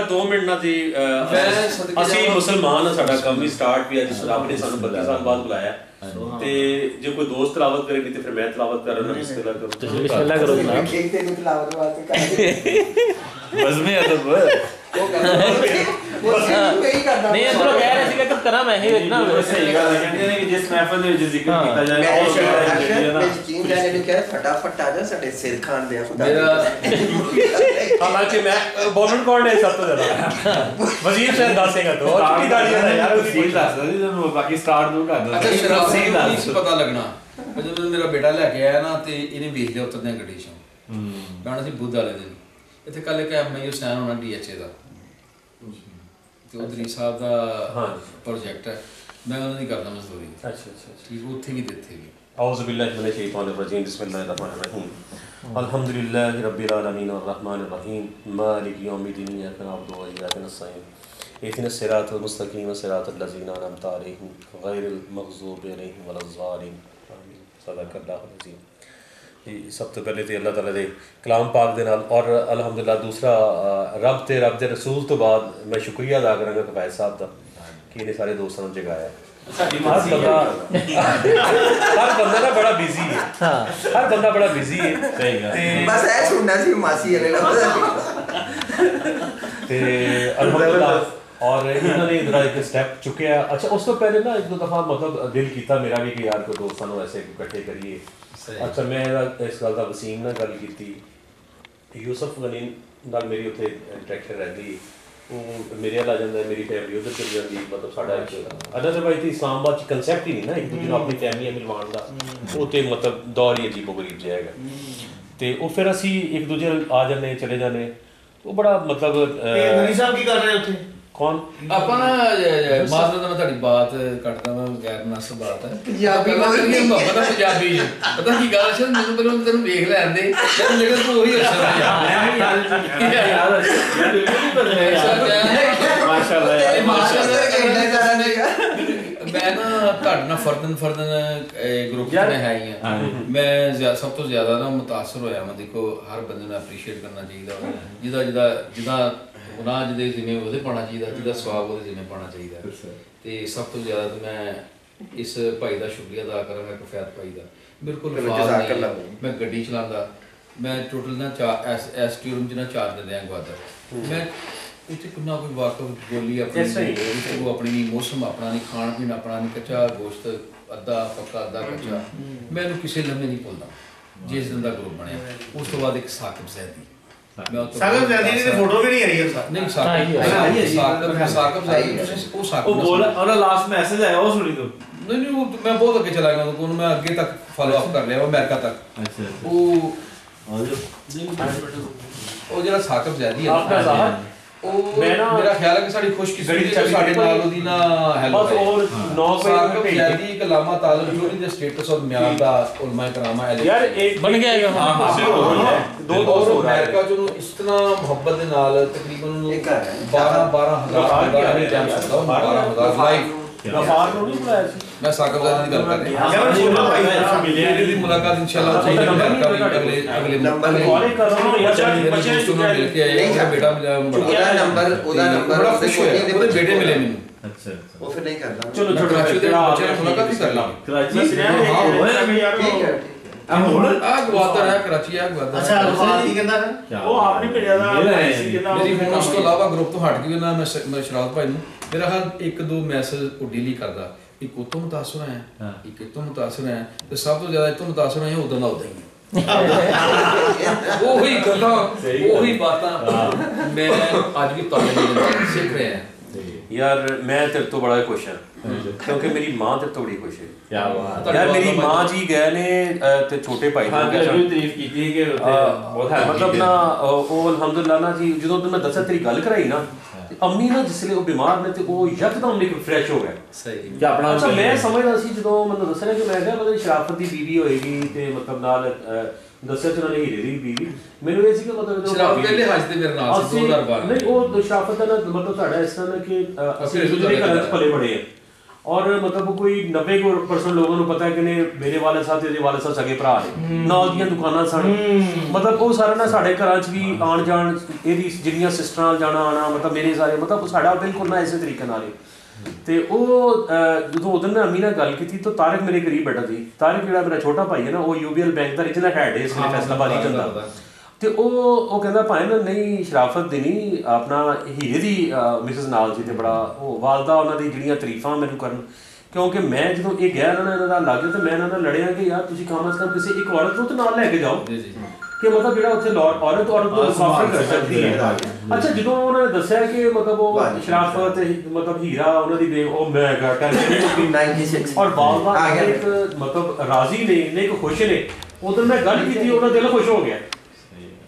2 minute ਨਾ ਸੀ ਅਸੀਂ ਮੁਸਲਮਾਨ ਸਾਡਾ ਕੰਮ ਹੀ ਸਟਾਰਟ ਵੀ ਅੱਜ ਰੱਬ ਨੇ ਸਾਨੂੰ 32 ਸਾਲ ਬਾਅਦ ਬੁਲਾਇਆ ਤੇ ਜੇ ਕੋਈ ਦੋਸਤ ਤਲਾਵਤ ਕਰੇਗੀ ਤੇ ਫਿਰ ਮੈਂ ਤਲਾਵਤ ਕਰਾਂ ਬਿਸਮਿਲ੍ਲਾਹ ਕਰੋ ਤੁਸੀਂ ਬਿਸਮਿਲ੍ਲਾਹ ਕਰੋ ਜਨਾਬ ਇੱਕ ਤੇ ਤਲਾਵਤ ਵਾਸਤੇ ਕਰ ਬਜ਼ਮੇ ਅਦਬ ਉਹ ਕਰਦਾ ਨਹੀਂ ਅੰਦਰੋਂ ਕਹਿ ਰਹੇ ਸੀ ਕਿ ਕਰਾਂ ਮੈਂ ਹੀ ਇਤਨਾ ਸਹੀ ਗੱਲ ਹੈ ਕਹਿੰਦੇ ਨੇ ਕਿ ਜਿਸ ਮਹਿਫਲ ਦੇ ਵਿੱਚ ਜ਼ਿਕਰ ਕੀਤਾ ਜਾਏ ਉਹ ਸ਼ਾਇਦ ਵਿੱਚ ਚੀਨ ਜਾਣੇ ਨੂੰ ਕਹੇ ਫਟਾਫਟ ਆ ਜਾ ਸਾਡੇ ਸਿਰ ਖਾਨ ਦੇ ਖੁਦਾ ਹਾਲਾਂਕਿ ਮੈਂ ਬੋਲਣ ਕੋਲ ਨਹੀਂ ਸਭ ਤੋਂ ਜ਼ਿਆਦਾ ਵਜ਼ੀਰ ਸਾਹਿਬ ਦੱਸੇਗਾ ਤੋ ਉਹ ਕੀ ਦਾੜੀ ਹੈ ਯਾਰ ਉਹ ਸੀਨ ਦੱਸਦਾ ਜੀ ਤੁਹਾਨੂੰ ਬਾਕੀ ਸਟਾਰਟ ਦੂਰ ਕਰ ਦੋ ਅੱਛਾ ਸ਼ਰਾਬ ਨਹੀਂ ਪਤਾ ਲੱਗਣਾ ਜਦੋਂ ਮੇਰਾ ਬੇਟਾ ਲੈ ਕੇ ਆਇਆ ਨਾ ਤੇ ਇਹਨੇ ਵੇਖ ਲਿਆ ਉਤਰਦੇ ਗੱਡੀ ਚੋਂ ਗਾਣਾ ਸੀ ਬੁੱਧ ਵਾਲੇ ਦਿਨ ਇੱਥੇ ਕੱਲ ਇੱਕ ਐਮਆਈ ਹੁਸੈਨ ਹੋਣਾ ਡੀਐਚਏ ਦਾ ਤੇ ਉਧਰੀ ਸਾਹਿਬ ਦਾ ਪ੍ਰੋਜੈਕਟ ਹੈ ਮੈਂ ਉਹਨਾਂ ਦੀ ਕਰਦਾ ਮਜ਼ਦੂਰੀ ਅੱਛਾ ਠੀਕ ਉੱਥੇ ਵੀ ਦਿੱਤੇ ਵੀ أعوذ بالله من الشيطان الرجيم بسم الله الرحمن الرحيم الحمد لله رب العالمين الرحمن الرحيم مالك يوم الدين إياك نعبد وإياك نستعين اهدنا الصراط المستقيم صراط الذين أنعمت عليهم غير المغضوب عليهم ولا الضالين آمين صدق الله العظيم سب تو پہلے تو اللہ تعالیٰ دے کلام پاک دے نال اور الحمدللہ دوسرا رب دے رسول تو بعد میں شکریہ ادا کراں گا کفایت صاحب دا کہ انہیں سارے دوستوں نے جگایا ہر بندہ نا بڑا بزی ہے ہر بندہ بڑا بزی ہے بس اے سننا سی ماسی والے لفظ تے الحمدللہ اور انہوں نے ذرا ایک سٹیپ چکے ہیں اچھا اس تو پہلے نا ایک دو دفعہ مطلب دل کیتا میرا بھی کہ یار کوئی دوستوں ایسے اکٹھے کریے اچھا میں اس گل کا وسیم نال گل کی یوسف غنی نال میری اتنے انٹریکشن رہتی وہ میرے آ جاتا ہے میری فیملی ادھر چلی جاتی مطلب ساڈا ادروائز تو اسلام آباد کنسیپٹ ہی نہیں نا ایک دوسرے اپنی فیملی ملوان کا وہ تو مطلب دور ہی عجیب و غریب جائے گا تو وہ پھر اسی ایک دوسرے آ جانے چلے جانے وہ بڑا مطلب صاحب کی کر رہے ہیں کون ਆਪਾਂ ਨਾ ਮਾਜ਼ਰਤ ਮੈਂ ਤੁਹਾਡੀ ਬਾਤ ਕੱਟਦਾ ਮੈਂ ਗੈਰ ਮੁਨਾਸਿਬ ਬਾਤ ਹੈ ਪੰਜਾਬੀ ਪਤਾ ਪੰਜਾਬੀ ਪਤਾ ਕੀ ਗੱਲ ਹੈ ਮੈਨੂੰ ਪਹਿਲਾਂ ਤੈਨੂੰ ਵੇਖ ਲੈਂਦੇ ਲੇਕਿਨ ਤੂੰ ਉਹੀ ਅਸਰ ਮਾਸ਼ਾਅੱਲਾ ਮੈਂ ਨਾ ਤੁਹਾਡੇ ਨਾਲ ਫਰਦਨ ਗਰੁੱਪ ਚ ਹੈ ਹੀ ਹਾਂ ਮੈਂ ਸਭ ਤੋਂ ਜ਼ਿਆਦਾ ਨਾ ਮੁਤਾਸਰ ਹੋਇਆ ਮੈਂ ਦੇਖੋ ਹਰ ਬੰਦੇ ਨੂੰ ਐਪਰੀਸ਼ੀਏਟ ਕਰਨਾ ਚਾਹੀਦਾ ਜਿਹਦਾ ਗੁਨਾਹ ਜਿਹਦੇ ਜਿਵੇਂ ਉਹਦੇ ਪਾਉਣਾ ਚਾਹੀਦਾ ਜਿਹਦਾ ਸਵਾਬ ਉਹਦੇ ਜਿਵੇਂ ਪਾਉਣਾ ਚਾਹੀਦਾ ਤੇ ਸਭ ਤੋਂ ਜ਼ਿਆਦਾ ਤਾਂ ਮੈਂ ਇਸ ਭਾਈ ਦਾ ਸ਼ੁਕਰੀਆ ਅਦਾ ਕਰਾਂਗਾ ਕਫਾਇਤ ਭਾਈ ਦਾ ਬਿਲਕੁਲ ਮੈਂ ਗੱਡੀ ਚਲਾਉਂਦਾ ਮੈਂ ਟੋਟਲ ਨਾ ਐਸਟੀ ਰੂਮ 'ਚ ਨਾ 4 ਦਿਨ ਰਿਹਾ ਗਵਾਦਰ ਮੈਂ ਉੱਥੇ ਕਿੰਨਾ ਕੋਈ ਵਾਕਫ ਬੋਲੀ ਆਪਣੀ ਉਹ ਆਪਣੀ ਨਹੀਂ ਮੌਸਮ ਆਪਣਾ ਨਹੀਂ ਖਾਣ ਪੀਣ ਆਪਣਾ ਨਹੀਂ ਕੱਚਾ ਗੋਸ਼ਤ ਅੱਧਾ ਪੱਕਾ ਅੱਧਾ ਕੱਚਾ ਮੈਂ ਇਹਨੂੰ ਕਿਸੇ ਲੰਮੇ ਨਹੀਂ ਭੁੱਲਦਾ ਜਿਸ ਦਿਨ ਦਾ ਗਰੁੱਪ ਬਣਿਆ ਉਸ ਤੋਂ ਬਾਅਦ ਇੱਕ ਸਾਕਿਬ ਜ਼ੈਦੀ ਸਾਕਿਬ ਜ਼ੈਦੀ ਦੀ ਫੋਟੋ ਵੀ ਨਹੀਂ ਆਈ ਹੈ ਨਹੀਂ ਸਾਕਿਬ ਜ਼ੈਦੀ ਉਹ ਬੋਲ ਉਹਦਾ ਲਾਸਟ ਮੈਸੇਜ ਆਇਆ ਉਹ ਸੁਣੀ ਤੂੰ ਨਹੀਂ ਮੈਂ ਬਹੁਤ ਅੱਗੇ ਚਲਾ ਗਿਆ ਉਹਨੂੰ ਮੈਂ ਅੱਗੇ ਤੱਕ ਫਾਲੋ ਅਪ ਕਰ ਲਿਆ ਉਹ ਅਮਰੀਕਾ ਤੱਕ ਉਹ ਜਿਹੜਾ ਸਾਕਿਬ ਜ਼ੈਦੀ ਹੈ ਮੇਰਾ ਖਿਆਲ ਹੈ ਕਿ ਸਾਡੀ ਖੁਸ਼ਕਿਸਮਤੀ ਹੈ ਸਾਡੇ ਨਾਲ ਉਹਦੀ ਨਾ ਹੈਲਪ ਬਸ ਹੋਰ 9 ਵਜੇ ਜਲਦੀ ਕਲਾਮਾ ਤਾਲਬ ਜੋ ਇਹਦੇ ਸਟੇਟਸ ਔਰ ਮਿਆਰ ਦਾ ਉਲਮਾ ਕਰਾਮਾ ਯਾਰ ਇੱਕ ਬਣ ਗਿਆ ਹੈਗਾ ਹਾਂ ਦੋ ਅਮਰੀਕਾ ਚ ਉਹਨੂੰ ਇਸ ਤਰ੍ਹਾਂ ਮੁਹੱਬਤ ਦੇ ਨਾਲ ਤਕਰੀਬਨ 12000 ਲਾਈਕ ਗਫਾਰ ਨੂੰ ਨਹੀਂ ਬੁਲਾਇਆ ਸੀ ਮੈਂ ਸਾਕਿਬ ਜ਼ਾਦੀ ਦੀ ਗੱਲ ਕਰ ਰਿਹਾ ਹਾਂ ਮੇਰੀ ਮੁਲਾਕਾਤ ਇਨਸ਼ਾਅੱਲਾ ਅਗਲੇ ਨੰਬਰ ਕਾਲ ਕਰ ਰਹਾ ਹੂੰ ਯਾਰ ਬੱਚੇ ਨੂੰ ਮਿਲ ਕੇ ਆਏ ਬੇਟਾ ਮਿਲਿਆ ਉਹਦਾ ਨੰਬਰ ਬੜਾ ਖੁਸ਼ ਹੋਇਆ ਉਹਦੇ ਬੇਟੇ ਮਿਲੇ ਮੈਨੂੰ ਅੱਛਾ ਉਹ ਫਿਰ ਨਹੀਂ ਕਰਦਾ ਚਲੋ ਕਰਾਚੀ ਦੇ ਬੱਚੇ ਨਾਲ ਮੁਲਾਕਾਤ ਵੀ ਕਰ ਲਾਂ ਕਰਾਚੀ ਹਾਂ ਹੋਇਆ ਮੈਂ ਯਾਰ ਹੁਣ ਆ ਗਵਾਦਰ ਹੈ ਕਰਾਚੀ ਆ ਗਵਾਦਰ ਅੱਛਾ ਕੀ ਕਹਿੰਦਾ ਉਹ ਆਪ ਨਹੀਂ ਭੇਜਿਆ ਦਾ ਮੇਰੀ ਹੁਣ ਉਸ ਤੋਂ ਇਲਾਵਾ ਗਰੁੱਪ ਤੋਂ ਹਟ ਕੇ ਨਾ ਮੈਂ ਸ਼ਰਾਫਤ ਭਾਈ ਨੂੰ ਮੇਰਾ ਹਰ ਇੱਕ ਦੋ ਮੈਸੇਜ ਉਹ ਡੇਲੀ ਕਰਦਾ ਇੱਕ ਉਹ ਤੋਂ ਮੁਤਾਸਰ ਹੈ ਇੱਕ ਤੋਂ ਮੁਤਾਸਰ ਹੈ ਤੇ ਸਭ ਤੋਂ ਜ਼ਿਆਦਾ ਇਹ ਤੋਂ ਮੁਤਾਸਰ ਹੈ ਉਦੋਂ ਦਾ ਉਦਾਂ ਹੀ ਉਹੀ ਗੱਲਾਂ ਉਹੀ ਬਾਤਾਂ ਮੈਂ ਅੱਜ ਵੀ ਤੁਹਾਨੂੰ ਸਿੱਖ ਰਿਹਾ यार मैं तेरे तो बड़ा खुश हाँ क्योंकि मेरी माँ तेरे तो बड़ी खुश है यार मेरी माँ जी गए ने ते छोटे भाई तारीफ की मतलब ना वो अल्हम्दुलिल्लाह ना जी जो मैं दसा तेरी गल कराई ना अम्मी ना जिसले वो बीमार ने ते वो यकदम एक फ्रैश हो गए सही अच्छा मैं समझदा सी जो मैंने दसना कि मैं क्या मतलब शराफत दी बीवी होएगी ते मतलब नाल ਦੱਸਿਆ ਚੋਂ ਨਹੀਂ ਹੀਰੇ ਦੀ ਬੀਵੀ ਮੈਨੂੰ ਇਹ ਸੀ ਕਿ ਮਤਲਬ ਸ਼ਰਾਫਤ ਪਹਿਲੇ ਹੱਜ ਤੇ ਮੇਰੇ ਨਾਲ ਸੀ 2012 ਨਹੀਂ ਉਹ ਸ਼ਰਾਫਤ ਦਾ ਮਤਲਬ ਸਾਡਾ ਇਸ ਤਰ੍ਹਾਂ ਕਿ ਅਸੀਂ ਦੂਜੇ ਘਰਾਂ ਚ ਪਲੇ ਬੜੇ ਆ और मतलब कोई 90% लोगों को पता है कि मेरे वाले साहब ते वाले साहब सगे भरा ने नाल दियां दुकानां सन मतलब वो सारा ना साढ़े घरां च भी आण जाण एदी जिन्नियां सिस्टरां जाना आना मतलब मेरे सारे मतलब साढ़ा बिल्कुल ना इस तरीके नाल ते ਉਹ ਜਦੋਂ ਉਦੋਂ ਮੈਂ ਅਮੀ ਨਾਲ ਗੱਲ ਕੀਤੀ ਤਾਂ ਤਾਰਿਕ ਮੇਰੇ ਕਰੀਬ ਬੈਠਾ ਸੀ ਤਾਰਿਕ ਜਿਹੜਾ ਮੇਰਾ ਛੋਟਾ ਭਾਈ ਹੈ ਨਾ ਉਹ UBL ਬੈਂਕ ਦਾ ਰੀਜਨਲ ਹੈਡ ਹੈ ਇਸ ਵੇਲੇ ਫੈਸਲਾਬਾਦ ਰੀਜਨ ਦਾ ਤੇ ਉਹ ਕਹਿੰਦਾ ਭਾਈ ਨਾ ਨਹੀਂ ਸ਼ਰਾਫਤ ਦੀ ਨਹੀਂ ਆਪਣਾ ਹੀਰੇ ਦੀ ਮਿਸਿਸ ਨਾਲ ਸੀ ਤੇ ਬੜਾ ਉਹ ਵਾਲਦਾ ਉਹਨਾਂ ਦੀ ਜਿਹੜੀਆਂ ਤਾਰੀਫਾਂ ਮੈਨੂੰ ਕਰਨ ਕਿਉਂਕਿ ਮੈਂ ਜਦੋਂ ਇਹ ਗਿਆ ਇਹਨਾਂ ਦਾ ਲੱਗ ਤੇ ਮੈਂ ਇਹਨਾਂ ਨਾਲ ਲੜਿਆ ਕਿ ਯਾਰ ਤੁਸੀਂ ਕਮ ਸੇ ਕਮ ਕਿਸੇ ਇੱਕ ਔਰਤ ਨੂੰ ਤਾਂ ਨਾਲ ਲੈ ਕੇ ਜਾਓ ਕਿ ਮਤਲਬ ਜਿਹੜਾ ਉੱਥੇ ਔਰਤ ਨੂੰ ਸਾਫਰ ਕਰ ਸਕਦੀ ਹੈ ਅੱਛਾ ਜਦੋਂ ਉਹਨਾਂ ਨੇ ਦੱਸਿਆ ਕਿ ਮਤਲਬ ਉਹ ਸ਼ਰਾਫਤ ਮਤਲਬ ਹੀਰਾ ਉਹਨਾਂ ਦੀ ਉਹ ਮੈਂ ਟੈਂਸ਼ਨ 96 ਔਰ ਬਾਬਾ ਇੱਕ ਮਤਲਬ ਰਾਜ਼ੀ ਨੇ ਇੱਕ ਖੁਸ਼ ਨੇ ਉਦੋਂ ਮੈਂ ਗੱਲ ਕੀਤੀ ਉਹਨਾਂ ਦਿਲ ਖੁਸ਼ ਹੋ ਗਿਆ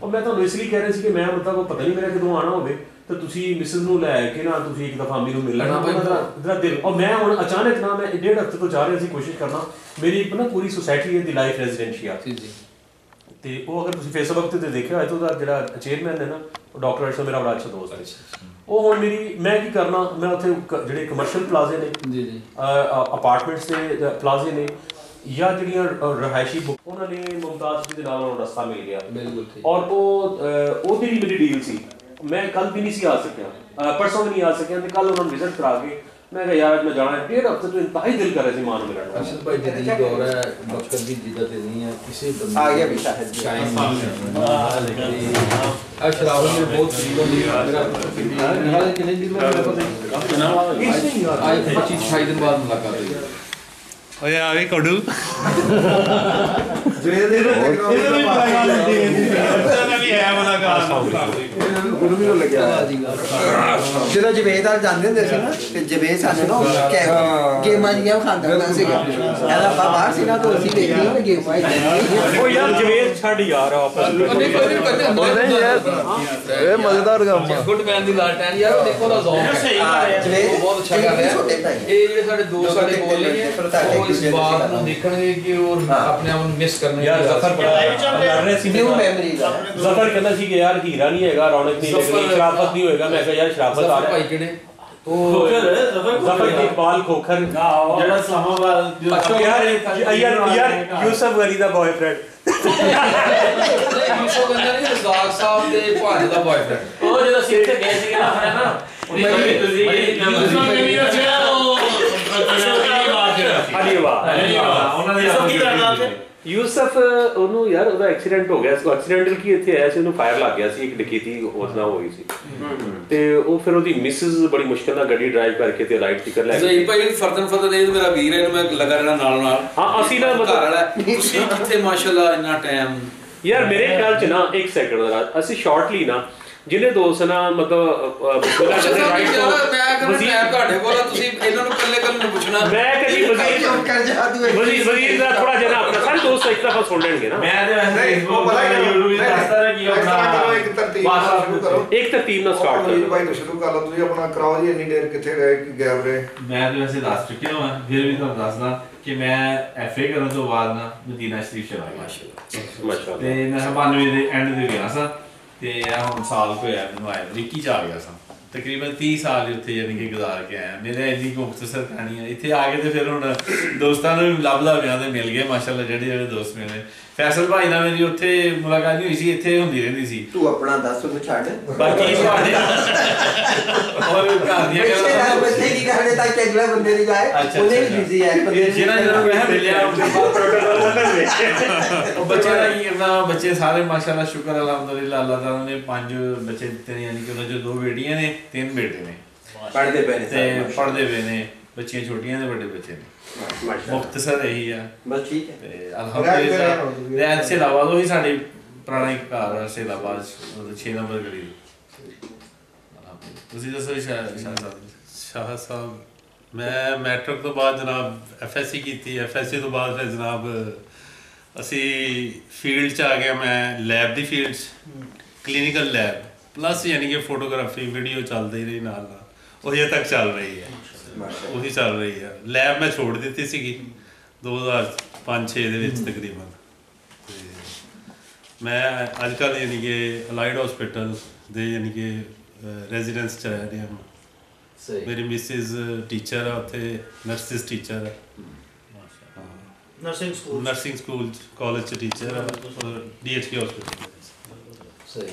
और मैं ਤੁਹਾਨੂੰ ਇਸ ਲਈ ਕਹਿ ਰਿਹਾ ਸੀ ਕਿ ਮੈਂ ਮਤਲਬ ਪਤਾ ਨਹੀਂ ਮੇਰਾ ਕਦੋਂ ਆਣਾ ਹੋਵੇ ਤਾਂ ਤੁਸੀਂ ਮਿਸਿਸ ਨੂੰ ਲੈ ਕੇ ਨਾ ਤੁਸੀਂ ਇੱਕ ਦਫਾ ਅਮੀ ਨੂੰ ਮਿਲ ਲੈਣਾ ਉਹਦਾ ਦਿਲ ਔਰ ਮੈਂ ਹੁਣ ਅਚਾਨਕ ਨਾ ਮੈਂ 1.5 ਹਫ਼ਤੇ ਤੋਂ ਚਾਹ ਰਿਹਾ ਸੀ ਕੋਸ਼ਿਸ਼ ਕਰਨਾ ਮੇਰੀ ਇੱਕ ਨਾ ਪੂਰੀ ਸੁਸਾਇਟੀ ਹੈ ਦੀ ਲਾਈਫ ਰੈਜ਼ੀਡੈਂਸ਼ੀਅਲ ਜੀ ਤੇ ਉਹ ਅਗਰ ਤੁਸੀਂ ਫੇਸਬੁੱਕ ਤੇ ਦੇਖਿਆ ਹੋਇਆ ਤਾਂ ਉਹਦਾ ਜਿਹੜਾ ਚੇਅਰਮੈਨ ਹੈ ਨਾ ਉਹ ਡਾਕਟਰ ਅਰਸ਼ਦ ਮੇਰਾ ਬੜਾ ਅੱਛਾ ਦੋਸਤ ਹੈ ਉਹ ਹੁਣ ਮੇਰੀ ਮੈਂ ਕੀ ਕਰਨਾ ਮੈਂ ਉੱਥੇ ਜਿਹੜੇ ਕਮਰਸ਼ੀਅਲ ਪਲਾਜ਼ੇ ਨੇ ਜੀ ਜੀ ਅਪਾਰਟਮੈਂਟਸ ਦੇ ਪਲਾਜ਼ੇ ਨੇ ਜਾਂ ਜਿਹੜੀਆਂ ਰਹਾਇਸ਼ੀ ਉਹਨਾਂ ਨੇ ਮੁਮਤਾਜ਼ ਦੇ ਨਾਲ ਉਹਨੂੰ ਰਸਤਾ ਮਿਲ ਗਿਆ ਬਿਲਕੁਲ ਔਰ ਉਹ ਤੇਰੀ ਮੇਰੀ ਡੀਲ ਸੀ ਮੈਂ ਕੱਲ ਵੀ ਨਹੀਂ ਸੀ ਆ ਸਕਿਆ ਪਰਸੋਂ ਵੀ ਨਹੀਂ ਆ ਸਕਿਆ ਤੇ ਕੱਲ ਉਹਨਾਂ ਨੂੰ ਵਿਜ਼ਿਟ ਕਰਾ ਕੇ मैं कहा यार मैं जाना है 1.5 हफ्ते तो इंतहाई दिल कर रहे थे मान मिलने अरशद भाई जदीद दौर है बचपन की जिद्दत नहीं है किसी बंदे आ गया भी शायद अशराफ में बहुत चीजों की मेरा निकाले कितने दिन में पता नहीं आज 25-28 दिन बाद मुलाकात हुई ਓਏ ਆ ਵੀ ਕੋਡੂ ਜਵੇਦ ਦੇ ਜਦੋਂ ਜਵੇਦ ਆ ਜਾਂਦੇ ਹੁੰਦੇ ਸੀ ਨਾ ਤੇ ਜਵੇਦ ਸਾਨੂੰ ਨਾ ਗੇਮਾਂ ਜੀਆਂ ਖਾਂਦਾ ਹੁੰਦਾ ਸੀਗਾ ਇਹਦਾ ਬਾਹਰ ਸੀ ਨਾ ਤਾਂ ਅਸੀਂ ਦੇਖਦੇ ਹਾਂ ਗੇਮਾਂ ਉਹ ਯਾਰ ਜਵੇਦ ਛੱਡ ਯਾਰ ਆਪਸ नहीं यार ये मजेदार काम है गुड मैन दी लालटेन यार देखो ना ज़ोन सही है जवेद बहुत अच्छा कर रहा है ये ਜਿਹੜੇ ਸਾਡੇ ਦੋਸਤ ਸਾਡੇ ਬੋਲ ਰਹੇ ਨੇ ਉਹ ਇਸ ਬਾਤ ਨੂੰ ਦੇਖਣਗੇ ਕਿ ਉਹ ਆਪਣੇ ਆਪ ਨੂੰ ਮਿਸ ਕਰਨਗੇ ਯਾਰ ਜ਼ਫਰ ਬੜਾ ਲੜ ਰਹੇ ਸੀ ਨਿਊ ਮੈਮਰੀਜ਼ ਜ਼ਫਰ ਕਹਿੰਦਾ ਸੀ ਕਿ ਯਾਰ ਹੀਰਾ ਨਹੀਂ ਹੈਗਾ ਰੌਣਕ ਨਹੀਂ ਲੱਗਣੀ ਸ਼ਰਾਫਤ ਨਹੀਂ ਹੋਏਗਾ ਮੈਂ ਕਿਹਾ ਯਾਰ ਸ਼ਰਾਫਤ ਆ ਰਿਹਾ ਭਾਈ ਕਿਹੜੇ ਉਹ ਜ਼ਫਰ ਇਕਬਾਲ ਖੋਖਰ ਜਿਹੜਾ ਇਸਲਾਮਾਬਾਦ ਯਾਰ ਯੂਸਫ ਗਨੀ ਦਾ ਬॉयਫ੍ਰੈਂਡ ਯੂਸਫ ਗੰਦਾ ਨਹੀਂ ਰਜ਼ਾਕ ਸਾਹਿਬ ਦੇ ਭਾਂਜੇ ਦਾ ਬॉयਫ੍ਰੈਂਡ ਉਹ ਜਦੋਂ ਅਸੀਂ ਇੱਥੇ ਗਏ ਸੀਗੇ ਨਾ ਹੈ ਨਾ ਯੂਸਫ ਉਹਨੂੰ ਯਾਰ ਉਹਦਾ ਐਕਸੀਡੈਂਟ ਹੋ ਗਿਆ ਸੀ ਐਕਸੀਡੈਂਟਲ ਕੀ ਇੱਥੇ ਆਇਆ ਸੀ ਉਹਨੂੰ ਫਾਇਰ ਲੱਗ ਗਿਆ ਸੀ ਇੱਕ ਡਕੈਤੀ ਉਹਦਾ ਹੋਈ ਸੀ ਤੇ ਉਹ ਫਿਰ ਉਹਦੀ ਮਿਸਿਸ ਬੜੀ ਮੁਸ਼ਕਿਲ ਨਾਲ ਗੱਡੀ ਡਰਾਈਵ ਕਰਕੇ ਤੇ ਰਾਈਟ ਟਿਕਟ ਲੈ ਕੇ ਭਾਈ ਫਰਦਨ ਇਹ ਮੇਰਾ ਵੀਰ ਹੈ ਇਹਨੂੰ ਮੈਂ ਲੱਗਾ ਰਹਿਣਾ ਨਾਲ ਹਾਂ ਅਸੀਂ ਨਾ ਘਰ ਵਾਲਾ ਤੁਸੀਂ ਕਿੱਥੇ ਮਾਸ਼ਾਅੱਲਾ ਇੰਨਾ ਟਾਈਮ ਯਾਰ ਮੇਰੇ ਖਿਆਲ ਚ ਨਾ ਇੱਕ ਸੈਕਿੰਡ ਦਾ ਅਸੀਂ ਸ਼ਾਰਟਲੀ ਨਾ ਜਿਹਨੇ ਦੋਸਤ ਨਾ ਮਤਲਬ ਮੈਂ ਤੁਹਾਡੇ ਕੋਲ ਤੁਸੀਂ ਇਹਨਾਂ ਨੂੰ ਕੱਲੇ ਨੂੰ ਪੁੱਛਣਾ ਮੈਂ ਕਦੀ ਵਜ਼ੀਰ ਦਾ ਥੋੜਾ ਜਿਹਾ ਆਪਣਾ ਸਾਰੇ ਦੋਸਤ ਇੱਕ ਦਫਾ ਸੁਣ ਲੈਣਗੇ ਨਾ ਮੈਂ ਤੇ YouTube ਤੇ ਦੱਸਦਾ ਰਿਹਾ ਕਿ ਆਪਣਾ ਇੱਕ ਤਰਤੀਬ ਨਾਲ ਸਟਾਰਟ ਕਰੋ ਭਾਈ ਸ਼ੁਰੂ ਕਰ ਲਓ ਤੁਸੀਂ ਆਪਣਾ ਕਰਾਓ ਜੀ ਇੰਨੀ ਦੇਰ ਕਿੱਥੇ ਰਹੇ ਗੈਪ ਰਹੇ ਮੈਂ ਤਾਂ ਵੈਸੇ ਦੱਸ ਚੁੱਕਿਆ ਹਾਂ ਫਿਰ ਵੀ ਤੁਹਾਨੂੰ ਦੱਸਦਾ ਕਿ ਮੈਂ ਐਫਏ ਕਰਨ ਤੋਂ ਬਾਅਦ ਨਾ ਮਦੀਨਾ ਸ਼ਰੀਫ ਚਲਾ ਗਿਆ ਮਾਸ਼ਾਅੱਲਾ ਤੇ ਮੈਂ 92 ਦੇ ਐਂਡ ਦੇ ਗਿਆ ਸਾਂ ਤੇ ਹੁਣ ਸਾਲ ਹੋਇਆ ਮੈਨੂੰ ਆਇਆ 21 ਚ ਆ ਗਿਆ ਸਾਂ ਤਕਰੀਬਨ 30 ਸਾਲ ਉੱਥੇ ਯਾਨੀ ਕਿ ਗੁਜ਼ਾਰ ਕੇ ਆਇਆ ਮੇਰੇ ਇੰਨੀ ਮੁਖਤਸਰ ਕਹਾਣੀ ਹੈ ਇੱਥੇ ਆ ਕੇ ਤੇ ਫਿਰ ਹੁਣ ਦੋਸਤਾਂ ਨੂੰ ਵੀ ਲੱਭਦਾ ਪਿਆ ਤੇ ਮਿਲ ਗਏ ਮਾਸ਼ਾਅੱਲਾ ਜਿਹੜੇ ਦੋਸਤ ਮਿਲੇ ਫੈਸਲ ਭਾਈ ਨਾਲ ਮੇਰੀ ਉੱਥੇ ਮੁਲਾਕਾਤ ਨਹੀਂ ਹੋਈ ਸੀ ਇੱਥੇ ਹੁੰਦੀ ਰਹਿੰਦੀ ਸੀ ਤੂੰ ਆਪਣਾ ਦੱਸ ਉਹਨੂੰ ਛੱਡ ਬਾਕੀ ਤੁਹਾਡੇ ਹੋਰ ਘਰ ਦੀਆਂ ਗੱਲਾਂ ਬੱਚੇ ਕੀ ਕਰਦੇ ਤਾਂ ਕਿ ਅਗਲੇ ਬੰਦੇ ਦੀ ਜਾਏ ਉਹਨੇ ਵੀ ਬਿਜ਼ੀ ਹੈ ਜਿਹੜਾ ਮੈਂ ਮਿਲਿਆ ਉਹ ਬੱਚੇ ਦਾ ਕੀ ਕਰਨਾ ਬੱਚੇ ਸਾਰੇ ਮਾਸ਼ਾਅੱਲਾ ਸ਼ੁਕਰ ਅਲਹਮਦੁਲਿਲਾ ਅੱਲਾਹ ਤਾਲਾ ਨੇ 5 ਬੱਚੇ ਦਿੱਤੇ ਨੇ ਯਾਨੀ ਕਿ ਉਹਨਾਂ ਚੋਂ 2 ਬੇਟੀਆਂ ਨੇ 3 ਬੇਟੇ ਨੇ ਪੜ੍ਹਦੇ ਪਏ ਨੇ ਤੇ ਪੜ੍ਹਦੇ ਪਏ ਨੇ ਬੱਚੀਆਂ ਛੋਟੀਆਂ ਨੇ ਵੱਡੇ ਬੱਚੇ ਨੇ ਮੁਖਤਸਰ ਇਹੀ ਆ ਬਸ ਠੀਕ ਹੈ ਤੇ ਅਲਹਮਦੁਲਿਲਾ ਤੇ ਐਸੇ ਇਲਾਵਾ ਉਹ ਹੀ ਸਾਡੇ ਪੁਰਾਣਾ ਇੱਕ ਘਰ ਹੈ ਸੇਲਾਬਾਦ 6 ਨੰਬਰ ਗਲੀ ਤੁਸੀਂ ਦੱਸੋ ਸ਼ਾਹ ਸਾਹਿਬ ਮੈਂ ਮੈਟ੍ਰਿਕ ਤੋਂ ਬਾਅਦ ਜਨਾਬ FSC ਕੀਤੀ FSC ਤੋਂ ਬਾਅਦ ਫਿਰ ਜਨਾਬ ਅਸੀਂ ਫੀਲਡ 'ਚ ਆ ਗਿਆ ਮੈਂ ਲੈਬ ਦੀ ਫੀਲਡ 'ਚ ਕਲੀਨਿਕਲ ਲੈਬ ਪਲੱਸ ਯਾਨੀ ਕਿ ਫੋਟੋਗ੍ਰਾਫੀ ਵੀਡੀਓ ਚੱਲਦੀ ਰਹੀ ਨਾਲ ਉਹ ਹਜੇ ਤੱਕ ਚੱਲ ਰਹੀ ਹੈ ਉਹੀ ਚੱਲ ਰਹੀ ਹੈ ਲੈਬ ਮੈਂ ਛੋੜ ਦਿੱਤੀ ਸੀਗੀ 2005-6 ਦੇ ਵਿੱਚ ਤਕਰੀਬਨ ਤੇ ਮੈਂ ਅੱਜ ਕੱਲ੍ਹ ਯਾਨੀ ਕਿ ਅਲਾਈਡ ਹਸਪੀਟਲ ਦੇ ਯਾਨੀ ਕਿ ਰੈਜ਼ੀਡੈਂਸ 'ਚ ਰਹਿ ਰਿਹਾ ਮੇਰੀ ਮਿਸਿਸ ਟੀਚਰ ਆ ਉੱਥੇ, ਨਰਸਿਸ ਟੀਚਰ ਹੈ, ਨਰਸਿੰਗ ਸਕੂਲ ਕਾਲਜ ਚ ਟੀਚਰ ਹੈ, DHK ਹਸਪੀਟਲ। ਸਹੀ।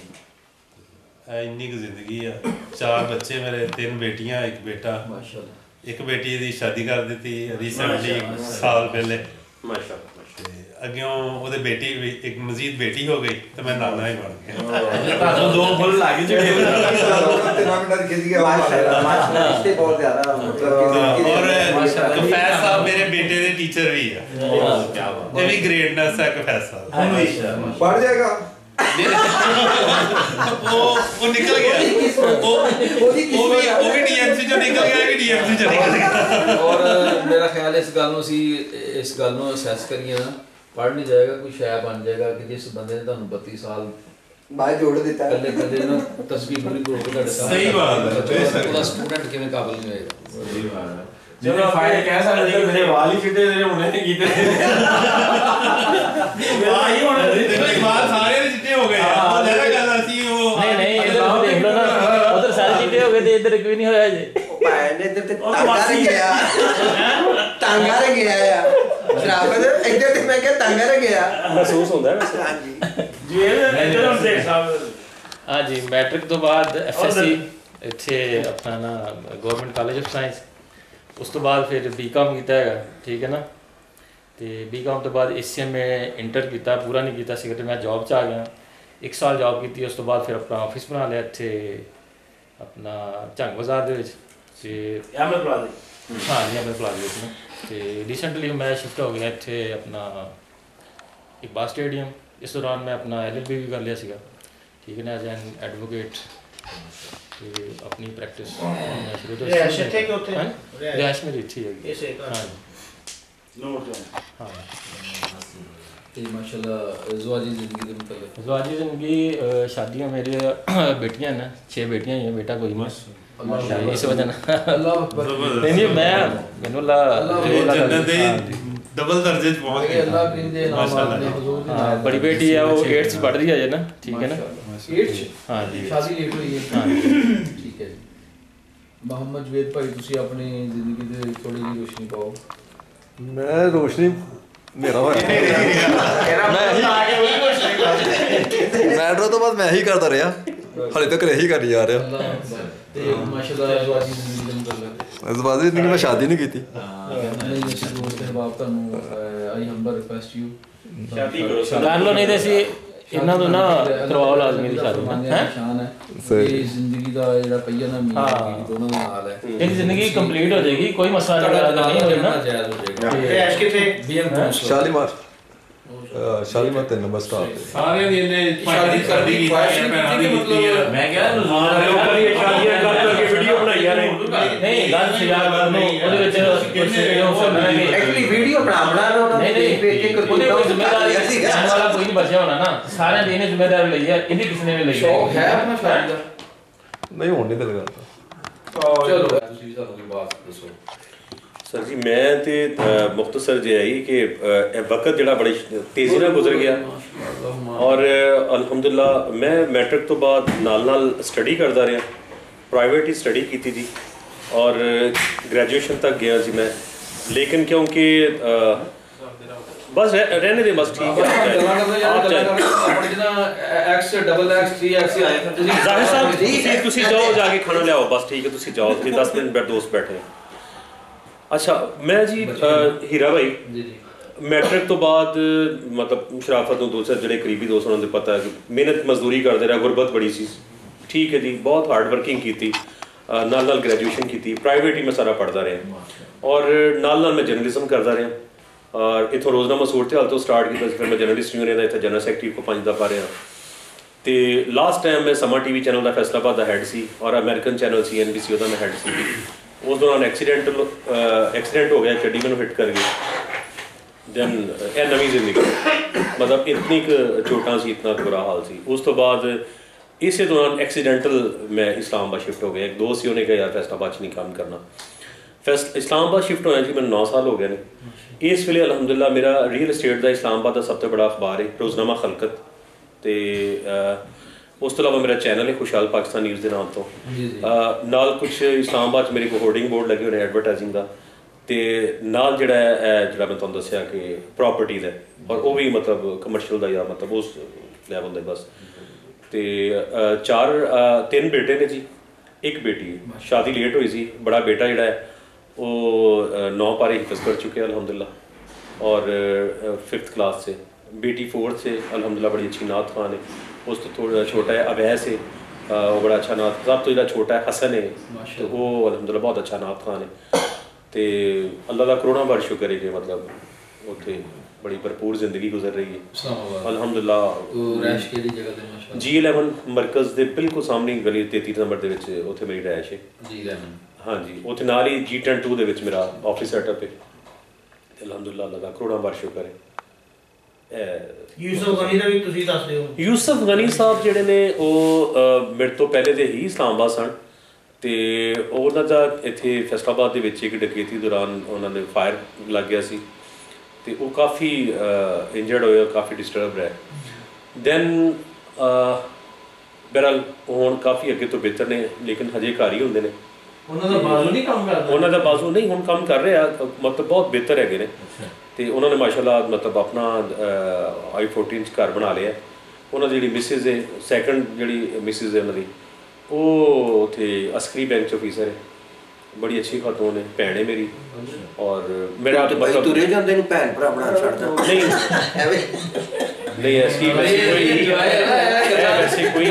ਇੰਨੀ ਕੁ ਜ਼ਿੰਦਗੀ ਆ। 4 ਬੱਚੇ ਮੇਰੇ, 3 ਬੇਟੀਆਂ, 1 ਬੇਟਾ। ਮਾਸ਼ਾਅੱਲਾ। ਇੱਕ ਬੇਟੀ ਦੀ ਸ਼ਾਦੀ ਕਰ ਦਿੱਤੀ ਰੀਸੈਂਟਲੀ, ਸਾਲ ਪਹਿਲੇ। ਮਾਸ਼ਾਅੱਲਾ। ਅੱਗਿਓਂ ਉਹਦੇ ਬੇਟੀ ਵੀ ਇੱਕ ਮਜ਼ੀਦ ਬੇਟੀ ਹੋ ਗਈ ਤੇ ਮੈਂ ਨਾਨਾ ਹੀ ਬਣ ਗਿਆ। ਤੁਹਾਨੂੰ 2 ਫੁੱਲ ਲੱਗ ਜਿਹੜੇ 13 ਮਿੰਟ ਦੀ ਖਿੱਚ ਗਿਆ ਮਾਸ਼ਾਅੱਲਾ ਰਿਸ਼ਤੇ ਬਹੁਤ ਜ਼ਿਆਦਾ ਔਰ ਕਫੈਸ ਸਾਹਿਬ ਮੇਰੇ ਬੇਟੇ ਦੇ ਟੀਚਰ ਵੀ ਆ। ਇਹ ਵੀ ਗ੍ਰੇਟਨੈਸ ਹੈ ਕਫੈਸ ਸਾਹਿਬ। ਪੜ ਜਾਏਗਾ ਉਹ ਨਿਕਲ ਗਿਆ, ਉਹ ਵੀ DMC ਚੋਂ ਨਿਕਲ ਗਿਆ, ਵੀ DMC ਚੋਂ ਨਿਕਲ ਗਿਆ। ਔਰ ਮੇਰਾ ਖਿਆਲ ਇਸ ਗੱਲ ਨੂੰ ਅਸੀਂ ਇਸ ਗੱਲ ਨੂੰ ਅਸੈਸ ਕਰੀਏ ਨਾ, ਪੜ੍ਹ ਨਹੀਂ ਜਾਏਗਾ, ਕੋਈ ਸ਼ੈ ਬਣ ਜਾਏਗਾ ਕਿ ਜਿਸ ਬੰਦੇ ਨੇ ਤੁਹਾਨੂੰ 32 ਸਾਲ ਬਾਅਦ ਜੋੜ ਦਿੱਤਾ ਕੱਲੇ ਨਾ ਤਸਵੀਰ ਪੂਰੀ ਤੋੜ ਕੇ ਤੁਹਾਡੇ ਸਾਹਮਣੇ। ਸਹੀ ਬਾਤ ਹੈ। ਉਹਦਾ ਸਟੂਡੈਂਟ ਕਿਵੇਂ ਕਾਬਲ ਨਹੀਂ ਹੋਏਗਾ। ਸਹੀ ਬਾਤ ਹੈ। ਜਦੋਂ ਫਾਇਦੇ ਕਹਿ ਸਕਦੇ ਕਿ ਮੇਰੇ ਵਾਲ ਹੀ ਚਿੱਟੇ ਤੇਰੇ ਹੁਣੇ ਨਹੀਂ ਕੀਤੇ। ਆਹੀ ਹੁਣ ਦੇਖੋ ਬਾਤ ਸਾਰੇ ਦੇ ਚਿੱਟੇ ਹੋ ਗਏ ਆ। ਉਹ ਜਿਹੜਾ ਗੱਲ ਅਸੀਂ ਉਹ ਨਹੀਂ ਇਧਰ ਦੇਖ ਲਓ ਨਾ, ਉਧਰ ਸਾਰੇ ਚਿੱਟੇ ਹੋ ਗਏ ਤੇ ਇਧਰ ਕੋਈ ਨਹੀਂ ਹੋਇਆ ਜੇ। ਭਾਈ ਨੇ ਤੇ ਤਾਂਗਾ ਰ ਗਿਆ, ਤਾਂਗਾ ਰ ਗਿਆ ਆ ਸ਼ਰਾਫਤ ਇੱਧਰ ਤੇ ਮੈਂ ਕਿਹਾ ਤਾਂਗਾ ਰ ਗਿਆ ਮਹਿਸੂਸ ਹੁੰਦਾ ਹੈ ਵੈਸੇ। ਹਾਂਜੀ ਜੀ ਇਹ ਜਦੋਂ ਦੇਖ ਸਾਹਿਬ ਹਾਂਜੀ ਮੈਟ੍ਰਿਕ ਤੋਂ ਬਾਅਦ FSC ਇੱਥੇ ਆਪਣਾ ਨਾ ਗਵਰਨਮੈਂਟ ਕਾਲਜ ਆਫ ਸਾਇੰਸ, ਉਸ ਤੋਂ ਬਾਅਦ ਫਿਰ BCom ਕੀਤਾ ਹੈਗਾ, ਠੀਕ ਹੈ ਨਾ। ਤੇ BCom ਤੋਂ ਬਾਅਦ ACM ਮੈਂ ਇੰਟਰ ਕੀਤਾ, ਪੂਰਾ ਨਹੀਂ ਕੀਤਾ ਸੀ ਤੇ ਮੈਂ ਜੌਬ 'ਚ ਆ ਗਿਆ। 1 ਸਾਲ ਜੌਬ ਕੀਤੀ, ਉਸ ਤੋਂ ਬਾਅਦ ਫਿਰ ਆਪਣਾ ਆਫਿਸ ਬਣਾ ਲਿਆ ਇੱਥੇ ਆਪਣਾ ਝੰਗ ਬਾਜ਼ਾਰ ਦੇ ਵਿੱਚ। ਤੇ ਅਹਿਮਦ ਪਲਾਜ਼ਾ। ਹਾਂ ਜੀ, ਅਹਿਮਦ ਪਲਾਜ਼ਾ ਵਿੱਚ ਨਾ। ਤੇ ਰੀਸੈਂਟਲੀ ਮੈਂ ਸ਼ਿਫਟ ਹੋ ਗਿਆ ਇੱਥੇ ਆਪਣਾ ਇਕਬਾਲ ਸਟੇਡੀਅਮ। ਇਸ ਦੌਰਾਨ ਮੈਂ ਆਪਣਾ LLB ਵੀ ਕਰ ਲਿਆ ਸੀਗਾ, ਠੀਕ ਹੈ ਨਾ, ਐਜ਼ ਐਨ ਐਡਵੋਕੇਟ। ਤੇ ਆਪਣੀ ਪ੍ਰੈਕਟਿਸ ਮੈਂ ਸ਼ੁਰੂ ਤੋਂ ਰਿਹਾਇਸ਼ ਇੱਥੇ ਕਿ ਉੱਥੇ? ਰਿਹਾਇਸ਼ ਮੇਰੀ ਇੱਥੇ ਹੀ ਹੈਗੀ। ਇਸੇ ਘਰ। ਹਾਂ ਜੀ। ਹਾਂ ਤੇ ਮਾਸ਼ਾਅੱਲਾ ਜ਼ਵਾਜੀ ਜ਼ਿੰਦਗੀ ਦੇ ਮੁਤਲਕ ਜ਼ਵਾਜੀ ਜ਼ਿੰਦਗੀ ਸ਼ਾਦੀਆਂ ਮੇਰੇ ਬੇਟੀਆਂ ਨੇ, 6 ਬੇਟੀਆਂ ਹੀ, ਬੇਟਾ ਕੋਈ ਨਹੀਂ। ਮਾਸ਼ਾਅੱਲਾ ਇਸ ਵਜ੍ਹਾ ਨਾਲ ਅੱਲਾਹੁ ਅਕਬਰ। ਨਹੀਂ ਮੈਨੂੰ ਜੰਨਤ ਦੇ ਡਬਲ ਦਰਜੇ ਚ ਪਹੁੰਚ ਗਏ। ਅੱਲਾਹ ਕਰੀਮ ਦੇ ਨਾਮ ਦੇ ਹਜ਼ੂਰ ਦੇ ਹਾਂ ਬੜੀ ਬੇਟੀ ਹੈ, ਉਹ 8th 'ਚ ਪੜ੍ਹ ਰਹੀ ਹੈ ਜੇ ਨਾ, ਠੀਕ ਹੈ ਨਾ। 8th 'ਚ ਹਾਂ ਜੀ, ਸ਼ਾਦੀ ਲੇਟ ਹੋਈ ਹੈ। ਹਾਂ ਠੀਕ ਹੈ ਜੀ। ਮੁਹੰਮਦ ਜਵੇਦ ਭਾਈ, ਤੁਸੀਂ ਆਪਣੀ ਜ਼ਿੰਦਗੀ ਤੇ ਥੋੜੀ ਜਿਹੀ ਰੋਸ਼ਨੀ ਪਾਓ। ਮੈਂ ਰੋਸ਼ਨੀ ਮੇਰਾ ਹੋਇਆ ਮੈਟਰੋ ਤੋਂ ਬਾਅਦ ਮੈਂ ਹੀ ਕਰਦਾ ਰਿਹਾ, ਹਾਲੇ ਤੱਕ ਇਹੀ ਕਰੀ ਜਾ ਰਿਹਾ। ਅੱਲਾਹ ਅਕਬਰ। ਤੇ ਮਾਸ਼ਾਅੱਲਾ ਜ਼ਵਾਜੀ ਜ਼ਿੰਦਗੀ ਦੇ ਮੁਤਲਕ ਇਸ ਬਾਅਦ ਜ਼ਿੰਦਗੀ ਮੈਂ ਸ਼ਾਦੀ ਨਹੀਂ ਕੀਤੀ। ਨਹੀਂ ਅਸੀਂ ਦੋਸਤ ਹੈ ਬਾਪ ਤੁਹਾਨੂੰ ਆਈ ਹੰਬਲ ਰਿਕੁਐਸਟ ਯੂ ਸ਼ਾਦੀ ਕਰੋ। ਕਰ ਲਓ, ਨਹੀਂ ਤੇ ਅਸੀਂ ਇਹਨਾਂ ਨੂੰ ਨਾ ਕਰਵਾਓ ਲਾਜ਼ਮੀ ਦੀ ਸ਼ਾਦੀ ਨਾ। ਨਿਸ਼ਾਨ ਹੈ ਇਹ ਜ਼ਿੰਦਗੀ ਦਾ ਜਿਹੜਾ ਪਈਆ ਨਾ ਮੀਆਂ ਦੋਨੋਂ ਦਾ ਨਾਲ ਹੈ। ਇਹਦੀ ਜ਼ਿੰਦਗੀ ਕੰਪਲੀਟ ਹੋ ਜਾਏਗੀ, ਕੋਈ ਮਸਲਾ ਨਹੀਂ ਹੋਏਗਾ। ਜਾਇਜ਼ ਹੋ ਜਾਏਗਾ। ਰਿਹਾਇਸ਼ ਕਿੱਥੇ? BM ਸ਼ਾਲੀਮਾਰ 3 ਨੰਬਰ ਸਟਾਪ ਤੇ। ਸਾਰਿਆਂ ਦੀ ਇਹਨੇ ਸ਼ਾਦੀ ਕਰਦੀ ਕੀਤੀ ਹੈ, ਭੈਣਾਂ ਦੀ ਕੀਤੀ ਹੈ। ਮੈਂ ਕਿਹਾ ਲੋਕਾਂ ਦੀ ਸ਼ਾਦੀਆਂ ਕਰ ਕਰਕੇ ਵੀਡੀਓ ਬਣਾਈਆਂ ਨੇ। ਨਹੀਂ ਗੱਲ ਸ਼ਿਆਰ ਨੂੰ ਉਹਦੇ ਵਿੱਚ ਐਕਚੁਅਲੀ ਵੀਡੀਓ ਬਣਾ ਲਓ ਨਹੀਂ ਉਹਦੇ ਕੋਈ ਜ਼ਿੰਮੇਵਾਰੀ ਲੈਣ ਵਾਲਾ ਕੋਈ ਨਹੀਂ ਬਚਿਆ ਹੋਣਾ ਨਾ, ਸਾਰਿਆਂ ਦੀ ਇਹਨੇ ਜ਼ਿੰਮੇਵਾਰੀ ਲਈ ਹੈ, ਇਹਦੀ ਕਿਸੇ ਨੇ ਵੀ ਲਈ ਸ਼ੌਕ ਹੈ ਆਪਣਾ ਸ਼ਾਦੀ ਦਾ। ਨਹੀਂ ਹੁਣ ਨਹੀਂ ਦਿਲ ਕਰਦਾ। ਚਲੋ ਤੁਸੀਂ ਸਾਨੂੰ ਕੋਈ ਬਾਤ ਦੱਸੋ। ਸਰ ਜੀ ਮੈਂ ਤੇ ਮੁਖਤਸਰ ਜੇ ਆਈ ਕਿ ਇਹ ਵਕਤ ਜਿਹੜਾ ਬੜੀ ਤੇਜ਼ੀ ਨਾਲ ਗੁਜ਼ਰ ਗਿਆ ਔਰ ਅਲਹਮਦੁਲਿਲਾ ਮੈਂ ਮੈਟ੍ਰਿਕ ਤੋਂ ਬਾਅਦ ਨਾਲ ਸਟੱਡੀ ਕਰਦਾ ਰਿਹਾ, ਪ੍ਰਾਈਵੇਟ ਹੀ ਸਟੱਡੀ ਕੀਤੀ ਜੀ ਔਰ ਗ੍ਰੈਜੂਏਸ਼ਨ ਤੱਕ ਗਿਆ ਸੀ ਮੈਂ। ਲੇਕਿਨ ਕਿਉਂਕਿ ਬਸ ਰਹਿਣੇ ਦੇ ਬਸ ਠੀਕ ਹੈ। ਆਪਣੇ ਜਿਹਨਾਂ X ਡਬਲ X 3X ਆਏ ਫਿਰ ਤੁਸੀਂ ਜ਼ਾਹਿਰ ਸਾਹਿਬ ਤੁਸੀਂ ਜਾਓ ਜਾ ਕੇ ਖਾਣਾ ਲਿਆਓ, ਬਸ ਠੀਕ ਹੈ ਤੁਸੀਂ ਜਾਓ, ਤੁਸੀਂ 10 ਮਿੰਟ ਦੋਸਤ ਬੈਠੇ। ਅੱਛਾ ਮੈਂ ਜੀ ਹੀਰਾ ਭਾਈ ਜੀ ਜੀ ਮੈਟ੍ਰਿਕ ਤੋਂ ਬਾਅਦ ਮਤਲਬ ਸ਼ਰਾਫਤ ਨੂੰ ਦੋਸਤ ਜਿਹੜੇ ਕਰੀਬੀ ਦੋਸਤ ਉਹਨਾਂ ਨੂੰ ਪਤਾ ਕਿ ਮਿਹਨਤ ਮਜ਼ਦੂਰੀ ਕਰਦੇ ਰਿਹਾ, ਗੁਰਬਤ ਬੜੀ ਸੀ, ਠੀਕ ਹੈ ਜੀ, ਬਹੁਤ ਹਾਰਡ ਵਰਕਿੰਗ ਕੀਤੀ, ਨਾਲ ਗ੍ਰੈਜੂਏਸ਼ਨ ਕੀਤੀ, ਪ੍ਰਾਈਵੇਟ ਹੀ ਮੈਂ ਸਾਰਾ ਪੜ੍ਹਦਾ ਰਿਹਾ ਔਰ ਨਾਲ ਮੈਂ ਜਰਨਲਿਜ਼ਮ ਕਰਦਾ ਰਿਹਾ ਔਰ ਇੱਥੋਂ ਰੋਜ਼ਨਾਮਾ ਸੂਰਤ ਹਾਲ ਤੋਂ ਸਟਾਰਟ ਕੀਤਾ ਸੀ, ਫਿਰ ਮੈਂ ਜਰਨਲਿਸਟ ਯੂਨੀਅਨ ਦਾ ਇੱਥੇ ਜਨਰਲ ਸੈਕਟਰੀ ਕੋ 5 ਦਫਾ ਰਿਹਾ ਤੇ ਲਾਸਟ ਟਾਈਮ ਮੈਂ ਸਮਾਂ TV ਚੈਨਲ ਦਾ ਫੈਸਲਾਬਾਦ ਦਾ ਹੈਡ ਸੀ ਔਰ ਅਮਰੀਕਨ ਚੈਨਲ CNBC ਉਹਦਾ ਮੈਂ ਹੈਡ ਸੀ। ਉਸ ਦੌਰਾਨ ਐਕਸੀਡੈਂਟ ਹੋ ਗਿਆ, ਗੱਡੀ ਮੈਨੂੰ ਹਿੱਟ ਕਰ ਗਈ। ਦੈਨ ਇਹ ਨਵੀਂ ਜ਼ਿੰਦਗੀ ਮਤਲਬ ਇਤਨੀ ਕੁ ਚੋਟਾਂ ਸੀ, ਇਤਨਾ ਬੁਰਾ ਹਾਲ ਸੀ। ਉਸ ਤੋਂ ਬਾਅਦ ਇਸੇ ਦੌਰਾਨ ਐਕਸੀਡੈਂਟਲ ਮੈਂ ਇਸਲਾਮਾਬਾਦ ਸ਼ਿਫਟ ਹੋ ਗਿਆ। ਇੱਕ ਦੋਸਤ ਸੀ, ਉਹਨੇ ਕਿਹਾ ਯਾਰ ਫੈਸਲਾਬਾਦ 'ਚ ਨਹੀਂ ਕੰਮ ਕਰਨਾ। ਇਸਲਾਮਾਬਾਦ ਸ਼ਿਫਟ ਹੋਇਆ ਜੀ ਮੈਨੂੰ 9 ਸਾਲ ਹੋ ਗਏ ਨੇ। ਇਸ ਵੇਲੇ ਅਲਹਮਦੁਲਿਲਾ ਮੇਰਾ ਰੀਅਲ estate ਦਾ ਇਸਲਾਮਾਬਾਦ ਦਾ ਸਭ ਤੋਂ ਬੜਾ ਅਖਬਾਰ ਹੈ ਰੋਜ਼ਨਾਮਾ ਖਲਕਤ ਤੇ ਉਸ ਤੋਂ ਇਲਾਵਾ ਮੇਰਾ ਚੈਨਲ ਹੈ ਖੁਸ਼ਹਾਲ ਪਾਕਿਸਤਾਨ ਨਿਊਜ਼ ਦੇ ਨਾਮ ਤੋਂ ਨਾਲ ਕੁਝ ਇਸਲਾਮਾਬਾਦ 'ਚ ਮੇਰੇ ਕੋਲ ਹੋਰਡਿੰਗ ਬੋਰਡ ਲੱਗੇ ਹੋਏ ਨੇ ਐਡਵਰਟਾਈਜ਼ਿੰਗ ਦਾ ਤੇ ਨਾਲ ਜਿਹੜਾ ਮੈਂ ਤੁਹਾਨੂੰ ਦੱਸਿਆ ਕਿ ਪ੍ਰੋਪਰਟੀ ਦਾ ਔਰ ਉਹ ਵੀ ਮਤਲਬ ਕਮਰਸ਼ੀਅਲ ਦਾ ਜਾਂ ਮਤਲਬ ਉਸ ਲੈਵਲ ਦਾ ਬਸ ਤੇ 3 ਬੇਟੇ ਨੇ ਜੀ, ਇੱਕ ਬੇਟੀ ਹੈ। ਸ਼ਾਦੀ ਲੇਟ ਹੋਈ ਸੀ। ਬੜਾ ਬੇਟਾ ਜਿਹੜਾ ਹੈ ਉਹ 9 पारे हिफ्ज़ कर चुके हैं अल्हम्दुलिल्लाह और 5th क्लास से। बेटी 4th से अल्हम्दुलिल्लाह बड़ी अच्छी नात खान है। उस तो थोड़ा छोटा है अवैस है, वो बड़ा अच्छा नात। सब तो जो छोटा है हसन है तो वो अल्हम्दुलिल्लाह बहुत अच्छा नात खान है। तो अल्लाह का करोड़ों बार शुक्र है कि मतलब उत्थे बड़ी भरपूर जिंदगी गुजर रही है अल्हम्दुलिल्लाह। G11 मरकज़ के बिल्कुल सामने गली 33 नंबर के उत्थे मेरी रहायश है। G11 हाँ जी, उत्थे नाल ही G10 2 ਦੇ ਵਿੱਚ ਮੇਰਾ ਆਫਿਸ ਸੈਟਅਪ ਹੈ ਤੇ ਅਲਹਮਦੁਲਿल्लाह ਅੱਲਾਹ ਦਾ ਕਰੋੜਾਂ ਬਾਰ ਸ਼ੁਕਰ ਹੈ। ਯੂਸਫ ਗਨੀ ਦਾ ਵੀ ਤੁਸੀਂ ਦੱਸ ਦਿਓ। ਯੂਸਫ ਗਨੀ ਸਾਹਿਬ ਜਿਹੜੇ ਨੇ ਉਹ ਮੇਰੇ ਤੋਂ ਪਹਿਲੇ ਦੇ ਹੀ ਇਸਲਾਮਾਬਾਦ ਸਨ ਤੇ ਉਹਨਾਂ ਦਾ ਇੱਥੇ ਫੈਸਲਾਬਾਦ ਦੇ ਵਿੱਚ ਇੱਕ ਡਕੈਤੀ ਦੌਰਾਨ ਉਹਨਾਂ ਦੇ ਫਾਇਰ ਲੱਗ ਗਿਆ ਸੀ ਤੇ ਉਹ ਕਾਫੀ ਇੰਜਰਡ ਹੋਏ, ਕਾਫੀ ਡਿਸਟਰਬ ਰਹੇ। ਦੈਨ ਬਹਰਹਾਲ ਹੁਣ ਕਾਫੀ ਅੱਗੇ ਤੋਂ ਬਿਹਤਰ ਨੇ ਲੇਕਿਨ ਹਜੇ ਘਰ ਹੀ ਹੁੰਦੇ ਨੇ। ਉਹਨਾਂ ਦਾ ਬਾਜ਼ੂ ਨਹੀਂ ਕੰਮ ਕਰਦਾ? ਉਹਨਾਂ ਦਾ ਬਾਜ਼ੂ ਨਹੀਂ ਹੁਣ ਕੰਮ ਕਰ ਰਿਹਾ, ਮਤਲਬ ਬਹੁਤ ਬਿਹਤਰ ਹੈਗੇ ਨੇ ਤੇ ਉਹਨਾਂ ਨੇ ਮਾਸ਼ਾਅੱਲਾ ਮਤਲਬ ਆਪਣਾ I-14 'ਚ ਘਰ ਬਣਾ ਲਿਆ। ਉਹਨਾਂ ਦੀ ਜਿਹੜੀ ਮਿਸਿਸ ਹੈ, ਸੈਕੰਡ ਜਿਹੜੀ ਮਿਸਿਸ ਹੈ ਉਹਨਾਂ ਦੀ, ਉਹ ਉੱਥੇ ਅਸਕਰੀ ਬੈਂਕ 'ਚ ਆਫਿਸਰ ਹੈ। ਬੜੀ ਅੱਛੀ ਖਾਤੂਨ ਹੈ, ਭੈਣ ਹੈ ਮੇਰੀ। ਔਰ ਮੇਰਾ ਮਤਲਬ ਤੁਰੇ ਜਾਂਦੇ ਨੂੰ ਭੈਣ ਭਰਾ ਬਣਾ ਛੱਡਦਾ ਨਹੀਂ ਐਵੇਂ ਨਹੀਂ ਐਸੀ ਵੈਸੇ ਕੋਈ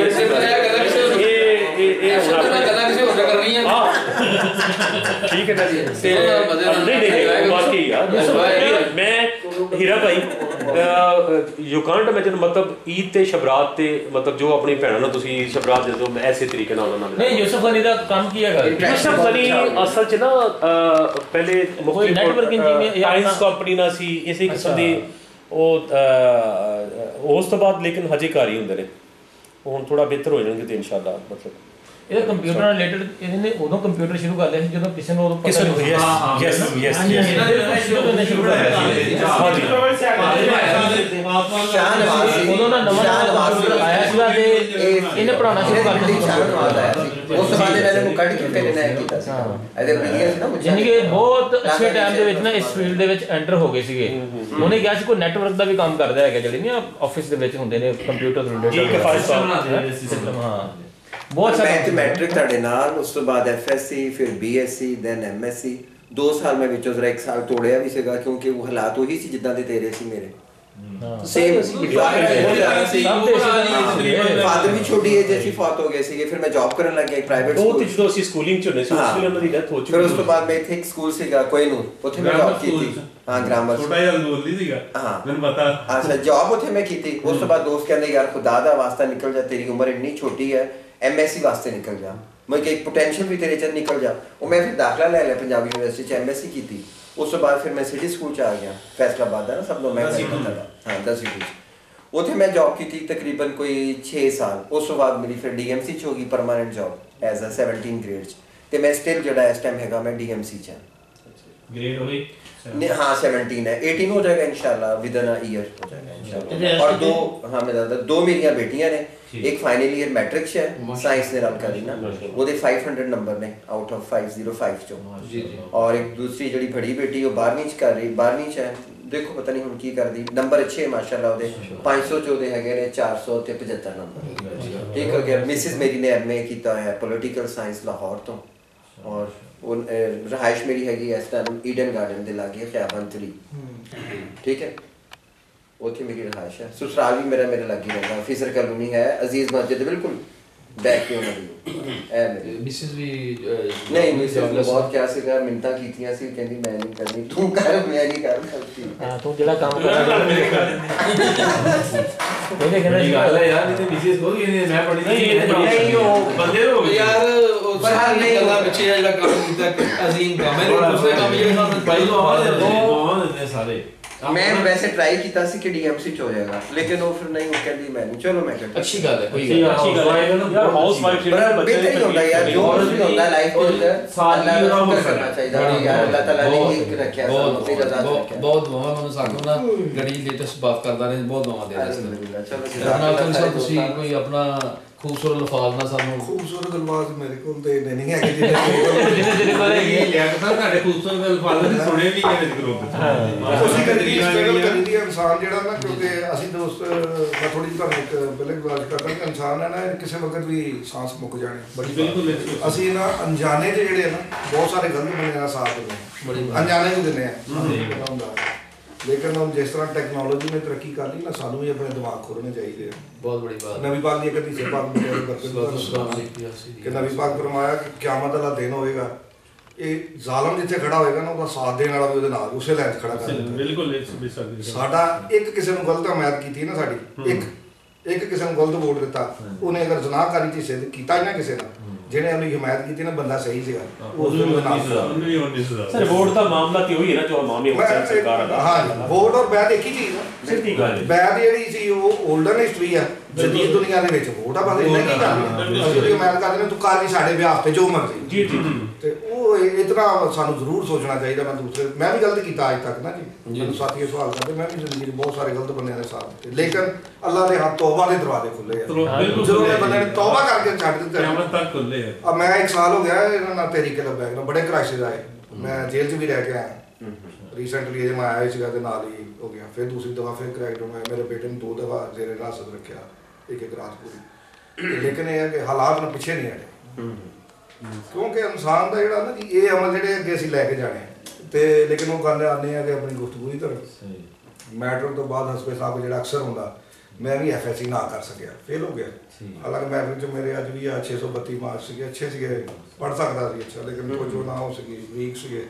ठीक है ना जी। नहीं बाकी यार मैं हीरा भाई यू कांट इमेजिन मतलब ईद ते शबरात ते मतलब जो अपनी भैनों ਨੂੰ ਤੁਸੀਂ ਸ਼ਬਰਾਤ ਦੇ ਦੋ ਐਸੇ ਤਰੀਕੇ ਨਾਲ ਉਹਨਾਂ ਨਹੀਂ ਯੂਸਫ ਗਨੀ ਦਾ ਕੰਮ ਕੀ ਹੈਗਾ? ਯੂਸਫ ਗਨੀ ਅਸਲ 'ਚ ਨਾ ਪਹਿਲੇ ਮੁਖਤਲਿਫ ਨੈਟਵਰਕਿੰਗ ਜਿਵੇਂ ਟਾਈਮਸ ਕੰਪਨੀ ਨਾਲ ਸੀ ਇਸੇ ਕਿਸਮ ਦੀ ਉਹ ਉਸ ਤੋਂ ਬਾਅਦ ਲੇਕਿਨ ਹਜੇ ਘਰ ਹੀ ਹੁੰਦੇ ਨੇ। ਹੁਣ ਥੋੜਾ ਬਿਹਤਰ ਹੋ ਜਾਣਗੇ ਤੇ ਇਨਸ਼ਾਅੱਲਾ ਮਤਲਬ ਇਹਦਾ ਕੰਪਿਊਟਰ ਨਾਲ ਰਿਲੇਟਡ ਇਹਨੇ ਉਦੋਂ ਕੰਪਿਊਟਰ ਸ਼ੁਰੂ ਕਰ ਲਿਆ ਸੀ ਜਦੋਂ ਕਿਸੇ ਨੂੰ ਉਦੋਂ ਕਿਸੇ ਨੂੰ ਯੈਸ ਇਹਨਾਂ ਦੇ ਸ਼ੁਰੂ ਕਰਨਾ ਸ਼ੁਰੂ ਕਰ ਲਿਆ ਸੀ। ਉਦੋਂ ਦਾ ਨਵਾਂ ਆਇਆ ਸੀਗਾ ਤੇ ਇਹਨੇ ਪੜਾਉਣਾ ਸ਼ੁਰੂ ਕਰ ਦਿੱਤਾ। ਉਸ ਤੋਂ ਬਾਅਦ ਇਹਨਾਂ ਨੂੰ ਕੱਢ ਕੇ ਫਿਰ ਇਹਨਾਂ ਨੇ ਕੀਤਾ ਸੀ ਇਹਦੇ ਪ੍ਰੀਵੀਅਸ ਨਾ ਯਾਨੀ ਕਿ ਬਹੁਤ ਅੱਛੇ ਟਾਈਮ ਦੇ ਵਿੱਚ ਨਾ ਇਸ ਫੀਲਡ ਦੇ ਵਿੱਚ ਐਂਟਰ ਹੋ ਗਏ ਸੀਗੇ। ਉਹਨੇ ਕਿਹਾ ਸੀ ਕੋਈ ਨੈਟਵਰਕ ਦਾ ਵੀ ਕੰਮ ਕਰਦਾ ਹੈਗਾ ਜਿਹੜੇ ਨਾ ਆਫਿਸ ਦੇ ਵਿੱਚ ਹੁੰਦੇ ਨੇ ਕੰਪਿਊਟਰ ਰਿਲੇਟਡ। ਹਾਂ ਬਹੁਤ ਸਾਰੇ ਮੈਟ੍ਰਿਕ ਤੁਹਾਡੇ ਨਾਲ, ਉਸ ਤੋਂ ਬਾਅਦ FSC ਫਿਰ BSc ਦੈਨ MSc 2 ਸਾਲ ਮੈਂ ਵਿੱਚੋਂ ਜ਼ਰਾ 1 ਸਾਲ ਤੋੜਿਆ ਵੀ ਸੀਗਾ ਕਿਉਂਕਿ ਉਹ ਹਾਲਾਤ ਉਹੀ ਸੀ ਜਿੱਦਾਂ ਦੇ ਤੇਰੇ ਸੀ ਮੇਰੇ। ਸੇਮ ਫਾਦਰ ਵੀ ਛੋਟੀ ਏਜ 'ਚ ਫੌਤ ਹੋ ਗਏ ਸੀਗੇ। ਫਿਰ ਮੈਂ ਜੌਬ ਕਰਨ ਲੱਗ ਗਿਆ ਪ੍ਰਾਈਵੇਟ ਸਕੂਲ। ਉਹ ਜਦੋਂ ਅਸੀਂ ਸਕੂਲਿੰਗ 'ਚ ਹੁੰਦੇ ਸੀ ਉਸ ਵੇਲੇ ਉਹਨਾਂ ਦੀ ਡੈਥ ਹੋ ਚੁੱਕੀ। ਫਿਰ ਉਸ ਤੋਂ ਬਾਅਦ ਮੈਂ ਇੱਥੇ ਇੱਕ ਸਕੂਲ ਸੀਗਾ ਕੋਹੀਨੂਰ, ਉੱਥੇ ਮੈਂ ਜੌਬ ਕੀਤੀ। ਹਾਂ ਗ੍ਰਾਮਰ ਛੋਟਾ ਜਿਹਾ ਬੋਲਦੀ ਸੀਗਾ ਹਾਂ ਮੈਨੂੰ ਪਤਾ। ਅੱਛਾ ਜੌਬ ਉੱਥੇ ਮੈਂ ਕੀਤੀ। ਉਸ ਤੋਂ ਬਾਅਦ ਦੋਸਤ ਕਹਿੰਦੇ ਯਾਰ ਖੁਦਾ ਦਾ ਵਾਸਤਾ ਨਿਕਲ ਜਾ, ਤੇਰੀ ਉਮਰ ਇੰਨੀ ਛੋਟੀ ਹੈ, MSc ਵਾਸਤੇ ਨਿਕਲ ਜਾ। ਮੈਂ ਕਿ ਇੱਕ ਪੋਟੈਂਸ਼ੀਅਲ ਵੀ ਤੇਰੇ 'ਚ ਨਿਕਲ ਜਾ। ਉਹ ਮੈਂ ਫਿਰ ਦਾਖਲਾ ਲੈ ਲਿਆ ਪੰਜਾਬ ਯੂਨੀਵਰਸਿਟੀ 'ਚ, MSc ਕੀਤੀ। ਉਸ ਤੋਂ ਬਾਅਦ ਫਿਰ ਮੈਂ ਸਿਟੀ ਸਕੂਲ 'ਚ ਆ ਗਿਆ, ਫੈਸਲਾਬਾਦ ਦਾ ਨਾ ਸਭ ਨੂੰ ਮੈਂ ਹਾਂ 10 ਸਿਟੀ 'ਚ। ਉੱਥੇ ਮੈਂ ਜੌਬ ਕੀਤੀ ਤਕਰੀਬਨ ਕੋਈ 6 ਸਾਲ। ਉਸ ਤੋਂ ਬਾਅਦ ਮੇਰੀ ਫਿਰ DMC 'ਚ ਹੋ ਗਈ permanent job as a 17 grade 'ਚ ਤੇ ਮੈਂ ਸਟਿਲ ਜਿਹੜਾ ਇਸ ਟਾਈਮ ਹੈਗਾ ਮੈਂ DMC 'ਚ ग्रेड हो गई हाँ 17 है, 18 हो जाएगा इंशाल्लाह विद इन अ ईयर हो जाएगा इंशाल्लाह। और 2 हाँ मेरा 2 मेरी बेटियां ने, एक फाइनल ईयर मैट्रिक है साइंस ने रल करी ना वो 500 नंबर ने आउट ऑफ 505 चो। और एक दूसरी जड़ी बड़ी बेटी वो 12वीं च कर रही, 12वीं च है। देखो पता नहीं हुण की करदी, नंबर अच्छे माशाल्लाह ओदे 500 चो दे हैगे ने 400 ते 75 नंबर ठीक हो गया। मिसिस मेरी ने MA कीता है पॉलिटिकल साइंस लाहौर तो। और वो रहाइश मेरी हैगी इस टाइम ईडन गार्डन दे लागे ख्याबन 3 ठीक है, उत्थे मेरी रहाइश है। ससुराल भी मेरा मेरे लागे रहंदा, फिसर कॉलोनी है, अजीज मस्जिद बिल्कुल बैक पे होना भी मिसेस भी नहीं मिसेस ने बहुत क्या सीगा मिन्नतां कीतियां सी, कहंदी मैं नहीं करनी, तू कर मैं नहीं कर सकती। हां तू जेड़ा काम कर रहा ਇਹਨੇ ਕਹਿੰਦਾ ਇਹ ਗੱਲ ਹੈ ਯਾਰ, ਇਹਨੇ ਮਿਸਿਸ ਹੋ ਗਈ ਨੇ ਮੈਂ ਪੜੀ ਨਹੀਂ ਉਹ ਬੰਦੇ ਹੋ ਗਏ ਯਾਰ ਉਹ ਸਾਰੀ ਗੱਲਾਂ ਪਿੱਛੇ ਜਿਹੜਾ ਕੰਮ ਕੀਤਾ ਅਸੀਂ ਕੰਮ ਹੈ ਦੂਸਰੇ ਕੰਮ ਜਿਹੜੇ ਸਾਨੂੰ ਪਹਿਲਾਂ ਆਉਂਦੇ ਸਾਰੇ। मैं वैसे ट्राई किया सी कि DMC च हो जाएगा लेकिन वो फिर नहीं, वो कहती मैं नहीं, चलो मैं करता। अच्छी गल है, कोई अच्छी गल है यार, हाउस वाइफ जेड़ा बच्चे नहीं होता यार, जो भी होता लाइफ में अल्लाह का शुक्र करना चाहिए यार, अल्लाह ताला ने एक रखा है अपनी रजा रखा है। बहुत दुआ मैं साकू ना गड़ी लेटेस्ट बात करदा रहे, बहुत दुआ दे रहे हैं। चलो जनाब तुम सब ਤੁਸੀਂ ਕੋਈ ਆਪਣਾ ਖੂਬਸੂਰਤ ਲਫਾਜ਼ ਨਾਲ ਸਾਨੂੰ ਖੂਬਸੂਰਤ ਅਲਫਾਜ਼ ਮੇਰੇ ਕੋਲ ਤੇ ਇੰਨੇ ਨਹੀਂ ਹੈਗੇ ਜਿਹਨੇ ਕੋਲ ਹੈਗੇ ਲਿਆਕਤ ਸਾਹਿਬ ਤੁਹਾਡੇ ਖੂਬਸੂਰਤ ਅਲਫਾਜ਼ ਨੇ ਸੁਣੇ ਵੀ ਹੈ ਵਿੱਚ ਗਰੁੱਪ ਅਸੀਂ ਕਦੀ ਸਟਰਗਲ ਕਰੀਦੀ ਇਨਸਾਨ ਜਿਹੜਾ ਨਾ ਕਿਉਂਕਿ ਅਸੀਂ ਦੋਸਤ ਮੈਂ ਥੋੜੀ ਜਿਹੀ ਤੁਹਾਨੂੰ ਇੱਕ ਪਹਿਲੇ ਗੱਲ ਕਰਦਾ ਕਿ ਇਨਸਾਨ ਹੈ ਨਾ ਕਿਸੇ ਵਕਤ ਵੀ ਸਾਂਸ ਮੁੱਕ ਜਾਣੀ ਬਿਲਕੁਲ ਅਸੀਂ ਨਾ ਅਣਜਾਣੇ ਚ ਜਿਹੜੇ ਨਾ ਬਹੁਤ ਸਾਰੇ ਗਲਤ ਬੰਦੇ ਦਾ ਸਾਥ ਦਿੰਦੇ ਹਾਂ ਅਣਜਾਣੇ ਵੀ ਦਿੰਦੇ ਆ ਲੇਕਿਨ ਹੁਣ ਜਿਸ ਤਰ੍ਹਾਂ ਟੈਕਨੋਲੋਜੀ ਨੇ ਤਰੱਕੀ ਕਰ ਲਈ ਨਾ ਸਾਨੂੰ ਵੀ ਆਪਣੇ ਦਿਮਾਗ ਖੋਲਣੇ ਚਾਹੀਦੇ ਆ ਬਹੁਤ ਬੜੀ ਬਾਤ ਨਬੀ ਪਾਕ ਦੀ ਇੱਕ ਹਦੀਸ ਪਾਕ ਕਿ ਨਬੀ ਪਾਕ ਫਰਮਾਇਆ ਕਿ ਕਿਆਮਤ ਵਾਲਾ ਦਿਨ ਹੋਏਗਾ ਇਹ ਜ਼ਾਲਮ ਜਿੱਥੇ ਖੜਾ ਹੋਏਗਾ ਨਾ ਉਹਦਾ ਸਾਥ ਦੇਣ ਵਾਲਾ ਵੀ ਉਹਦੇ ਨਾਲ ਉਸੇ ਲਾਈਨ 'ਚ ਖੜਾ ਕਰ ਦਿੱਤਾ ਬਿਲਕੁਲ ਸਾਡਾ ਇੱਕ ਕਿਸੇ ਨੂੰ ਗਲਤ ਹਮਾਇਤ ਕੀਤੀ ਨਾ ਸਾਡੀ ਇੱਕ ਕਿਸੇ ਨੂੰ ਗਲਤ ਵੋਟ ਦਿੱਤਾ ਉਹਨੇ ਅਗਰ ਜ਼ਨਾਹਕਾਰੀ 'ਚ ਹਿੱਸੇ ਕੀਤਾ ਹੀ ਨਾ ਕਿਸੇ ਨਾਲ ਜਿਹਨੇ ਉਹਨੂੰ ਹਮਾਇਤ ਕੀਤੀ ਨਾ ਬੰਦਾ ਸਹੀ ਸੀਗਾ ਸਰ ਵੋਟ ਦਾ ਮਾਮਲਾ ਤੇ ਉਹੀ ਹੈ ਨਾ ਜੋ ਮਾਮਲੇ ਹੁਸੈਨ ਸਰਕਾਰ ਦਾ ਹਾਂ ਵੋਟ ਔਰ ਬੈਦ ਇੱਕ ਹੀ ਚੀਜ਼ ਨਾ ਸਿੱਧੀ ਗੱਲ ਬੈਦ ਜਿਹੜੀ ਸੀ ਉਹ 올ਡਨ ਹਿਸਟਰੀ ਆ ਜਦੀਦ ਦੁਨੀਆ ਦੇ ਵਿੱਚ ਵੋਟ ਆ ਬਸ ਇੰਨਾ ਕੀ ਕਰਨੀ ਅਸੀਂ ਹਮਾਇਤ ਕਰਦੇ ਨੇ ਤੂੰ ਕਰ ਵੀ ਸਾਡੇ ਵਿਆਹ ਤੇ ਜੋ ਮਰਜ਼ੀ ਜੀ ਤੇ ਉਹ ਇਤਨਾ ਸਾਨੂੰ ਜ਼ਰੂਰ ਸੋਚਣਾ ਚਾਹੀਦਾ ਮੈਂ ਵੀ ਗਲਤ ਕੀਤਾ ਅੱਜ ਤੱਕ ਨਾ ਜੀ ਮੈਨੂੰ ਸਾਥੀ ਸਵਾਲ ਕਰਦੇ ਮੈਂ ਵੀ ਜ਼ਿੰਦਗੀ 'ਚ ਬਹੁਤ ਸਾਰੇ ਗਲਤ ਬੰਦਿਆਂ ਦੇ ਸਾਥ ਦਿੱਤੇ ਲੇਕਿਨ ਅੱਲਾਹ ਦੇ ਹੱਥ ਤੌਬਾ ਦੇ ਦਰਵਾਜ਼ੇ ਖੁੱਲੇ ਆ ਜਦੋਂ ਇਹ ਬੰਦੇ ਨੇ ਤੌਬਾ ਕਰਕੇ ਛੱਡ ਦਿੱਤਾ ਕਿਆਮਤ ਤੱਕ ਖੁੱਲੇ ਆ ਮੈਂ 1 ਸਾਲ ਹੋ ਗਿਆ ਇਹਨਾਂ ਨਾਲ ਤੇਰੀ ਕਲਬ ਬੈਗ ਨਾਲ ਬੜੇ ਕ੍ਰਾਈਸਿਸ ਆਏ ਮੈਂ ਜੇਲ੍ਹ 'ਚ ਵੀ ਰਹਿ ਕੇ ਆਇਆ ਰੀਸੈਂਟਲੀ ਜੇ ਮੈਂ ਆਇਆ ਸੀਗਾ ਤੇ ਨਾਲ ਹੀ ਹੋ ਗਿਆ ਫਿਰ ਦੂਸਰੀ ਦਫਾ ਫਿਰ ਕ੍ਰੈਕਡਾਊਨ ਹੋਇਆ ਮੇਰੇ ਬੇਟੇ ਨੂੰ 2 ਦਫਾ ਜ਼ੇਰੇ ਹਿਰਾਸਤ ਰੱਖਿਆ ਇੱਕ ਰਾਤ ਪੂਰੀ ਲੇਕਿਨ ਇਹ ਹੈ ਕਿ ਹਾਲਾਤ ਨੂੰ ਪਿੱਛੇ ਨਹੀਂ ਹਟੇ ਕਿਉਂਕਿ ਇਨਸਾਨ ਦਾ ਜਿਹੜਾ ਨਾ ਜੀ ਇਹ ਅਮਲ ਜਿਹੜੇ ਅੱਗੇ ਅਸੀਂ ਲੈ ਕੇ ਜਾਣੇ ਤੇ ਲੇਕਿਨ ਉਹ ਗੱਲ ਆਉਂਦੇ ਆ ਕਿ ਆਪਣੀ ਗੁਫ਼ਤਗੂ ਦੀ ਤਰਫ ਮੈਟ੍ਰਿਕ ਤੋਂ ਬਾਅਦ ਹਸਪੇ ਸਾਹਿਬ ਜਿਹੜਾ ਅਕਸਰ ਹੁੰਦਾ ਮੈਂ ਵੀ ਐਫਐਸਸੀ ਨਾ ਕਰ ਸਕਿਆ ਫੇਲ ਹੋ ਗਿਆ ਹਾਲਾਂਕਿ ਮੈਟ੍ਰਿਕ 'ਚ ਮੇਰੇ ਅੱਜ ਵੀ 632 ਮਾਰਕਸ ਸੀਗੇ ਅੱਛੇ ਸੀਗੇ ਪੜ੍ਹ ਸਕਦਾ ਸੀ ਅੱਛਾ ਲੇਕਿਨ ਕੁਝ ਨਾ ਹੋ ਸਕੀ ਵੀਕ ਸੀਗੇ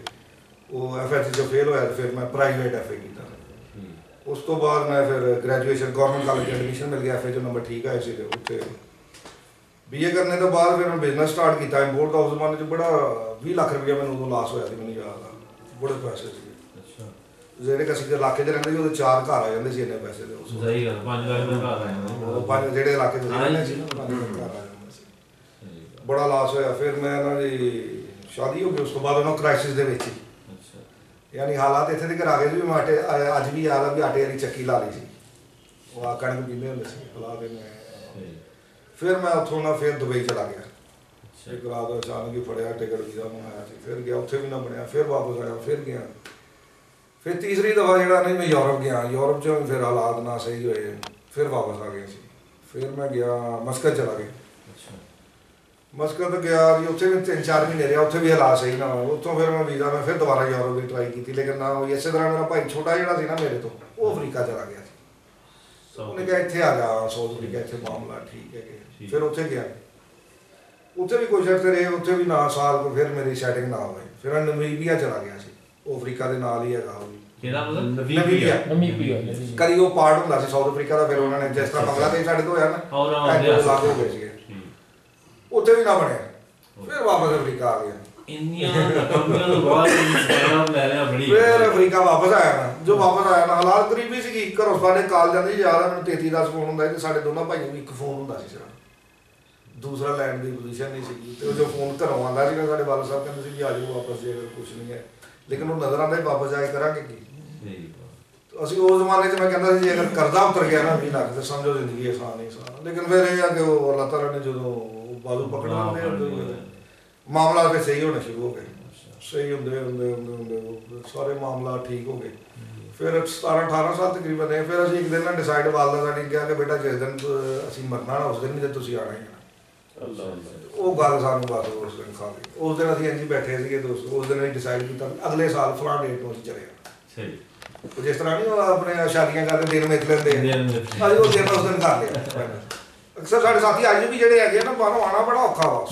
ਉਹ ਐਫਐਸਸੀ 'ਚ ਫੇਲ ਹੋਇਆ ਤੇ ਫਿਰ ਮੈਂ ਪ੍ਰਾਈਵੇਟ ਐਫਏ ਕੀਤਾ ਉਸ ਤੋਂ ਬਾਅਦ ਮੈਂ ਫਿਰ ਗ੍ਰੈਜੂਏਸ਼ਨ ਗਵਰਨਮੈਂਟ ਕਾਲਜ ਐਡਮਿਸ਼ਨ ਮਿਲ ਗਿਆ ਐਫਏ 'ਚ ਨੰਬਰ ਠੀਕ ਆਏ ਸੀ ਤੇ ਉੱਥੇ BA ਕਰਨੇ ਤੋਂ ਬਾਅਦ ਫਿਰ ਮੈਂ ਬਿਜ਼ਨਸ ਸਟਾਰਟ ਕੀਤਾ ਇੰਪੋਰਟ ਦਾ ਉਸ ਜ਼ਮਾਨੇ 'ਚ ਬੜਾ 20 ਲੱਖ ਰੁਪਇਆ ਮੈਨੂੰ ਉਦੋਂ ਲਾਸ ਹੋਇਆ ਸੀ ਮੈਨੂੰ ਯਾਦ ਆ ਬੜੇ ਪੈਸੇ ਸੀਗੇ ਜਿਹੜੇ ਅਸੀਂ ਇਲਾਕੇ 'ਚ ਰਹਿੰਦੇ ਸੀ ਉਹਦੇ 4 ਘਰ ਆ ਜਾਂਦੇ ਸੀ ਇੰਨੇ ਪੈਸੇ ਦੇ ਉਸ ਸਹੀ ਗੱਲ 5 ਲੱਖ ਦਾ ਘਰ ਆ ਜਾਂਦਾ ਪੰਜ ਜਿਹੜੇ ਇਲਾਕੇ 'ਚ ਰਹਿੰਦੇ ਸੀ ਨਾ ਘਰ ਆ ਜਾਂਦੇ ਸੀ ਬੜਾ ਲਾਸ ਹੋਇਆ ਫਿਰ ਮੈਂ ਇਹਨਾਂ ਦੀ ਸ਼ਾਦੀ ਹੋ ਗਈ ਉਸ ਤੋਂ ਬਾਅਦ ਉਹਨਾਂ ਕ੍ਰਾਈਸਿਸ ਦੇ ਵਿੱਚ ਹੀ ਯਾਨੀ ਹਾਲਾਤ ਇੱਥੇ ਦੇ ਆ ਗਏ ਸੀ ਵੀ ਮੈਂ ਆਟੇ ਅੱਜ ਵੀ ਯਾਦ ਆ ਵੀ ਆਟੇ ਵਾਲੀ ਚੱਕੀ ਲਾ ਲਈ ਸੀ ਉਹ ਆ ਕਣਕ ਪੀਂਦੇ ਹੁੰਦੇ ਸੀ ਹਾਲਾਤ ਇਹਨੇ ਫਿਰ ਮੈਂ ਉੱਥੋਂ ਨਾ ਫਿਰ ਦੁਬਈ ਚਲਾ ਗਿਆ ਇੱਕ ਰਾਤ ਅਚਾਨਕ ਹੀ ਫੜਿਆ ਟਿਕਟ ਵੀਜ਼ਾ ਮੰਗਾਇਆ ਸੀ ਫਿਰ ਗਿਆ ਉੱਥੇ ਵੀ ਨਾ ਬਣਿਆ ਫਿਰ ਵਾਪਸ ਆਇਆ ਫਿਰ ਗਿਆ ਫਿਰ ਤੀਸਰੀ ਦਫਾ ਜਿਹੜਾ ਨਹੀਂ ਮੈਂ ਯੂਰਪ ਗਿਆ ਯੂਰਪ 'ਚ ਫਿਰ ਹਾਲਾਤ ਨਾ ਸਹੀ ਹੋਏ ਫਿਰ ਵਾਪਸ ਆ ਗਏ ਸੀ ਫਿਰ ਮੈਂ ਗਿਆ ਮਸਕਤ ਚਲਾ ਗਿਆ ਮਸਕਤ ਗਿਆ ਜੀ ਉੱਥੇ ਵੀ 3-4 ਮਹੀਨੇ ਰਿਹਾ ਉੱਥੇ ਵੀ ਹਾਲਾਤ ਸਹੀ ਨਾ ਹੋਏ ਉੱਥੋਂ ਫਿਰ ਮੈਂ ਵੀਜ਼ਾ ਮੈਂ ਫਿਰ ਦੁਬਾਰਾ ਯੂਰਪ ਦੀ ਟਰਾਈ ਕੀਤੀ ਲੇਕਿਨ ਨਾ ਹੋਈ ਇਸੇ ਤਰ੍ਹਾਂ ਮੇਰਾ ਭਾਈ ਛੋਟਾ ਜਿਹੜਾ ਸੀ ਨਾ ਮੇਰੇ ਤੋਂ ਉਹ ਅਫਰੀਕਾ ਚਲਾ ਗਿਆ ਸੀ ਉਹਨੇ ਕਿਹਾ ਇੱਥੇ ਆ ਜਾ ਸਾਊਥ ਅਫਰੀਕਾ ਇੱਥੇ ਮਾਮਲਾ ਠੀਕ ਹੈ ਕਿ ਫਿਰ ਉੱਥੇ ਗਿਆ ਉੱਥੇ ਵੀ ਕੁਝ ਅਰਸੇ ਰਹੇ ਉੱਥੇ ਵੀ ਨਾ ਸਾਲ ਕੋ ਫਿਰ ਮੇਰੀ ਸੈਟਿੰਗ ਨਾ ਹੋਈ ਫਿਰ ਮੈਂ ਨਮੀਬੀਆ ਚਲਾ ਗਿਆ ਸੀ ਉਹ ਅਫਰੀਕਾ ਦੇ ਨਾਲ ਹੀ ਹੈਗਾ ਉਹ ਵੀ ਕਿਹੜਾ ਮਤਲਬ ਨਮੀਬੀਆ ਕਦੀ ਉਹ ਪਾਰਟ ਹੁੰਦਾ ਸੀ ਸਾਊਥ ਅਫਰੀਕਾ ਦਾ ਫਿਰ ਉਹਨਾਂ ਨੇ ਜਿਸ ਤਰ੍ਹਾਂ ਬੰਗਲਾਦੇਸ਼ ਸਾਡੇ ਤੋਂ ਹੋਇਆ ਨਾ ਲਾਗੂ ਹੋ ਗਏ ਸੀਗੇ ਉੱਥੇ ਵੀ ਨਾ ਬਣਿਆ ਫਿਰ ਵਾਪਸ ਅਫਰੀਕਾ ਆ ਗਿਆ ਇੰਨੀਆਂ ਕੰਪਨੀਆਂ ਤੋਂ ਬਾਅਦ ਇੰਸਟਾਗ੍ਰਾਮ ਲੈ ਲਿਆ ਬੜੀ ਫਿਰ ਅਫਰੀਕਾ ਵਾਪਸ ਆਇਆ ਨਾ ਜੋ ਵਾਪਸ ਆਇਆ ਨਾ ਹਾਲਾਤ ਗਰੀਬੀ ਸੀਗੀ ਘਰੋਂ ਸਾਡੇ ਕਾਲ ਜਾਂਦੀ ਜ਼ਿਆਦਾ ਮੈਨੂੰ 33-10 ਫੋਨ ਹੁੰਦਾ ਸੀ ਸਾਡੇ ਦੋਨਾਂ ਭਾਈਆਂ ਨੂੰ ਇੱਕ ਫੋਨ ਹੁੰਦਾ ਸੀ ਸਿਰਫ ਦੂਸਰਾ ਲੈਣ ਦੀ ਪੋਜੀਸ਼ਨ ਨਹੀਂ ਸੀਗੀ ਤੇ ਉਹ ਜੋ ਫੋਨ ਘਰੋਂ ਆਉਂਦਾ ਸੀਗਾ ਸਾਡੇ ਵਾਲਾ ਸਾਹਿਬ ਕਹਿੰਦੇ ਸੀ ਵੀ ਆ ਜਾਓ ਵਾਪਸ ਜੇ ਕੁਝ ਨਹੀਂ ਹੈ ਲੇਕਿਨ ਉਹ ਨਜ਼ਰ ਆਉਂਦਾ ਵਾਪਸ ਜਾਏ ਕਰਾਂਗੇ ਕੀ ਅਸੀਂ ਉਸ ਜ਼ਮਾਨੇ 'ਚ ਮੈਂ ਕਹਿੰਦਾ ਸੀ ਅਗਰ ਕਰਜ਼ਾ ਉਤਰ ਗਿਆ ਨਾ 20 ਲੱਖ ਤੇ ਸਮਝੋ ਜ਼ਿੰਦਗੀ ਆਸਾਨ ਨਹੀਂ ਆਸਾਨ ਲੇਕਿਨ ਫਿਰ ਇਹ ਆ ਕਿ ਉਹ ਅੱਲਾਹ ਤਾਲਾ ਨੇ ਜਦੋਂ ਬਾਜ਼ੂ ਪਕੜ ਲੈਂਦੇ ਮਾਮਲਾ ਫਿਰ ਸਹੀ ਹੋਣੇ ਸ਼ੁਰੂ ਹੋ ਗਏ ਸਹੀ ਹੁੰਦੇ ਸਾਰੇ ਮਾਮਲਾ ਠੀਕ ਹੋ ਗਏ ਫਿਰ 17-18 ਸਾਲ ਤਕਰੀਬਨ ਹੈ ਫਿਰ ਅਸੀਂ ਇੱਕ ਦਿਨ ਨਾ ਡਿਸਾਈਡ ਵਾਲਦਾ ਸਾਡੀ ਕਿਹਾ ਕਿ ਬੇਟਾ ਜਿਸ ਦਿਨ ਅਸੀਂ ਮਰਨਾ ਨਾ ਉਸ ਦਿਨ ਨਹੀਂ ਤੁਸੀਂ ਆਣਾ ਹੀ ਉਹ ਗੱਲ ਸਾਨੂੰ ਬਸ ਉਸ ਦਿਨ ਖਾ ਗਈ ਉਸ ਦਿਨ ਅਸੀਂ ਇੰਝ ਬੈਠੇ ਸੀਗੇ ਦੋਸਤ ਉਸ ਦਿਨ ਅਸੀਂ ਡਿਸਾਈਡ ਕੀਤਾ ਅਗਲੇ ਸਾਲ ਫਲਾਂ ਡੇਟ ਨੂੰ ਅਸੀਂ ਚਲੇ ਜਿਸ ਤਰ੍ਹਾਂ ਨਹੀਂ ਉਹ ਆਪਣੇ ਸ਼ਾਦੀਆਂ ਕਰਦੇ ਦਿਨ ਮਿਲ ਲੈਂਦੇ ਅਸੀਂ ਉਹ ਦਿਨ ਉਸ ਦਿਨ ਕਰ ਲਿਆ ਅਕਸਰ ਸਾਡੇ ਸਾਥੀ ਅੱਜ ਵੀ ਜਿਹੜੇ ਹੈਗੇ ਨਾ ਬਾਹਰੋਂ ਆਉਣਾ ਬੜਾ ਔਖਾ ਵਾ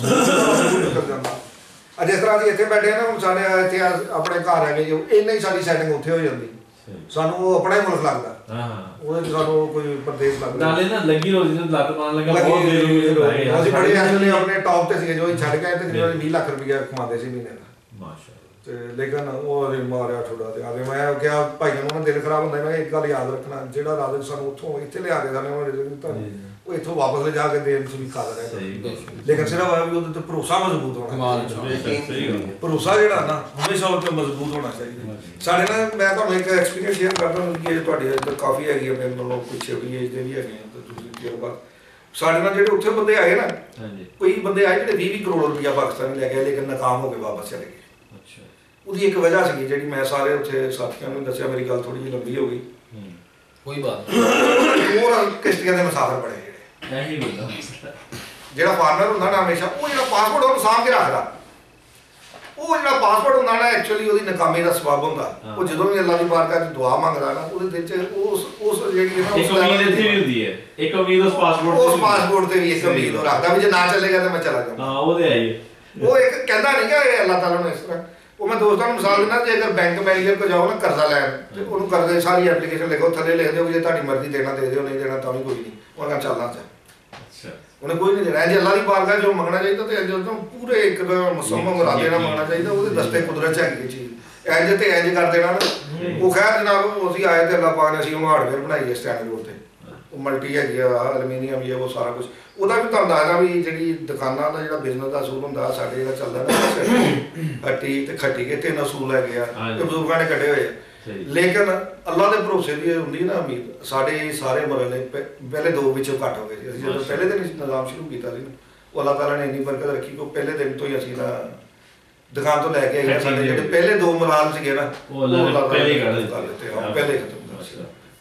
ਜਿਸ ਤਰ੍ਹਾਂ ਅਸੀਂ ਇੱਥੇ ਬੈਠੇ ਨਾ ਹੁਣ ਸਾਡੇ ਇੱਥੇ ਆਪਣੇ ਘਰ ਹੈਗੇ ਜੋ ਇੰਨਾ ਹੀ ਸਾਡੀ ਸੈਟਿੰਗ ਉੱਥੇ ਹੋ ਜਾਂਦੀ ਸਾਨੂੰ ਉਹ ਆਪਣਾ ਹੀ ਮੁਲਕ ਲੱਗਦਾ ਉਹਦੇ 'ਚ ਸਾਨੂੰ ਕੋਈ ਪ੍ਰਦੇਸ਼ ਲੱਗਦਾ ਨਾਲੇ ਨਾ ਲੱਗੀ ਰੋਜ਼ੀ ਨੂੰ ਲੱਤ ਮਾਰਨ ਲੱਗਾ ਬਹੁਤ ਅਸੀਂ ਬੜੇ ਐਕਚੁਅਲੀ ਆਪਣੇ ਟੌਪ ਤੇ ਸੀਗੇ ਜੋ ਛੱਡ ਗਏ ਤਕਰੀਬਨ 20 ਲੱਖ ਰੁਪਇਆ ਕਮਾਉਂਦੇ ਸੀ ਮਹੀਨੇ ਦਾ ਮਾਸ਼ਾਅੱਲਾ ਤੇ ਲੇਕਿਨ ਉਹ ਮਾਰਿਆ ਥੋੜਾ ਤੇ ਆਗੇ ਮੈਂ ਕਿਹਾ ਭਾਈਆਂ ਨੂੰ ਦਿਲ ਖਰਾਬ ਹੁੰਦਾ ਮੈਂ ਇੱਕ ਗੱਲ ਯਾਦ ਰੱਖਣਾ ਜਿਹੜਾ ਰਾਜੇ ਸਾਨੂੰ ਉੱਥੋਂ ਇੱਥੇ ਲਿਆ ਕੇ ਸਾਨੂੰ ਉਹ ਰਿਜ਼ਲਟ ਦਿੱਤਾ ਉਹ ਇੱਥੋਂ ਵਾਪਸ ਲੈ ਜਾ ਕੇ ਦੇਣ 'ਚ ਵੀ ਖਾ ਲੈਣਾ ਲੇਕਿਨ ਸਿਰਫ ਆ ਵੀ ਉਹਦੇ ਤੇ ਭਰੋਸਾ ਮਜ਼ਬੂਤ ਹੋਣਾ ਭਰੋਸਾ ਜਿਹੜਾ ਨਾ ਹਮੇਸ਼ਾ ਉਹ ਤੇ ਮਜ਼ਬੂਤ ਹੋਣਾ ਚਾਹੀਦਾ ਸਾਡੇ ਨਾਲ ਮੈਂ ਤੁਹਾਨੂੰ ਇੱਕ ਐਕਸਪੀਰੀਅੰਸ ਸ਼ੇਅਰ ਕਰਦਾ ਹਾਂ ਕਿ ਤੁਹਾਡੇ ਇੱਧਰ ਕਾਫੀ ਹੈਗੀ ਆਪਣੇ ਮਤਲਬ ਪਿੱਛੇ ਵੀ ਏਜ ਦੇ ਵੀ ਹੈਗੇ ਤਾਂ ਤੁਸੀਂ ਕੀ ਬਾਤ ਸਾਡੇ ਨਾਲ ਜਿਹੜੇ ਉੱਥੇ ਬੰਦੇ ਆਏ ਨਾ, ਕੋਈ ਬੰਦੇ ਆਏ ਜਿਹੜੇ 20-20 ਕਰੋੜ ਰੁਪਇਆ ਪਾਕਿਸਤਾਨੀ ਲੈ ਗਏ, ਲੇਕਿਨ ਨਾਕਾਮ ਹੋ ਕੇ ਵਾਪਸ ਚਲੇ ਗਏ। ਉਹਦੀ ਇੱਕ ਵਜ੍ਹਾ ਸੀਗੀ ਜਿਹੜੀ ਮੈਂ ਸਾਰੇ ਉੱਥੇ ਸਾਥੀਆਂ ਨੂੰ ਦੱਸਿਆ, ਮੇਰੀ ਗੱਲ ਥੋੜੀ ਜਿਹੀ ਲੰਬੀ ਹੋ ਗਈ, ਕੋਈ ਬਾਤ ਹੋਰ ਕਿਸ਼ਤੀਆਂ ਦੇ ਮੁਸਾਫਰ ਬਣੇ ਜਿਹੜਾ ਫਾਰਮਰ ਹੁੰਦਾ ਨਾ ਹਮੇਸ਼ਾ ਉਹ ਜਿਹੜਾ ਪਾਸਪੋਰਟ ਉਹਨੂੰ ਸਾਂਭ ਕੇ ਰੱਖਦਾ, ਉਹ ਜਿਹੜਾ ਪਾਸਪੋਰਟ ਹੁੰਦਾ ਨਾ ਐਕਚੁਅਲੀ ਉਹਦੀ ਨਾਕਾਮੀ ਦਾ ਸਬਬ ਹੁੰਦਾ। ਉਹ ਜਦੋਂ ਵੀ ਅੱਲਾਹ ਦੀ ਬਾਰਗਾਹ 'ਚ ਦੁਆ ਮੰਗਦਾ ਨਾ, ਉਹਦੇ ਦਿਲ 'ਚ ਉਸ ਜਿਹੜੀ ਹੈ ਨਾ, ਇੱਕ ਉਮੀਦ ਇੱਥੇ ਵੀ ਹੁੰਦੀ ਹੈ, ਇੱਕ ਉਮੀਦ ਉਸ ਪਾਸਪੋਰਟ ਤੇ ਵੀ ਇੱਕ ਉਮੀਦ ਉਹ ਰੱਖਦਾ ਵੀ ਜੇ ਨਾ ਚੱਲੇਗਾ ਤਾਂ ਮੈਂ ਚਲਾ ਜਾਵਾਂ। ਹਾਂ ਉਹ ਤੇ ਹੈ ਹੀ। ਉਹ ਇੱਕ ਕਹਿੰਦਾ ਨਹੀਂ ਕਿ ਅੱਲਾਹ ਤਾਲਾ ਨੂੰ ਇਸ ਤਰ੍ਹਾਂ। ਉਹ ਮੈਂ ਦੋਸਤਾਂ ਨੂੰ ਮਿਸਾਲ ਦਿੰਦਾ, ਜੇ ਅਗਰ ਬੈਂਕ ਮੈਨੇਜਰ ਕੋਲ ਜਾਓ ਨਾ ਕਰਜ਼ਾ ਲੈਣ, ਤੇ ਉਹਨੂੰ ਕਰਜ਼ੇ ਸਾਰੀ ਐਪਲੀਕੇਸ਼ਨ ਲਿਖੋ, ਥੱਲੇ ਲਿਖ ਦਿਓ ਕਿ ਜੇ ਤੁਹਾਡੀ ਮਰਜ਼ੀ ਦੇਣਾ ਦੇ ਦਿਓ, ਨਹੀਂ ਦੇਣਾ ਤਾਂ ਵੀ ਕੋਈ ਨਹੀਂ, ਉਹ ਕਹਿੰਦਾ ਚੱਲਣਾ ਚਾਹ ਉਹਨੇ ਕੋਈ ਨਹੀਂ ਦੇਣਾ। ਜੇ ਅੱਲਾਹ ਦੀ ਬਾਰਗਾਹ ਜੋ ਮੰਗਣਾ ਚਾਹੀਦਾ ਤੇ ਜਦੋਂ ਪੂਰੇ ਇੱਕ ਮੁਸਲਮਾਨ ਮੁਰਾਦੇ ਨਾਲ ਮੰਗਣਾ ਚਾਹੀਦਾ, ਉਹਦੇ ਦਸਤੇ ਕੁਦਰਤ 'ਚ ਹੈਗੀ ਚੀਜ਼। ਇੰਜ ਤੇ ਇੰਜ ਕਰ ਦੇਣਾ ਨਾ। ਉਹ ਖੈਰ ਜਨਾਬ ਅਸੀਂ ਆਏ ਤੇ ਅੱਲਾਹ ਪਾਕ ਨੇ ਅਸੀਂ ਉਹਨੂੰ ਹਾਰਡਵੇਅਰ ਬਣਾਈ ਹੈ ਸਟੈਂਡ ਰੋਡ ਤੇ, ਉਹ ਮਲਟੀ ਹੈਗੀ ਆ, ਐਲੂਮੀਨੀਅਮ ਵੀ ਹੈ, ਉਹ ਸਾਰਾ ਕੁਛ ਉਹਦਾ ਵੀ ਤੁਹਾਨੂੰ ਦੱਸਦਾ ਵੀ ਜਿਹੜੀ ਦੁਕਾਨਾਂ ਦਾ ਜਿਹੜਾ ਬਿਜ਼ਨਸ ਦਾ ਅਸੂਲ ਹੁੰਦਾ ਸਾਡੇ ਜਿਹੜਾ ਚੱਲਦਾ ਨਾ ਹੱਟੀ ਤੇ ਖੱਟੀ ਕੇ 3 ਅਸੂਲ ਹੈਗੇ ਆ, ਇਹ ਬਜ਼ੁਰਗਾਂ ਨੇ ਕੱਢੇ ਹੋਏ ਆ। ਲੇਕਿਨ ਅੱਲਾਹ ਦੇ ਭਰੋਸੇ ਦੀ ਹੁੰਦੀ ਨਾ ਉਮੀਦ। ਸਾਡੇ ਸਾਰੇ ਮਰਲੇ ਪਹਿਲੇ 2 ਵਿੱਚੋਂ ਘੱਟ ਹੋ ਗਏ ਸੀ। ਅਸੀਂ ਜਦੋਂ ਪਹਿਲੇ ਦਿਨ ਨਿਜ਼ਾਮ ਸ਼ੁਰੂ ਕੀਤਾ ਸੀ ਨਾ, ਉਹ ਅੱਲਾਹ ਤਾਲਾ ਨੇ ਇੰਨੀ ਬਰਕਤ ਰੱਖੀ ਕਿ ਪਹਿਲੇ ਦਿਨ ਤੋਂ ਹੀ ਅਸੀਂ ਨਾ ਦੁਕਾਨ ਤੋਂ ਲੈ ਕੇ ਆਏ। ਸਾਡੇ ਜਿਹੜੇ ਪਹਿਲੇ 2 ਮਰਾਲ ਸੀਗੇ ਨਾ, ਉਹ ਅੱਲਾਹ ਪਹਿਲੇ ਕਰ ਦਿੱਤੇ, ਪਹਿਲੇ ਖਤਮ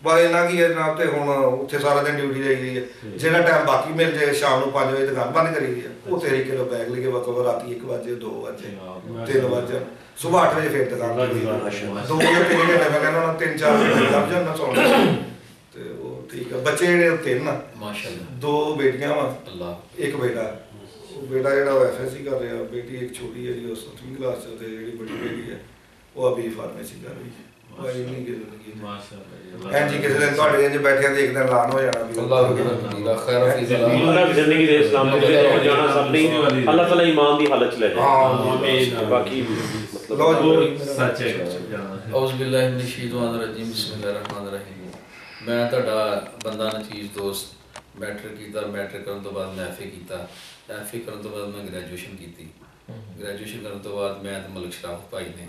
ਬਸ ਇਹਨਾਂ ਕੀ ਹੈ ਜਨਾਬ। ਤੇ ਹੁਣ ਉੱਥੇ ਸਾਰਾ ਦਿਨ ਡਿਊਟੀ ਰਹੀ ਗਈ ਹੈ, ਜਿਹੜਾ ਟਾਈਮ ਬਾਕੀ ਮਿਲ ਜਾਏ ਸ਼ਾਮ ਨੂੰ 5 ਵਜੇ ਦੁਕਾਨ ਬੰਦ ਕਰੀ ਗਈ ਹੈ। ਉਹ 13 ਕਿਲੋ ਬੈਗ ਲੈ ਕੇ ਵਕੋ ਰਾਤੀ 1 ਵਜੇ 2 ਵਜੇ 3 ਵਜੇ ਸੁਬਾਹ 8 ਵਜੇ ਫਿਰ ਦੁਕਾਨ 2 ਜਾਂ 3 ਘੰਟੇ ਮੈਂ ਕਹਿੰਦਾ ਨਾ 3-4 ਘੰਟੇ ਲੱਗ ਜਾਣ ਨਾ ਸੌਣ ਤੇ ਉਹ ਠੀਕ ਆ। ਬੱਚੇ ਜਿਹੜੇ 3 ਨਾ ਮਾਸ਼ਾਅੱਲਾ, 2 ਬੇਟੀਆਂ ਵਾ, ਅੱਲਾਹ 1 ਬੇਟਾ। ਉਹ ਬੇਟਾ ਜਿਹੜਾ ਉਹ FSC ਕਰ ਰਿਹਾ, ਬੇਟੀ ਇੱਕ ਛੋਟੀ ਹੈ ਜੀ ਉਹ 7ਵੀਂ ਕਲਾਸ 'ਚ, ਤੇ ਜਿਹੜੀ ਵੱਡੀ ਬੇਟੀ ਹੈ ਉਹ ਅਭੀ ਫਾਰਮੇਸੀ ਕਰ ਰਹੀ ਹੈ। ਐਂਜੀ ਕਿਸੇ ਦਿਨ ਤੁਹਾਡੇ ਇੰਜ ਬੈਠਿਆਂ ਦੇ ਇੱਕ ਦਿਨ ਐਲਾਨ ਹੋ ਜਾਣਾ ਵੀ ਅੱਲਾਹ ਜ਼ਿੰਦਗੀ ਦੇ ਇਸਲਾਮ ਦੇ ਵਿੱਚ ਜਾਣਾ ਸਭ ਨਹੀਂ, ਅੱਲਾਹ ਤਾਲਾ ਈਮਾਨ ਦੀ ਹਾਲਤ 'ਚ ਲੈ ਜਾਏ। ਬਾਕੀ ਮਤਲਬ ਸੱਚ ਹੈ। ਔਜ਼ ਬਿਲਲਾਹਿ ਮਿਨ ਸ਼ੈਤਾਨ ਰਜੀਮ, ਬਿਸਮਿल्लाहिर रहमान रहीम। ਮੈਂ ਤੁਹਾਡਾ ਬੰਦਾ ਨਚੀਜ਼ ਦੋਸਤ ਮੈਟ੍ਰਿਕ ਕੀਤਾ। ਮੈਟ੍ਰਿਕ ਕਰਨ ਤੋਂ ਬਾਅਦ ਮੈਂ ਐਫਏ ਕੀਤਾ। ਐਫਏ ਕਰਨ ਤੋਂ ਬਾਅਦ ਮੈਂ ਗ੍ਰੈਜੂਏਸ਼ਨ ਕੀਤੀ। ਗ੍ਰੈਜੂਏਸ਼ਨ ਕਰਨ ਤੋਂ ਬਾਅਦ ਮੈਂ ਤੇ ਮਲਕ ਸ਼ਰਾਫਤ ਭਾਈ ਨੇ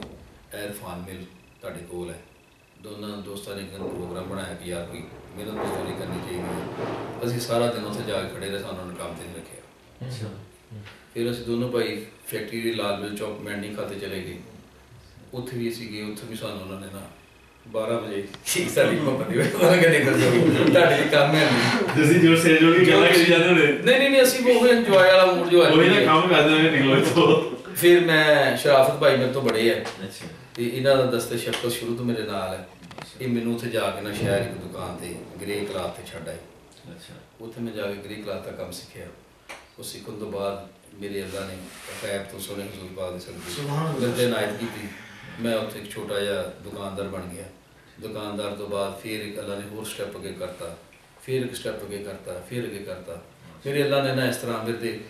ਇਰਫਾਨ ਮਿਲ ਤੁਹਾਡੇ ਕੋਲ ਹੈ, ਦੋਨਾਂ ਦੋਸਤਾਂ ਨੇ ਇੱਕ ਦਿਨ ਪ੍ਰੋਗਰਾਮ ਬਣਾਇਆ ਕਿ ਯਾਰ ਕੋਈ ਮਿਹਨਤ ਮਜ਼ਦੂਰੀ ਕਰਨੀ ਚਾਹੀਦੀ ਹੈ। ਅਸੀਂ ਸਾਰਾ ਦਿਨ ਉੱਥੇ ਜਾ ਕੇ ਖੜੇ ਰਹੇ, ਸਾਨੂੰ ਉਹਨਾਂ ਨੇ ਕੰਮ 'ਤੇ ਨਹੀਂ ਰੱਖਿਆ। ਫਿਰ ਅਸੀਂ ਦੋਨੋਂ ਭਾਈ ਫੈਕਟਰੀ ਦੇ ਲਾਲ ਮਿਲ ਚੌਕ ਮੈਂਡੀ ਖਾਤੇ ਚਲੇ ਗਏ। ਉੱਥੇ ਵੀ ਅਸੀਂ ਗਏ, ਉੱਥੇ ਵੀ ਸਾਨੂੰ ਉਹਨਾਂ ਨੇ ਨਾ 12 ਵਜੇ ਸਾਡੀ ਮੁਹੱਬਤ ਦੀ ਉਹਨਾਂ ਕਹਿੰਦੇ ਨਿਕਲ ਜਾਓ, ਤੁਹਾਡੇ ਕੰਮ ਹੈ ਨਹੀਂ, ਤੁਸੀਂ ਜੋ ਸੇ ਜੋ ਕੀ ਗੱਲਾਂ ਕਰੀ ਜਾਂਦੇ ਹੋਣੇ। ਨਹੀਂ ਅਸੀਂ ਉਹ ਇੰਜੋਏ ਵਾਲਾ ਮੂਡ ਜੋ ਹੈ, ਉਹੀ ਨਾ ਕੰਮ ਕਰਦੇ ਹੋਏ ਨਿਕਲੋ ਇੱਥੋਂ। ਫਿਰ ਮੈਂ ਸ਼ਰਾਫਤ ਭਾਈ ਮੇਰੇ ਤੋਂ ਬੜੇ ਹੈ ਤੇ ਇਹਨਾਂ ਦਾ ਦਸਤੇ ਸ਼ਕਲ ਸ਼ੁਰੂ ਤੋਂ ਮੇਰੇ ਨਾਲ ਹੈ। ਇਹ ਮੈਨੂੰ ਉੱਥੇ ਜਾ ਕੇ ਨਾ ਸ਼ਹਿਰ ਇੱਕ ਦੁਕਾਨ ਤੇ ਗ੍ਰੇ ਕਲਾਥ ਤੇ ਛੱਡ ਆਏ। ਉੱਥੇ ਮੈਂ ਜਾ ਕੇ ਗ੍ਰੇ ਕਲਾਥ ਦਾ ਕੰਮ ਸਿੱਖਿਆ। ਉਹ ਸਿੱਖਣ ਤੋਂ ਬਾਅਦ ਮੇਰੇ ਅੱਲਾ ਨੇ ਗੈਬ ਤੋਂ ਸੋਹਣੇ ਹਜ਼ੂਰ ਪਾਕ ਦੀ ਸੰਗਤ ਮੇਰੇ ਤੇ ਇਨਾਇਤ ਕੀਤੀ। ਮੈਂ ਉੱਥੇ ਇੱਕ ਛੋਟਾ ਜਿਹਾ ਦੁਕਾਨਦਾਰ ਬਣ ਗਿਆ। ਦੁਕਾਨਦਾਰ ਤੋਂ ਬਾਅਦ ਫਿਰ ਇੱਕ ਅੱਲਾ ਨੇ ਹੋਰ ਸਟੈਪ ਅੱਗੇ ਕਰਤਾ, ਫਿਰ ਇੱਕ ਸਟੈਪ ਅੱਗੇ ਕਰਤਾ, ਫਿਰ ਅੱਗੇ ਕਰਤਾ। ਮੇਰੇ ਅੱਲਾ ਨੇ ਨਾ ਇਸ ਤਰ੍ਹਾਂ ਮੇਰੇ ਤੇ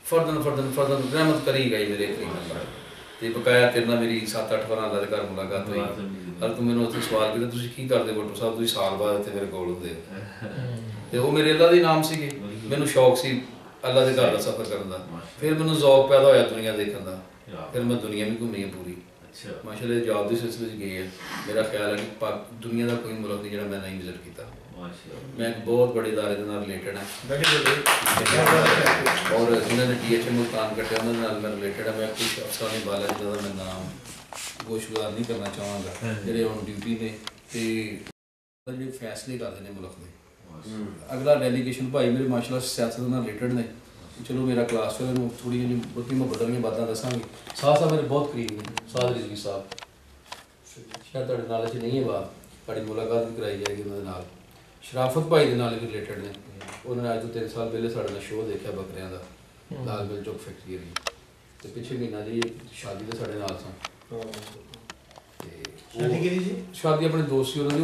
ਫਰਦਨ ਰਹਿਮਤ ਕਰੀ ਗਈ ਮੇਰੇ ਕਰੀਮ ਨਾਲ। ਤੇ ਬਕਾਇਆ ਤੇਰੇ ਨਾਲ ਮੇਰੀ 7-8 ਵਾਰ ਅੱਲਾ ਦੇ ਘਰ ਮੁਲਾਕਾਤ ਹੋਈ। ਹਰ ਤੂੰ ਮੈਨੂੰ ਉੱਥੇ ਸਵਾਲ ਕੀਤਾ ਤੁਸੀਂ ਕੀ ਕਰਦੇ ਭੱਟੂ ਸਾਹਿਬ, ਤੁਸੀਂ ਸਾਲ ਬਾਅਦ ਇੱਥੇ ਮੇਰੇ ਕੋਲ ਹੁੰਦੇ ਹੋ। ਤੇ ਉਹ ਮੇਰੇ ਅੱਲਾ ਦੇ ਨਾਮ ਸੀਗੇ। ਮੈਨੂੰ ਸ਼ੌਕ ਸੀ ਅੱਲਾ ਦੇ ਘਰ ਦਾ ਸਫ਼ਰ ਕਰਨ ਦਾ। ਫਿਰ ਮੈਨੂੰ ਜ਼ੌਕ ਪੈਦਾ ਹੋਇਆ ਦੁਨੀਆ ਦੇਖਣ ਦਾ। ਫਿਰ ਮੈਂ ਦੁਨੀਆ ਵੀ ਘੁੰਮੀ ਹੈ ਪੂਰੀ ਮਾਸ਼ਾਅੱਲਾ। ਜੌਬ ਦੇ ਸਿਲਸਿਲੇ 'ਚ ਗਈ ਹੈ। ਮੇਰਾ ਖਿਆਲ ਹੈ ਕਿ ਦੁਨੀਆ ਦਾ ਕੋਈ ਮੁਲਕ ਨਹੀਂ ਜਿਹੜਾ ਮੈਂ ਨਹੀਂ ਵਿਜ਼ਿਟ ਕੀਤਾ। ਮੈਂ ਇੱਕ ਬਹੁਤ ਬੜੇ ਇਦਾਰੇ ਦੇ ਨਾਲ ਰਿਲੇਟਡ ਹਾਂ ਔਰ ਜਿਨ੍ਹਾਂ ਨੇ DHA ਮੁਲਤਾਨ ਕੱਟਿਆ ਉਹਨਾਂ ਦੇ ਨਾਲ ਮੈਂ ਰਿਲੇਟਡ ਹਾਂ। ਮੈਂ ਕੁਛ ਅਫਸਰਾਂ ਨੇ ਬਾਲਾ ਜਿਹਦਾ ਮੈਂ ਨਾਮ ਗੋਸ਼ਗੁਜ਼ਾਰ ਨਹੀਂ ਕਰਨਾ ਚਾਹਾਂਗਾ, ਜਿਹੜੇ ਹੁਣ ਡਿਊਟੀ ਨੇ ਤੇ ਜਿਹੜੇ ਫੈਸਲੇ ਕਰਦੇ ਨੇ ਮੁਲਕ ਦੇ। ਅਗਲਾ ਡੈਲੀਗੇਸ਼ਨ ਭਾਈ ਮੇਰੇ ਮਾਸ਼ਾਅੱਲਾ ਸਿਆਸਤ ਨਾਲ ਰਿਲੇਟਡ ਨੇ। ਚਲੋ ਮੇਰਾ ਕਲਾਸ ਫੇਲੋ ਨੂੰ ਥੋੜੀ ਜਿਹੀ ਬਹੁਤੀ ਮੈਂ ਬਦਲਣੀਆਂ ਬਾਤਾਂ ਦੱਸਾਂਗੀ। ਸਾਹਿਬ ਮੇਰੇ ਬਹੁਤ ਕਰੀਬ ਨੇ, ਸਾਦ ਰਿਜ਼ਵੀ ਸਾਹਿਬ, ਸ਼ਾਇਦ ਤੁਹਾਡੇ ਨਾਲ ਚ ਨਹੀਂ ਹੈ ਬਾਤ, ਤੁਹਾਡੀ ਮੁਲਾਕਾਤ ਵੀ ਕਰਾਈ ਜਾਏਗੀ ਉਹਨਾਂ ਦੇ ਨਾਲ। ਸ਼ਰਾਫਤ ਭਾਈ ਦੇ ਨਾਲ ਵੀ ਰਿਲੇਟਡ ਨੇ। ਉਹਨਾਂ ਨੇ ਅੱਜ ਤੋਂ 3 ਸਾਲ ਪਹਿਲੇ ਸਾਡੇ ਨਾਲ ਸ਼ੋਅ ਦੇਖਿਆ ਬੱਕਰਿਆਂ ਦਾ, ਲਾਲ ਮਿਲ ਚੌਕ ਫੈਕਟਰੀ ਏਰੀਆ, ਤੇ ਪਿੱਛੇ ਮਹੀਨਾ ਦੀ ਸ਼ਾਦੀ ਦੇ ਸਾਡੇ ਨਾਲ ਸਨ। ਸ਼ਾਦੀ ਆਪਣੇ ਦੋਸਤ ਸੀ ਉਹਨਾਂ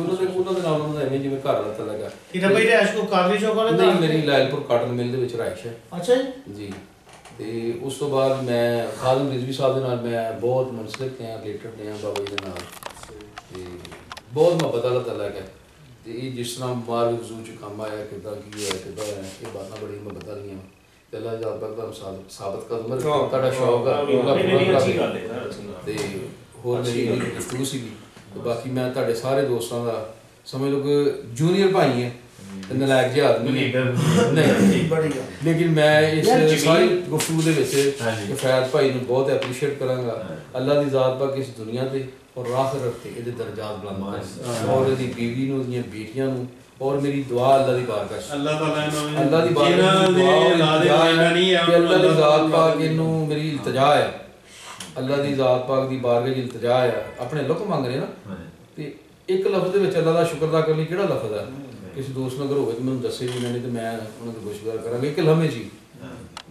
ਦੇ ਨਾਲ ਉਹਨਾਂ ਦਾ ਐਵੇਂ ਜਿਵੇਂ ਘਰ ਦਾ ਲੱਗਾ। ਇਹਦਾ ਭਾਈ ਰੈਸ਼ ਕੋ ਕਾਰਲੀ ਚੌਕ ਵਾਲਾ ਨਹੀਂ, ਮੇਰੀ ਲਾਇਲਪੁਰ ਕਾਟਨ ਮਿਲ ਦੇ ਵਿੱਚ ਰਾਇਸ਼ ਹੈ। ਅੱਛਾ ਜੀ। ਤੇ ਉਸ ਤੋਂ ਬਾਅਦ ਮੈਂ ਖਾਦਮ ਰਿਜ਼ਵੀ ਸਾਹਿਬ ਦੇ ਨਾਲ ਮੈਂ ਬਹੁਤ ਮੁਨਸਲਿਕ ਹਾਂ, ਰਿਲੇਟਡ ਹਾਂ ਬਾਬਾ ਜੀ ਦੇ ਨਾਲ, ਤੇ ਬਹੁਤ ਮੁਹੱਬਤ ਅੱਲਾਹ ਤਾਲਾ ਹੈ। ਤੇ ਇਹ ਜਿਸ ਤਰ੍ਹਾਂ ਬਾਹਰ ਵਜ਼ੂ 'ਚ ਕੰਮ ਆਇਆ, ਕਿੱਦਾਂ ਕੀ ਹੋਇਆ, ਕਿੱਦਾਂ ਹੋਇਆ, ਇਹ ਬਾਤਾਂ ਬੜੀ ਮੁਹੱਬਤ ਵਾਲੀਆਂ। ਤੇ ਅੱਲਾਹ ਜਦ ਤੱਕ ਤੁਹਾਨੂੰ ਸਾਬਤ ਕਰ ਦੂੰਗਾ ਤੁਹਾਡਾ ਸ਼ੌਕ ਆ ਤੇ ਹੋਰ ਮੇਰੀ ਗੁਫ਼ਤਗੂ ਸੀਗੀ। ਤੇ ਬਾਕੀ ਮੈਂ ਤੁਹਾਡੇ ਸਾਰੇ ਦੋਸਤਾਂ ਦਾ ਸਮਝ ਲਓ ਕਿ ਜੂਨੀਅਰ ਭਾਈ ਹੈ ਨਲਾਇਕ ਜਿਹਾ ਆਦਮੀ ਨਹੀਂ, ਲੇਕਿਨ ਮੈਂ ਇਸ ਸਾਰੀ ਗੁਫ਼ਤਗੂ ਦੇ ਵਿੱਚ ਕਫਾਇਤ ਭਾਈ ਨੂੰ ਬਹੁਤ ਐਪਰੀਸ਼ੀਏਟ ਕਰਾਂਗਾ। ਅੱਲਾ ਦੀ ਜ਼ਾਤ ਪਾਕ ਇਸ ਦੁਨੀਆ ਤੇ ਔਰ ਆਖਿਰਤ ਤੇ ਇਹਦੇ ਦਰਜਾਤ ਬੁਲੰਦ ਕਰੇ, ਔਰ ਇਹਦੀ ਬੀਵੀ ਨੂੰ, ਇਹਦੀਆਂ ਬੇਟੀਆਂ ਨੂੰ, ਔਰ ਮੇਰੀ ਦੁਆ ਅੱਲਾ ਦੀ ਬਾਰਗਾਹ ਚ, ਅੱਲਾ ਦੀ ਬਾਰਗਾਹ ਦੀ ਜ਼ਾਤ ਪਾਕ ਇਹਨੂੰ ਮੇਰੀ ਇਲਤਜਾ ਹੈ, ਅੱਲਾ ਦੀ ਜ਼ਾਤ ਪਾਕ ਦੀ ਬਾਰਗਾਹ ਚ ਇਲਤਜਾ ਹੈ। ਆਪਣੇ ਲੁਕ ਮੰਗ ਰਹੇ ਨਾ ਤੇ ਇੱਕ ਲਫ਼ਜ਼ ਦੇ ਵਿੱਚ ਅੱਲਾ ਦਾ ਸ਼ੁਕਰ ਅਦਾ ਕਰਨ ਲਈ ਕਿਹੜਾ ਲਫ਼ਜ਼ ਹੈ? ਕਿਸੇ ਦੋਸਤ ਨਗਰ ਹੋਵੇ ਤਾਂ ਮੈਨੂੰ ਦੱਸੇ ਵੀ ਨਹੀਂ, ਤੇ ਮੈਂ ਉਹਨਾਂ ਦਾ ਗੁਸ਼ਗਾਰ ਕਰਾਂਗਾ। ਇੱਕ ਲਮੇ ਜੀ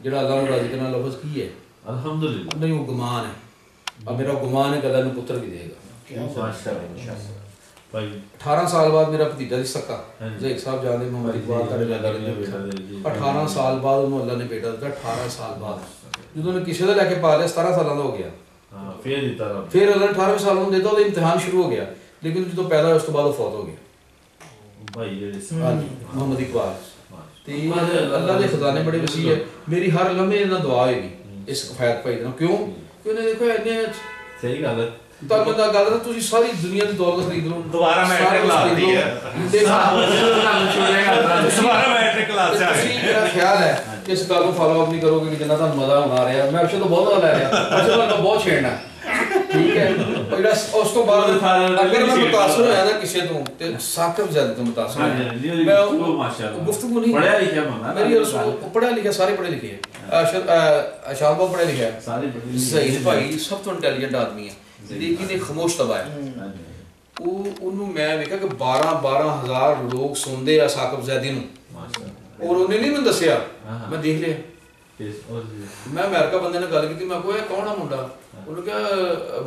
ਜਿਹੜਾ ਅੱਲਾ ਨੂੰ ਰਾਜ਼ੀ ਕਰਨ ਲਫ਼ਜ਼ ਕੀ ਹੈ? ਅਲਹਮਦੁਲਿਲਾ। ਨਹੀਂ, ਉਹ ਗੁਮਾਨ ਹੈ। अब मेरा गुमान है कि अल्लाह ने पुत्र भी देगा। 18 साल बाद मेरा भतीजा जी सक्का ज़ैक साहब जाने मोहम्मद इकबाल 18 साल बाद उन्होंने अल्लाह ने बेटा दिता। 18 साल बाद जो ने किसी का लैके पा लिया 17 साल का हो गया, फिर अल्लाह ने 18वें साल में देता, इम्तिहान शुरू हो गया, लेकिन जो पैदा उस तो बाद वो फौत हो गया मोहम्मद इकबाल। अल्लाह के खजाने बड़े वसी है। मेरी हर लम्हे दुआ होगी इस कफायत भाई का। क्यों? ਉਹਨੇ ਦੇਖੋ ਇੰਨੇ ਸਹੀ ਗੱਲ ਹੈ ਤਾਂ ਬੰਦਾ ਗੱਲ ਨਾ, ਤੁਸੀਂ ਸਾਰੀ ਦੁਨੀਆ ਦੀ ਦੌਲਤ ਖਰੀਦ ਲਓ, ਦੁਬਾਰਾ ਮੈਟ੍ਰਿਕ ਲਾਤੀ ਹੈ, ਦੁਬਾਰਾ ਮੈਟ੍ਰਿਕ ਲਾ ਦਿੱਤਾ। ਤੁਸੀਂ ਮੇਰਾ ਖਿਆਲ ਹੈ ਕਿ ਇਸ ਗੱਲ ਨੂੰ ਫਾਲੋ ਅਪ ਨਹੀਂ ਕਰੋਗੇ ਕਿ ਜਿੰਨਾ ਤੁਹਾਨੂੰ ਮਜ਼ਾ ਆਉਣਾ ਰਿਹਾ। ਮੈਂ ਅਰਸ਼ਦ ਤੋਂ ਬਹੁਤ ਮਜ਼ਾ ਲੈ ਰਿਹਾ, ਅਰਸ਼ਦ ਤੁਹਾਨੂੰ ਬਹੁਤ ਛੇੜਨਾ, ਠੀਕ ਹੈ। ਜਿਹੜਾ ਉਸ ਤੋਂ ਬਾਅਦ ਅਗਰ ਮੈਂ ਮੁਤਾਸਰ ਹੋਇਆ ਨਾ ਕਿਸੇ ਤੋਂ ਤੇ ਸਾਕਿਬ ਜ਼ਾਦ ਤੋਂ ਮੁਤਾਸਰ ਹੋਇਆ। ਮੈਂ ਗੁਫ਼ਤਗੂ ਨਹੀਂ ਪੜ੍ਹਿਆ ਲਿਖਿਆ ਬੰਦਾ, ਮੇਰੀ ਪੜ੍ਹਿਆ ਲਿਖਿਆ, ਸਾਰੇ ਪੜ੍ਹੇ ਲਿਖੇ ਹੈ। ਅਸ਼ਾਦ ਬਹੁਤ ਪੜ੍ਹਿਆ ਲਿਖਿਆ ਹੈ, ਜ਼ਹੀਦ ਭਾਈ ਸਭ ਤੋਂ ਇੰਟੈਲੀਜੈਂਟ ਆਦਮੀ ਹੈ, ਲੇਕਿਨ ਇਹ ਖਾਮੋਸ਼ ਤਬਾ ਹੈ। ਉਹਨੂੰ ਮੈਂ ਵੇਖਿਆ ਕਿ 12,000 ਲੋਕ ਸੁਣਦੇ ਆ ਸਾਕਿਬ ਜ਼ਾਦੀ ਨੂੰ, ਔਰ ਉਹਨੇ ਨਹੀਂ ਮੈਨੂੰ ਦੱਸਿਆ, ਮੈਂ ਦੇਖ ਲਿਆ। मैं अमेरिका बंदे ने गल की, मैं कहा कौन है मुंडा? उन्होंने कहा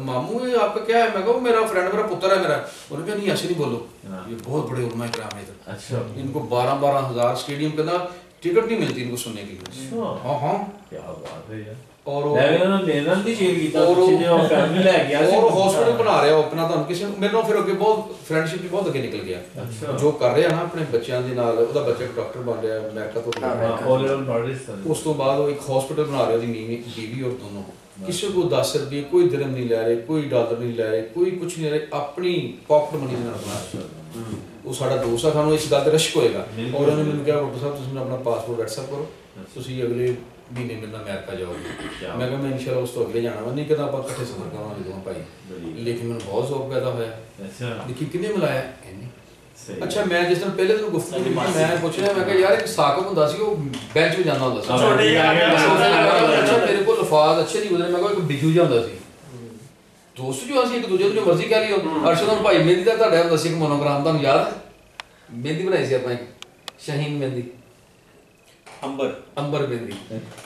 मामू ये आपका क्या है? मैं कहा मेरा फ्रेंड, मेरा पुत्र है मेरा। उन्होंने कहा नहीं ऐसे नहीं बोलो, ये बहुत बड़े उलमा इकराम है इधर। अच्छा, इनको 12,000 स्टेडियम के ना टिकट नहीं मिलती इनको सुनने के लिए। हाँ हाँ, क्या बात है यार। और हॉस्पिटल बना रहे हो अपना, तो किसी मेरे नाल फिर अगे बहुत फ्रेंडशिप भी बहुत अगे निकल गया। जो कर रहे हैं ना अपने बच्चों के नाल, ਉਹਦਾ ਬੱਚਾ ਡਾਕਟਰ ਬਣ ਰਿਹਾ ਅਮਰੀਕਾ ਤੋਂ। ਉਸ ਤੋਂ ਬਾਅਦ ਉਹ ਇੱਕ ਹਸਪੀਟਲ ਬਣਾ ਰਿਹਾ, ਉਹਦੀ बीवी और दोनों। किसी को 10 रुपये, कोई दिरहम नहीं लै रहे, कोई डॉलर नहीं लै रहे, कोई कुछ नहीं लै रहे, अपनी पॉकेट मनी ਦੇ ਨਾਲ ਬਣਾ ਰਿਹਾ। ਉਹ ਸਾਡਾ ਦੋਸਤ ਆ, ਸਾਨੂੰ ਇਸ ਗੱਲ ਤੇ ਰਸ਼ਕ ਹੋਏਗਾ। ਔਰ ਉਹਨੇ ਮੈਨੂੰ ਕਿਹਾ ਡਾਕਟਰ ਸਾਹਿਬ ਤੁਸੀਂ ਮੈਨੂੰ ਆਪਣਾ ਪਾਸਪੋਰਟ WhatsApp ਕਰੋ, ਤੁਸੀਂ ਅਗਲੇ ਮਹੀਨੇ ਮੇਰੇ ਨਾਲ ਅਮਰੀਕਾ ਜਾਓਗੇ। ਮੈਂ ਕਿਹਾ ਮੈਂ ਇਨਸ਼ਾਅੱਲਾ ਉਸ ਤੋਂ ਅਗਲੇ ਜਾਣਾ ਵਾ, ਨਹੀਂ ਕਹਿੰਦਾ ਆਪਾਂ ਇਕੱਠੇ ਸਫ਼ਰ ਕਰਾਂਗੇ ਦੋਵਾਂ ਭਾਈ। ਲੇਕਿਨ ਮੈਨੂੰ ਬਹੁਤ ਜ਼ੌਕ ਪੈਦਾ ਹੋਇਆ। ਦੇਖੀ ਕਿੰਨੇ ਮਿਲਾਇਆ ਇਹਨੇ। ਅੱਛਾ, ਮੈਂ ਜਿਸ ਦਿਨ ਪਹਿਲੇ ਦਿਨ ਗੁਫ਼ਤਗੂ ਕੀਤੀ, ਮੈਂ ਪੁੱਛਿਆ, ਮੈਂ ਕਿਹਾ ਯਾਰ ਇੱਕ ਸਾਕਿਬ ਹੁੰਦਾ ਸੀ, ਉਹ ਬੈਂਚ 'ਤੇ ਜਾਂਦਾ ਹੁੰਦਾ ਸੀ। ਅੱਛਾ, ਮੇਰੇ ਕੋਲ ਲਫਾਜ਼ ਅੱਛੇ ਨਹੀਂ ਗੁਜ਼ਰੇ। ਮੈਂ ਕਿਹਾ ਇੱਕ ਬਿਜੂ ਜਿਹਾ ਹੁੰਦਾ ਸੀ, ਦੋਸਤ ਜੋ ਅਸੀਂ ਇੱਕ ਦੂਜੇ ਨੂੰ ਜੋ ਮਰਜ਼ੀ ਕਹਿ ਲਈਓ। ਅਰਸ਼ਦ ਭਾਈ ਮਹਿੰਦੀ ਦਾ ਤੁਹਾਡਾ ਹੁੰਦਾ ਸੀ ਇੱਕ ਮੋਨੋਗ੍ਰਾਮ, ਤੁਹਾਨੂੰ ਯਾਦ ਹੈ? ਮਹਿੰਦੀ ਬਣਾਈ ਸੀ ਆਪਾਂ, ਸ਼ਹੀਨ ਮਹਿੰਦੀ, अंबर मेहंदी।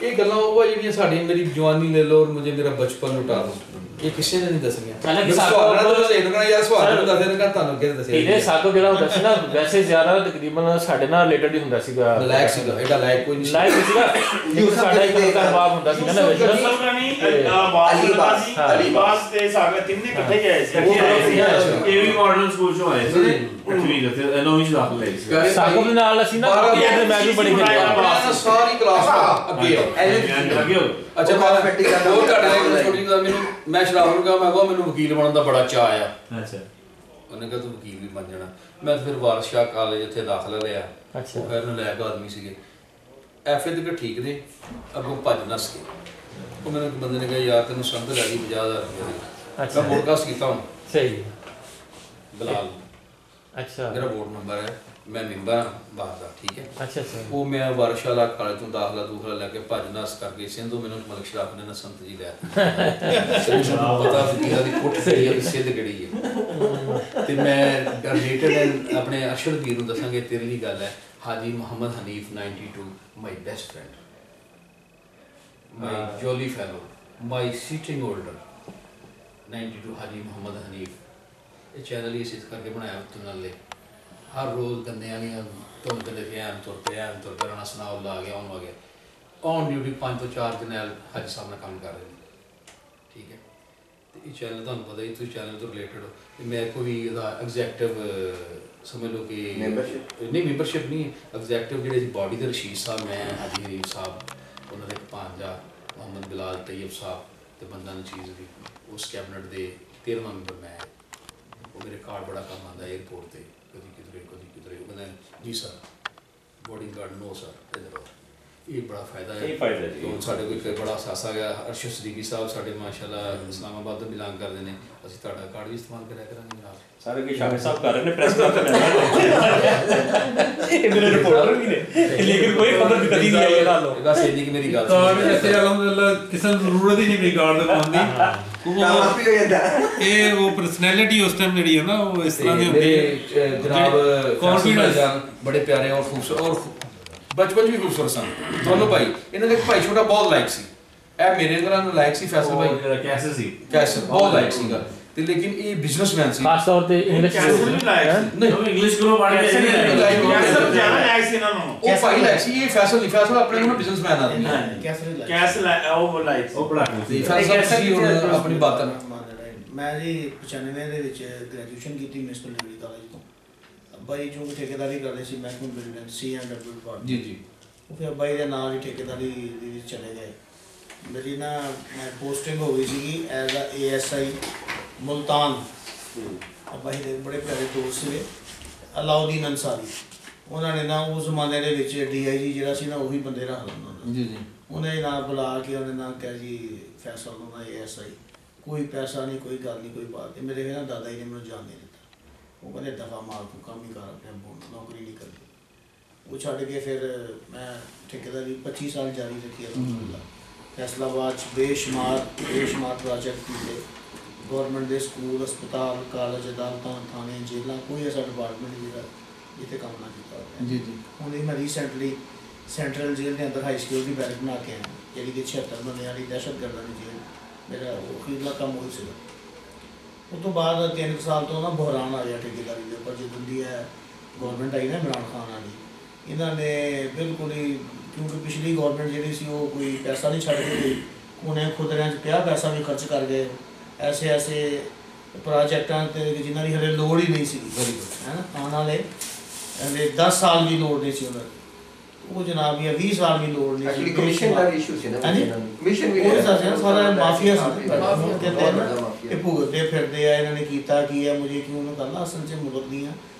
ये गल्लां वो ਜਿਹੜੀਆਂ ਸਾਡੀ ਮੇਰੀ ਜਵਾਨੀ ਲੈ ਲਓ, मुझे मेरा बचपन लुटा दो, ਇਹ ਕਿਸੇ ਨੇ ਨਹੀਂ ਦੱਸਣੀਆਂ। ਸਵਾਲ ਨਾਲ ਤੁਸੀਂ ਇਹਨੂੰ ਕਹਿੰਦਾ ਯਾਰ ਸਵਾਲ ਨੂੰ ਦੱਸ ਦੇਣਾ, ਤੁਹਾਨੂੰ ਅੱਗੇ ਦੱਸਿਆ। ਇਹਨੇ ਸਾਕੋ ਜਿਹੜਾ ਹੁੰਦਾ ਸੀ ਨਾ, ਵੈਸੇ ਜ਼ਿਆਦਾ ਤਕਰੀਬਨ ਸਾਡੇ ਨਾਲ ਰਿਲੇਟਡ ਹੀ ਹੁੰਦਾ ਸੀਗਾ। ਲਾਇਕ ਸੀਗਾ, ਇਹਦਾ ਲਾਇਕ ਕੋਈ ਨਹੀਂ ਲਾਇਕ ਸੀਗਾ। ਸਾਡਾ ਇੱਕ ਕਾਰੋਬਾਰ ਹੁੰਦਾ ਸੀ ਨਾ ਵਿੱਚ ਅਲੀਬਾਸ ਤੇ ਸਾਗਰ ਤਿੰਨੇ ਇਕੱਠੇ ਗਏ ਸੀ। ਇਹ ਵੀ ਮਾਡਰਨ ਸਕੂਲ ਚੋਂ ਆਏ ਸੀ, 8ਵੀਂ ਦੇ 9ਵੀਂ ਚ ਦਾਖਲ ਲਏ ਸੀ। ਸਾਕੋ ਦੇ ਨਾਲ ਅਸੀਂ ਨਾ ਮੈਂ ਵੀ ਬੜੀ ਖੇਡਿਆ ਸਾਰੀ ਕਲਾਸ ਅੱਗੇ ਅੱਛਾ, ਮੈਂ ਫੱਟੀ ਕਰਦਾ ਉਹ ਤੁਹਾਡੇ ਨਾਲ ਛੋਟੀ ਜਿਹੀ ਮੈਨੂੰ, ਮੈਂ ਸ਼ਰਾਬ ਨੂੰ ਕਿਹਾ, ਮੈਂ ਕਿਹਾ ਮੈਨੂੰ ਵਕੀਲ ਬਣਨ ਦਾ ਬੜਾ ਚਾਅ ਆ। ਅੱਛਾ, ਉਹਨੇ ਕਿਹਾ ਤੂੰ ਵਕੀਲ ਵੀ ਬਣ ਜਾਣਾ। ਮੈਂ ਫਿਰ ਵਾਰਿਸ ਸ਼ਾਹ ਕਾਲਜ ਇੱਥੇ ਦਾਖਲਾ ਲਿਆ। ਅੱਛਾ, ਉਹ ਫਿਰ ਨਲਾਇਕ ਆਦਮੀ ਸੀਗੇ, ਐਫਏ ਤੱਕ ਠੀਕ ਨੇ, ਅੱਗੋਂ ਭੱਜ ਨੱਸ ਕੇ। ਉਹ ਮੈਨੂੰ ਇੱਕ ਬੰਦੇ ਨੇ ਕਿਹਾ ਯਾਰ ਤੈਨੂੰ ਸੰਦ ਲੈ ਗਈ 50,000 ਰੁਪਏ। ਅੱਛਾ, ਮੈਂ ਬੋਡਕਾਸਟ ਕੀਤਾ ਹੁਣ। ਸਹੀ, ਬਲਾਲ। ਅੱਛਾ, ਮੇਰਾ ਵੋਟ ਨੰਬਰ ਹੈ, ਮੈਂ ਮੈਂਬਰ ਹਾਂ ਬਾਹਰ ਦਾ, ਠੀਕ ਹੈ। ਅੱਛਾ ਅੱਛਾ, ਉਹ ਮੈਂ ਵਾਰਿਸ ਸ਼ਾਹ ਕਾਲਜ ਤੋਂ ਦਾਖਲਾ ਲੈ ਕੇ ਭੱਜ ਨੱਸ ਕਰਕੇ ਸਿੰਧੂ ਮੈਨੂੰ ਮਲਕ ਸ਼ਰਾਫ ਨੇ ਨਾ ਸੰਤ ਜੀ ਲੈ ਪਤਾ ਫਕੀਰਾਂ ਦੀ ਕੁੱਟ ਕਿਹੜੀ ਹੈ, ਸਿੱਧ ਕਿਹੜੀ ਹੈ। ਤੇ ਮੈਂ ਰਿਲੇਟਡ ਆਪਣੇ ਅਰਸ਼ਦ ਵੀਰ ਨੂੰ ਦੱਸਾਂਗੇ, ਤੇਰੇ ਲਈ ਗੱਲ ਹੈ। Haji Muhammad Hanif 92, my best friend, my jolly fellow, my seating holder 92, Haji Muhammad Hanif. ਇਹ ਚੈਨਲ ਹੀ ਇਸੇ ਕਰਕੇ ਬਣਾਇਆ ਤੁਨਲ ਲਈ। हर रोज़ गंदे वाली तुम कदे एम तुर पे राना सनाउल्ला आ गया, आ गया ऑन ड्यूटी 5 ਤੋਂ 4 जरनैल हज साहब ਨਾਲ काम कर रहे हैं, ठीक है। तो ये चैनल तुहानू पता ही, तुम चैनल तो रिलेटेड हो। मैं कोई एग्जैक्टिव समझ लो कि नहीं, मैंबरशिप नहीं, एग्जैक्टिव ਜਿਹੜੇ बॉडी ਦੇ रशीद साहब, मैं हाजी हरीफ साहब, ਉਹਨਾਂ ਦੇ ਭਾਂਜਾ मोहम्मद बिलाल तैयब साहब ਤੇ ਬੰਦਾ ਨਚੀਜ਼ ਵੀ, ਉਸ ਕੈਬਨਿਟ ਦੇ 13ਵਾਂ ਮੈਂਬਰ मैं। वो मेरे कार्ड बड़ा काम आता है एयरपोर्ट से, कभी किधरे कभी किधरे। जी सर। ਬੋਡੀਗਾਰਡ ਨੋ ਸਰ ਇਧਰ ਇਹ ਬੜਾ ਫਾਇਦਾ ਹੈ। ਇਹ ਫਾਇਦਾ ਜੀ। ਹੁਣ ਸਾਡੇ ਕੋਲ ਇੱਕ ਬੜਾ ਸਾਸਾ ਗਿਆ ਅਰਸ਼ਦ ਸਦੀਕੀ ਸਾਹਿਬ ਸਾਡੇ ਮਾਸ਼ਾਅੱਲਾ ਇਸਲਾਮਾਬਾਦ ਤੋਂ ਬਿਲੋਂਗ ਕਰਦੇ ਨੇ, ਅਸੀਂ ਤੁਹਾਡਾ ਕਾਰਡ ਵੀ ਇਸਤੇਮਾਲ ਕਰਿਆ ਕਰਾਂਗੇ ਜਨਾਬ। ਸਾਰੇ ਕੋਈ ਸ਼ਾਮੇ ਸਾਹਿਬ ਕਰ ਰਹੇ ਨੇ ਪ੍ਰੈਸ ਕਰ ਰਹੇ ਇਹ ਮੇਰੇ ਰਿਪੋਰਟਰ ਵੀ ਨੇ ਲੇਕਿਨ ਕੋਈ ਖਬਰ ਵੀ ਕਦੀ ਨਹੀਂ ਆਈ ਇਹਨਾਂ ਨੂੰ। ਬਸ ਇੰਨੀ ਕਿ ਮੇਰੀ ਗੱਲ ਕਾਰਡ ਇੱਥੇ ਅਲਹਮਦੁਲਿਲਾ ਕਿਸੇ ਨੂੰ ਜ਼ਰੂਰਤ ਹੀ ਨਹੀਂ ਪਈ ਕਾਰਡ ਦਿਖਾਉਣ ਦੀ। ਇਹ ਉਹ ਪਰਸਨੈਲਿਟੀ ਉਸ ਟਾਈਮ ਜਿਹੜੀ ਹੈ ਨਾ ਉਹ ਇਸ ਤਰ੍ਹਾਂ ਦੀ ਹੁੰਦੀ ਹੈ ਜਨਾਬ ਕੌਨਫੀਡੈਂਸ ਬੜੇ ਪਿਆਰੇ ਔਰ ਖੂਬਸੂਰਤ ਔਰ ਬਚਪਨ ਵੀ ਖੂਬਸੂਰਤ ਸਨ ਦੋਨੋਂ ਭਾਈ। ਇਹਨਾਂ ਦੇ ਇੱਕ ਭਾਈ ਛੋਟਾ ਬਹੁਤ ਲਾਇਕ ਸੀ, ਇਹ ਮੇਰੇ ਤਰ੍ਹਾਂ ਨੂੰ ਲਾਇਕ ਸੀ ਫੈਸਲ ਭਾਈ ਕੈਸੇ ਸੀ ਕੈਸੇ ਬਹੁਤ ਲਾਇਕ ਸੀਗਾ ਤੇ ਲੇਕਿਨ ਇਹ ਬਿਜ਼ਨਸਮੈਨ ਸੀ ਖਾਸ ਤੌਰ ਤੇ ਇੰਗਲਿਸ਼ ਨਹੀਂ ਇੰਗਲਿਸ਼ ਕਰੋ ਬਾੜ ਕੇ ਕੈਸੇ ਜ਼ਿਆਦਾ ਲਾਇਕ ਸੀ ਇਹਨਾਂ ਨੂੰ। ਉਹ ਭਾਈ ਲਾਇਕ ਸੀ, ਇਹ ਫੈਸਲ ਨਹੀਂ, ਫੈਸਲ ਆਪਣੇ ਨੂੰ ਬਿਜ਼ਨਸਮੈਨ ਆਦਮੀ ਕੈਸੇ ਉਹ ਲਾਇਕ ਉਹ ਪੜਾ ਤੇ ਫੈਸਲ ਸੀ ਹੁਣ ਆਪਣੀ ਬਾਤ ਮੈਂ ਜੀ 95 ਦੇ ਵਿੱਚ ਗ੍ਰੈਜੂਏਸ਼ਨ ਕੀਤੀ ਮਿਊਨਿਸਪਲ ਡਿਗਰੀ ਕਾਲਜ ਤੋਂ। ਬਾਈ ਜੋ ਠੇਕੇਦਾਰੀ ਕਰਦੇ ਸੀ ਮਹਿਕਮੇ ਬਿਲਡਿੰਗ C&W ਡਿਪਾਰਟਮੈਂਟ ਜੀ ਜੀ। ਉਹ ਫਿਰ ਬਾਈ ਦੇ ਨਾਲ ਹੀ ਠੇਕੇਦਾਰੀ ਦੇ ਵਿੱਚ ਚਲੇ ਗਏ। ਮੇਰੀ ਨਾ ਪੋਸਟਿੰਗ ਹੋ ਗਈ ਸੀਗੀ ਐਜ਼ ਅ ASI ਮੁਲਤਾਨ। ਬਾਈ ਦੇ ਬੜੇ ਪਿਆਰੇ ਦੋਸਤ ਸੀਗੇ ਅਲਾਉਦੀਨ ਅੰਸਾਰੀ, ਉਹਨਾਂ ਨੇ ਨਾ ਉਸ ਜ਼ਮਾਨੇ ਦੇ ਵਿੱਚ DIG ਜਿਹੜਾ ਸੀ ਨਾ ਉਹੀ ਬੰਦੇ ਰੱਖ ਲੈਂਦਾ ਜੀ ਜੀ। ਉਹਨੇ ਨਾਲ ਬੁਲਾ ਕੇ ਉਹਨੇ ਨਾ ਕਿਹਾ ਜੀ ਫੈਸਲਾ ਹੋਣਾ ASI, ਕੋਈ ਪੈਸਾ ਨਹੀਂ ਕੋਈ ਗੱਲ ਨਹੀਂ ਕੋਈ ਬਾਤ ਨਹੀਂ। ਮੇਰੇ ਨਾ ਦਾਦਾ ਜੀ ਨੇ ਮੈਨੂੰ ਜਾਣ ਨਹੀਂ ਦਿੱਤਾ, ਉਹ ਕਹਿੰਦੇ ਦਫਾ ਮਾਰ ਤੂੰ ਕੰਮ ਹੀ ਕਰ, ਆਪਣੇ ਨੌਕਰੀ ਨਹੀਂ ਕਰਨੀ। ਉਹ ਛੱਡ ਕੇ ਫਿਰ ਮੈਂ ਠੇਕੇਦਾਰੀ 25 ਸਾਲ ਜਾਰੀ ਰੱਖੀ ਅਲਹਮਦੁਲਿਲਾ। ਫੈਸਲਾਬਾਦ 'ਚ ਬੇਸ਼ੁਮਾਰ ਪ੍ਰੋਜੈਕਟ ਕੀਤੇ, ਗੌਰਮੈਂਟ ਦੇ ਸਕੂਲ ਹਸਪਤਾਲ ਕਾਲਜ ਅਦਾਲਤਾਂ ਥਾਣੇ ਜੇਲ੍ਹਾਂ ਕੋਈ ਐਸਾ ਡਿਪਾਰਟਮੈਂਟ ਜਿਹੜਾ ਜਿੱਥੇ ਕੰਮ ਨਾ ਕੀਤਾ ਜੀ ਜੀ। ਹੁਣ ਇਹ ਮੈਂ ਰੀਸੈਂਟਲੀ ਸੈਂਟਰਲ ਜੇਲ੍ਹ ਦੇ ਅੰਦਰ ਹਾਈ ਸਿਕਿਉਰਿਟੀ ਬੈਰਕ ਬਣਾ ਕੇ ਆਇਆ, ਜਿਹੜੀ ਕਿ 76 ਬੰਦਿਆਂ ਵਾਲੀ ਦਹਿਸ਼ਤਗਰਦਾਂ ਦੀ ਜੇਲ੍ਹ। ਮੇਰਾ ਉਹ ਖਰੀਦਣਾ ਕੰਮ ਉਹੀ ਸੀਗਾ। ਉਸ ਤੋਂ ਬਾਅਦ 3 ਸਾਲ ਤੋਂ ਨਾ ਬੁਹਰਾਨ ਆ ਗਿਆ ਠੇਕੇਦਾਰੀ ਦੇ ਉੱਪਰ। ਜਦੋਂ ਦੀ ਹੈ ਗੌਰਮੈਂਟ ਆਈ ਨਾ ਇਮਰਾਨ ਖਾਨ ਵਾਲੀ, ਇਹਨਾਂ ਨੇ ਬਿਲਕੁਲ ਹੀ, ਕਿਉਂਕਿ ਪਿਛਲੀ ਗੌਰਮੈਂਟ ਜਿਹੜੀ ਸੀ ਉਹ ਕੋਈ ਪੈਸਾ ਨਹੀਂ ਛੱਡ ਕੇ ਗਈ, ਉਹਨੇ ਖੁਦਰਿਆਂ 'ਚ ਪਿਆ ਪੈਸਾ ਵੀ ਖਰਚ ਕਰ ਗਏ ਐਸੇ ਪ੍ਰੋਜੈਕਟਾਂ 'ਤੇ ਜਿਨ੍ਹਾਂ ਦੀ ਹਲੇ ਲੋੜ ਹੀ ਨਹੀਂ ਸੀ ਹੈ ਨਾ। ਆਉਣ ਵਾਲੇ ਹਲੇ 10 ਸਾਲ ਦੀ ਲੋੜ ਨਹੀਂ ਸੀ ਉਹਨਾਂ ਦੀ, ਉਹ ਜਨਾਬ ਜਾਂ 20 ਸਾਲ ਦੀ ਲੋੜ ਨਹੀਂ ਸੀ। ਕਮਿਸ਼ਨ ਦਾ ਇਸ਼ੂ ਸੀ ਨਾ, ਕਮਿਸ਼ਨ ਵੀ ਸਾਰਾ ਮਾਫੀਆ ਸੀ, ਇਹ ਭੁਗਤਦੇ ਫਿਰਦੇ ਆ। ਇਹਨਾਂ ਨੇ ਕੀਤਾ ਕੀ ਹੈ ਮੁਝੇ ਕਿਉਂ ਨਾ ਕਰਨਾ, ਅਸਲ 'ਚ ਮੁਲਕ ਦੀਆਂ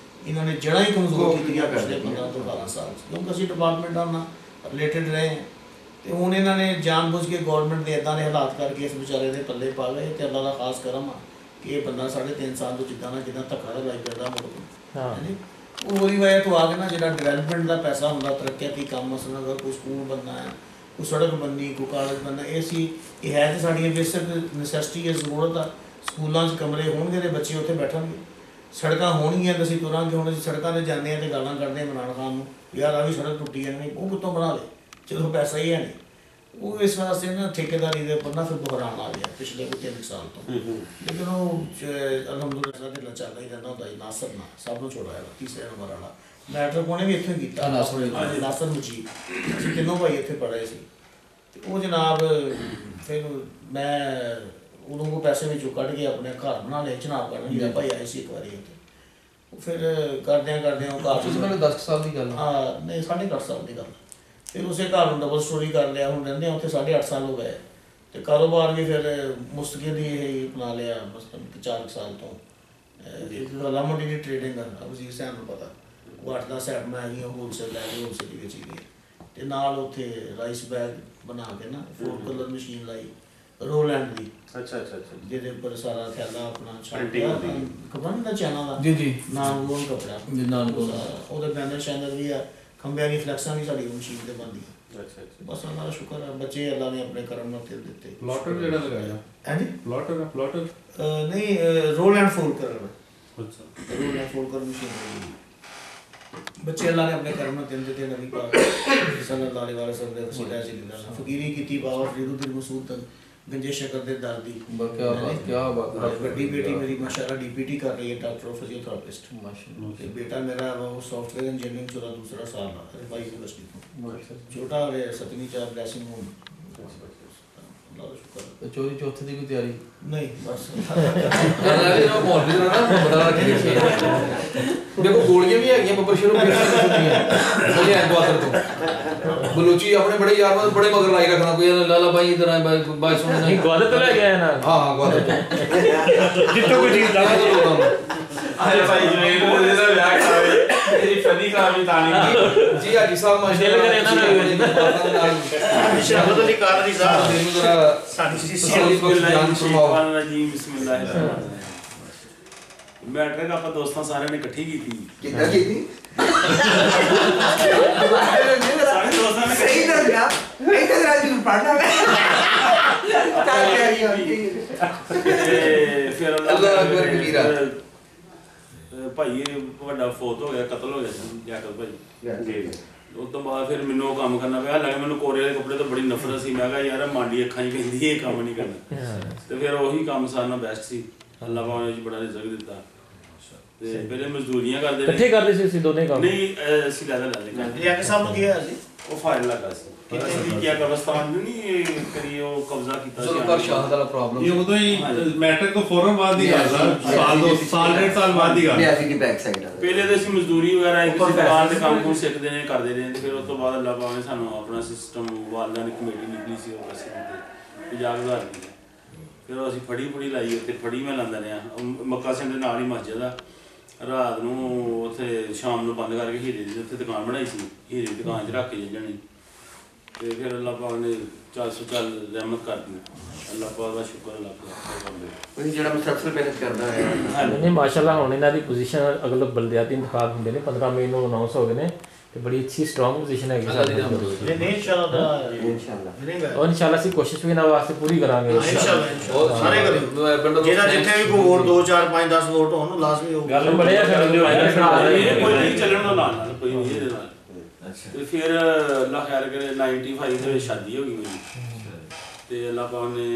ਇਹਨਾਂ ਨੇ ਜੜ੍ਹਾਂ ਹੀ ਕਮਜ਼ੋਰ ਕੀਤੀਆਂ ਪਿਛਲੇ 15 ਤੋਂ 12 ਸਾਲ 'ਚ, ਕਿਉਂਕਿ ਅਸੀਂ ਡਿਪਾਰਟਮੈਂਟਾਂ ਨਾਲ ਰਿਲੇਟਡ ਰਹੇ ਹਾਂ। ਤੇ ਹੁਣ ਇਹਨਾਂ ਨੇ ਜਾਣਬੁੱਝ ਕੇ ਗੌਰਮੈਂਟ ਦੇ ਇੱਦਾਂ ਦੇ ਹਾਲਾਤ ਕਰਕੇ ਇਸ ਵਿਚਾਰੇ ਦੇ ਪੱਲੇ ਪਾ ਲਏ। ਤੇ ਅੱਲਾ ਦਾ ਖਾਸ ਕਰਮ ਆ ਕਿ ਇਹ ਬੰਦਾ 3.5 ਸਾਲ ਤੋਂ ਜਿੱਦਾਂ ਨਾ ਜਿੱਦਾਂ ਧੱਕਾ ਦਾ ਲਾਈ ਕਰਦਾ ਮੁਲਕ ਨੂੰ। ਉਹਦੀ ਵਜ੍ਹਾ ਤੋਂ ਆ ਕੇ ਨਾ ਜਿਹੜਾ ਡਿਵੈਲਪਮੈਂਟ ਦਾ ਪੈਸਾ ਹੁੰਦਾ, ਤਰੱਕੀਆਤੀ ਕੰਮ, ਮਸਲਾ ਅਗਰ ਕੋਈ ਸਕੂਲ ਬਣਨਾ ਹੈ, ਕੋਈ ਸੜਕ ਬਣਨੀ, ਕੋਈ ਕਾਲਜ ਬਣਨਾ, ਇਹ ਹੈ ਤੇ ਸਾਡੀਆਂ ਬੇਸਿਕ ਨੈਸੈਸਿਟੀ ਹੈ, ਜ਼ਰੂਰਤ ਆ। ਸਕੂਲਾਂ 'ਚ ਕਮਰੇ ਹੋਣਗੇ ਤੇ ਬੱਚੇ ਉੱਥੇ ਬੈਠਣਗੇ, ਸੜਕਾਂ ਹੋਣਗੀਆਂ ਤੇ ਅਸੀਂ ਤੁਰਾਂਗੇ। ਹੁਣ ਅਸੀਂ ਸੜਕਾਂ 'ਤੇ ਜਾਂਦੇ ਹਾਂ ਤੇ ਗਾਲਾਂ ਕੱਢਦੇ ਹਾਂ ਇਮਰਾਨ ਖਾਨ ਨੂੰ, ਯਾਰ ਆ ਵੀ ਸੜਕ ਟੁੱਟੀ ਹੈ, ਨਹੀਂ ਉਹ ਕਿੱਥੋਂ ਬਣਾ ਲਏ ਜਦੋਂ ਪੈਸਾ ਹੀ ਹੈ ਨਹੀਂ। ਉਹ ਇਸ ਵਾਸਤੇ ਨਾ ਠੇਕੇਦਾਰੀ ਦੇ ਉੱਪਰ ਨਾ ਫਿਰ ਬੁਹਰਾਨ ਆ ਗਿਆ ਪਿਛਲੇ 3 ਸਾਲ ਤੋਂ। ਲੇਕਿਨ ਉਹ ਅਲਹਮਦੁਲਿਲਾ ਤੇ ਚੱਲਦਾ ਹੀ ਰਹਿੰਦਾ ਹੁੰਦਾ। ਨਾਸਰ ਨਾ ਸਭ ਨੂੰ ਛੋੜਾਇਆ 3 ਨੰਬਰ ਵਾਲਾ ਮੈਟ੍ਰਿਕ ਉਹਨੇ ਵੀ ਇੱਥੋਂ ਹੀ ਕੀਤਾ, ਨਾਸਰ ਮੁਜੀਬ, ਅਸੀਂ ਤਿੰਨੋਂ ਭਾਈ ਇੱਥੇ ਪੜ੍ਹੇ ਸੀ। ਤੇ ਉਹ ਜਨਾਬ ਫਿਰ ਮੈਂ ਉਦੋਂ ਕੋ ਪੈਸੇ ਵਿੱਚੋਂ ਕੱਢ ਕੇ ਆਪਣੇ ਘਰ ਬਣਾ ਲਿਆ। ਜਨਾਬ ਕਰਨ ਹੀਰਾ ਭਾਈ ਆਏ ਸੀ ਇੱਕ ਵਾਰੀ ਉੱਥੇ, ਉਹ ਫਿਰ ਕਰਦਿਆਂ ਉਹ ਘਰ 10 ਸਾਲ ਦੀ ਗੱਲ, ਹਾਂ ਨਹੀਂ 8.5 ਸਾਲ ਦੀ ਗੱਲ। ਫਿਰ ਉਸੇ ਘਰ ਨੂੰ ਡਬਲ ਸਟੋਰੀ ਕਰ ਲਿਆ, ਹੁਣ ਰਹਿੰਦੇ ਉੱਥੇ 8.5 ਸਾਲ ਹੋ ਗਏ। ਤੇ ਕਾਰੋਬਾਰ ਵੀ ਫਿਰ ਮੁਸਤਕਿਲ ਹੀ ਇਹ ਬਣਾ ਲਿਆ ਬਸ 4 ਸਾਲ ਤੋਂ। ਲਾਮੋਡੀ ਦੀ ਟ੍ਰੇਡਿੰਗ ਆ ਵਜ਼ੀਰ ਸਾਹਿਬ ਨੂੰ ਪਤਾ, ਉਹ 8-10 ਐਟਮਾਂ ਹੈਗੀਆਂ ਹੋਲਸੇਲ ਲੈ ਕੇ ਹੋਲਸੇਲ ਵਿੱਚ ਹੀ। ਤੇ ਨਾਲ ਉੱਥੇ ਰਾਈਸ ਬੈਗ ਬਣਾ ਕੇ ਨਾ 4 ਕਲਰ ਮਸ਼ੀਨ ਲਾਈ ਰੋਲੈਂਡ ਦੀ। ਅੱਛਾ ਜਿਹਦੇ ਉੱਪਰ ਸਾਰਾ ਥੈਲਾ ਆਪਣਾ ਕਪੜਾ ਦਾ ਚਾਨਾ ਦਾ ਜੀ ਜੀ ਨਾਮ ਉਹ ਕਪੜਾ ਨਾਮ ਉਹਦੇ ਬੈਨਰ ਸ਼ੈਨਰ ਵੀ ਆ, ਖੰਭਿਆਂ ਦੀ ਫਲੈਕਸਾਂ ਵੀ ਸਾਡੀ ਮਸ਼ੀਨ ਤੇ ਬਣਦੀਆਂ। ਬਸ ਅੱਲਾ ਦਾ ਸ਼ੁਕਰ ਹੈ, ਬੱਚੇ ਅੱਲਾ ਨੇ ਆਪਣੇ ਕਰਮ ਨਾਲ ਦਿਲ ਦਿੱਤੇ। ਪਲਾਟਰ ਜਿਹੜਾ ਲਗਾਇਆ ਹਾਂਜੀ ਪਲਾਟਰ ਨਹੀਂ ਰੋਲ ਐਂਡ ਫੋਲਡ ਕਰਨ। ਅੱਛਾ ਰੋਲ ਐਂਡ ਫੋਲਡ ਕਰਨ ਮਸ਼ੀਨ ਬੱਚੇ ਅੱਲਾ ਨੇ ਆਪਣੇ ਕਰਮ ਨਾਲ ਦਿਲ ਦਿੱਤੇ। ਨਬੀ ਪਾਕ ਸੱਲੱਲਾਹੁ ਅਲੈਹਿ ਵਸੱਲਮ ਦੇ ਵਸੀਲਾ ਜਿੰਨਾ ਫਕੀਰੀ ਕੀਤੀ ਬਾਬਾ ਫਰੀਦੁੱਦੀਨ ਮਸੂਦ ਤੱਕ गंजे शक्कर दे दर्दी क्या बात है। बड़ी बेटी मेरी माशाल्लाह DPT कर रही है, डॉक्टर ऑफ फिजियोथेरेपिस्ट माशाल्लाह। बेटा मेरा वो सॉफ्टवेयर इंजीनियरिंग चला 2रा साल है यूनिवर्सिटी। छोटा है 7वीं चा ब्लेसिंग होम। अल्लाह का शुक्र। चोरी चौथे की कोई तैयारी नहीं बस देखो गोलियां भी है बब्बर शुरू बलूची अपने बड़े यार बड़े मगर लाई रखना कोई लाला भाई इधर आए बात सुनना नहीं ग्वादर तो ले गया है ना। हां हां ग्वादर जितना कोई चीज लाया अरे भाई जो ये मेरा ब्याह करावे तेरी फनी ਕਰਾਵੀ ਤਾਂ ਨਹੀਂ ਜੀ ਹਾਜੀ ਸਾਹਿਬ ਦਿਲ ਕਰੇ ਨਾ ਸ਼ਬਦ ਦੀ ਕਾਰ ਦੀ ਸਾਹਿਬ ਮੈਨੂੰ ਜਰਾ ਸਾਡੀ ਮੈਟ੍ਰਿਕ ਆਪਾਂ ਦੋਸਤਾਂ ਸਾਰਿਆਂ ਨੇ ਇਕੱਠੀ ਕੀਤੀ। ਕਿੱਦਾਂ ਕੀਤੀ? ਸਾਰੇ ਦੋਸਤਾਂ ਨੇ ਸਹੀ ਦੱਸਿਆ ਇਹ ਤਾਂ ਰਾਜੂ ਪੜਨਾ ਮੈਂ ਤਾਂ ਕਰੀ ਹੋਈ ਤੇ ਫਿਰ ਅੱਲਾਹ ਅਕਬਰ ਕਬੀਰਾ। ਭਾਈ ਵੱਡਾ ਫੌਤ ਹੋ ਗਿਆ, ਕਤਲ ਹੋ ਗਿਆ ਸੀ ਜਾਕਲ ਭਾਈ। ਉਸ ਤੋਂ ਬਾਅਦ ਫਿਰ ਮੈਨੂੰ ਉਹ ਕੰਮ ਕਰਨਾ ਪਿਆ। ਹਾਲਾਂਕਿ ਮੈਨੂੰ ਕੋਰੇ ਦੇ ਕੱਪੜੇ ਤੋਂ ਬੜੀ ਨਫ਼ਰਤ ਸੀ। ਮੈਂ ਕਿਹਾ ਯਾਰ ਮਾਂਡੀ ਅੱਖਾਂ ਹੀ ਕਹਿੰਦੀ ਇਹ ਕੰਮ ਨਹੀਂ ਕਰਨਾ। ਤੇ ਫਿਰ ਉਹੀ ਕੰਮ ਸਾਰਿਆਂ ਨਾਲੋਂ ਬੈਸਟ ਸੀ। ਅੱਲਾਹ ਪਾਕ ਨੇ ਬੜਾ ਰਿਜ਼ਕ ਦਿੱਤਾ। ਤੇ ਪਹਿਲੇ ਮਜ਼ਦੂਰੀਆਂ ਕਰਦੇ ਇਕੱਠੇ ਕਰਦੇ ਸੀ ਅਸੀਂ ਦੋਨੇ ਕੰਮ? ਨਹੀਂ ਅਸੀਂ ਲੈ ਕਰਦੇ ਇਹ ਸਭ ਨੂੰ ਗਿਆ ਸੀ। ਉਹ ਫਾਇਲ ਲੱਗਾ ਸੀ ਕਿਤੇ ਕੀ ਕਬਰਸਤਾਨ ਨਹੀਂ ਕਰੀ ਉਹ ਕਬਜ਼ਾ ਕੀਤਾ ਸੀ। ਪਰ ਸ਼ਾਹ ਦਾ ਪ੍ਰੋਬਲਮ ਇਹ ਉਦੋਂ ਹੀ ਮੈਟ੍ਰਿਕ ਤੋਂ ਫੌਰਨ ਬਾਅਦ ਦੀ ਗੱਲ ਸਾਲ ਡੇਢ ਸਾਲ ਬਾਅਦ ਦੀ ਗੱਲ। ਨਿਆਜ਼ੀ ਦੀ ਬੈਕ ਸਾਈਡ ਆ। ਪਹਿਲੇ ਤੇ ਅਸੀਂ ਮਜ਼ਦੂਰੀ ਵਗੈਰਾ ਇੱਕ ਦੁਕਾਨ ਤੇ ਕੰਮ ਸਿੱਖਦੇ ਨੇ ਕਰਦੇ ਰਹੇ ਤੇ ਫਿਰ ਉਸ ਤੋਂ ਬਾਅਦ ਅੱਲਾਹ ਪਾਕ ਨੇ ਸਾਨੂੰ ਆਪਣਾ ਸਿਸਟਮ ਵਾਲਿਆਂ ਦੀ ਕਮੇਟੀ ਨਿਕਲੀ ਸੀ ਉਹ ਅਸੀਂ ਤੇ 50,000 ਦੀ। ਫਿਰ ਅਸੀਂ ਫੜੀ ਲਾਈ ਉੱਥੇ ਫੜੀ ਮੈਂ ਲਾਉਂਦਾ ਰਿਹਾ। ਮੱਕਾ ਸਿੰਘ ਦੇ ਨਾਲ ਹੀ ਮਸਜਿਦ ਆ। ਰਾਤ ਨੂੰ ਉੱਥੇ ਸ਼ਾਮ ਨੂੰ ਬੰਦ ਕਰਕੇ ਹੀਰੇ ਦੀ ਉੱਥੇ ਦੁਕਾਨ ਬਣਾਈ ਸੀ। ਹੀਰੇ ਦੀ ਦੁਕਾਨ 'ਚ ਰੱਖ ਕੇ ਜਾਣੀ ਤੇ ਫਿਰ ਅੱਲਾਹ ਪਾਕ ਨੇ ਚੱਲ ਰਹਿਮਤ ਕਰਦੀ। ਅੱਲਾਹ ਪਾਕ ਦਾ ਸ਼ੁਕਰ ਅੱਲਾਹ ਪਾਕ ਉਹ ਜਿਹੜਾ ਮੁਸਲਸਲ ਮਿਹਨਤ ਕਰਦਾ ਹੈ। ਨਹੀਂ ਮਾਸ਼ਾਅੱਲਾ ਹੁਣ ਇਹਨਾਂ ਦੀ ਪੋਜੀਸ਼ਨ ਅਗਲੇ ਬਲਦਿਆਤੀ ਇੰਤਖਾਬ ਹੁੰਦੇ ਨੇ 15 ਮਈ ਨੂੰ ਅਨਾਉਂਸ ਹੋ ਗਏ ਨੇ ਤੇ ਬੜੀ ਅੱਛੀ ਸਟਰੋਂਗ ਪੋਜੀਸ਼ਨ ਹੈਗੀ ਸਾਡੀ। ਨਹੀਂ ਇਨਸ਼ਾਅੱਲਾ ਉਹ ਇਨਸ਼ਾਅੱਲਾ ਅਸੀਂ ਕੋਸ਼ਿਸ਼ ਵੀ ਇਹਨਾਂ ਵਾਸਤੇ ਪੂਰੀ ਕਰਾਂਗੇ। ਇਨਸ਼ਾਅੱਲਾ ਸਾਰੇ ਕਰਿਓ। ਜਿਹੜਾ ਜਿੱਥੇ ਵੀ ਕੋਈ ਵੋਟ 2 4 5 10 ਵੋਟ ਹੋਣ ਲਾਜ਼ਮੀ ਹੋਊ। ਗੱਲ ਬੜੇ ਆ ਇਹ ਕੋਈ ਨਹੀਂ ਚੱਲਣ ਦਾ ਨਾਲ ਕੋਈ ਨਹੀਂ ਇਹਦੇ ਨਾਲ। ਤੇ ਫਿਰ ਅੱਲਾਹ ਖੈਰ ਕਰੇ 95 ਦੇ ਵਿੱਚ ਸ਼ਾਦੀ ਹੋ ਗਈ ਮੇਰੀ ਤੇ ਅੱਲਾਹ ਪਾਕ ਨੇ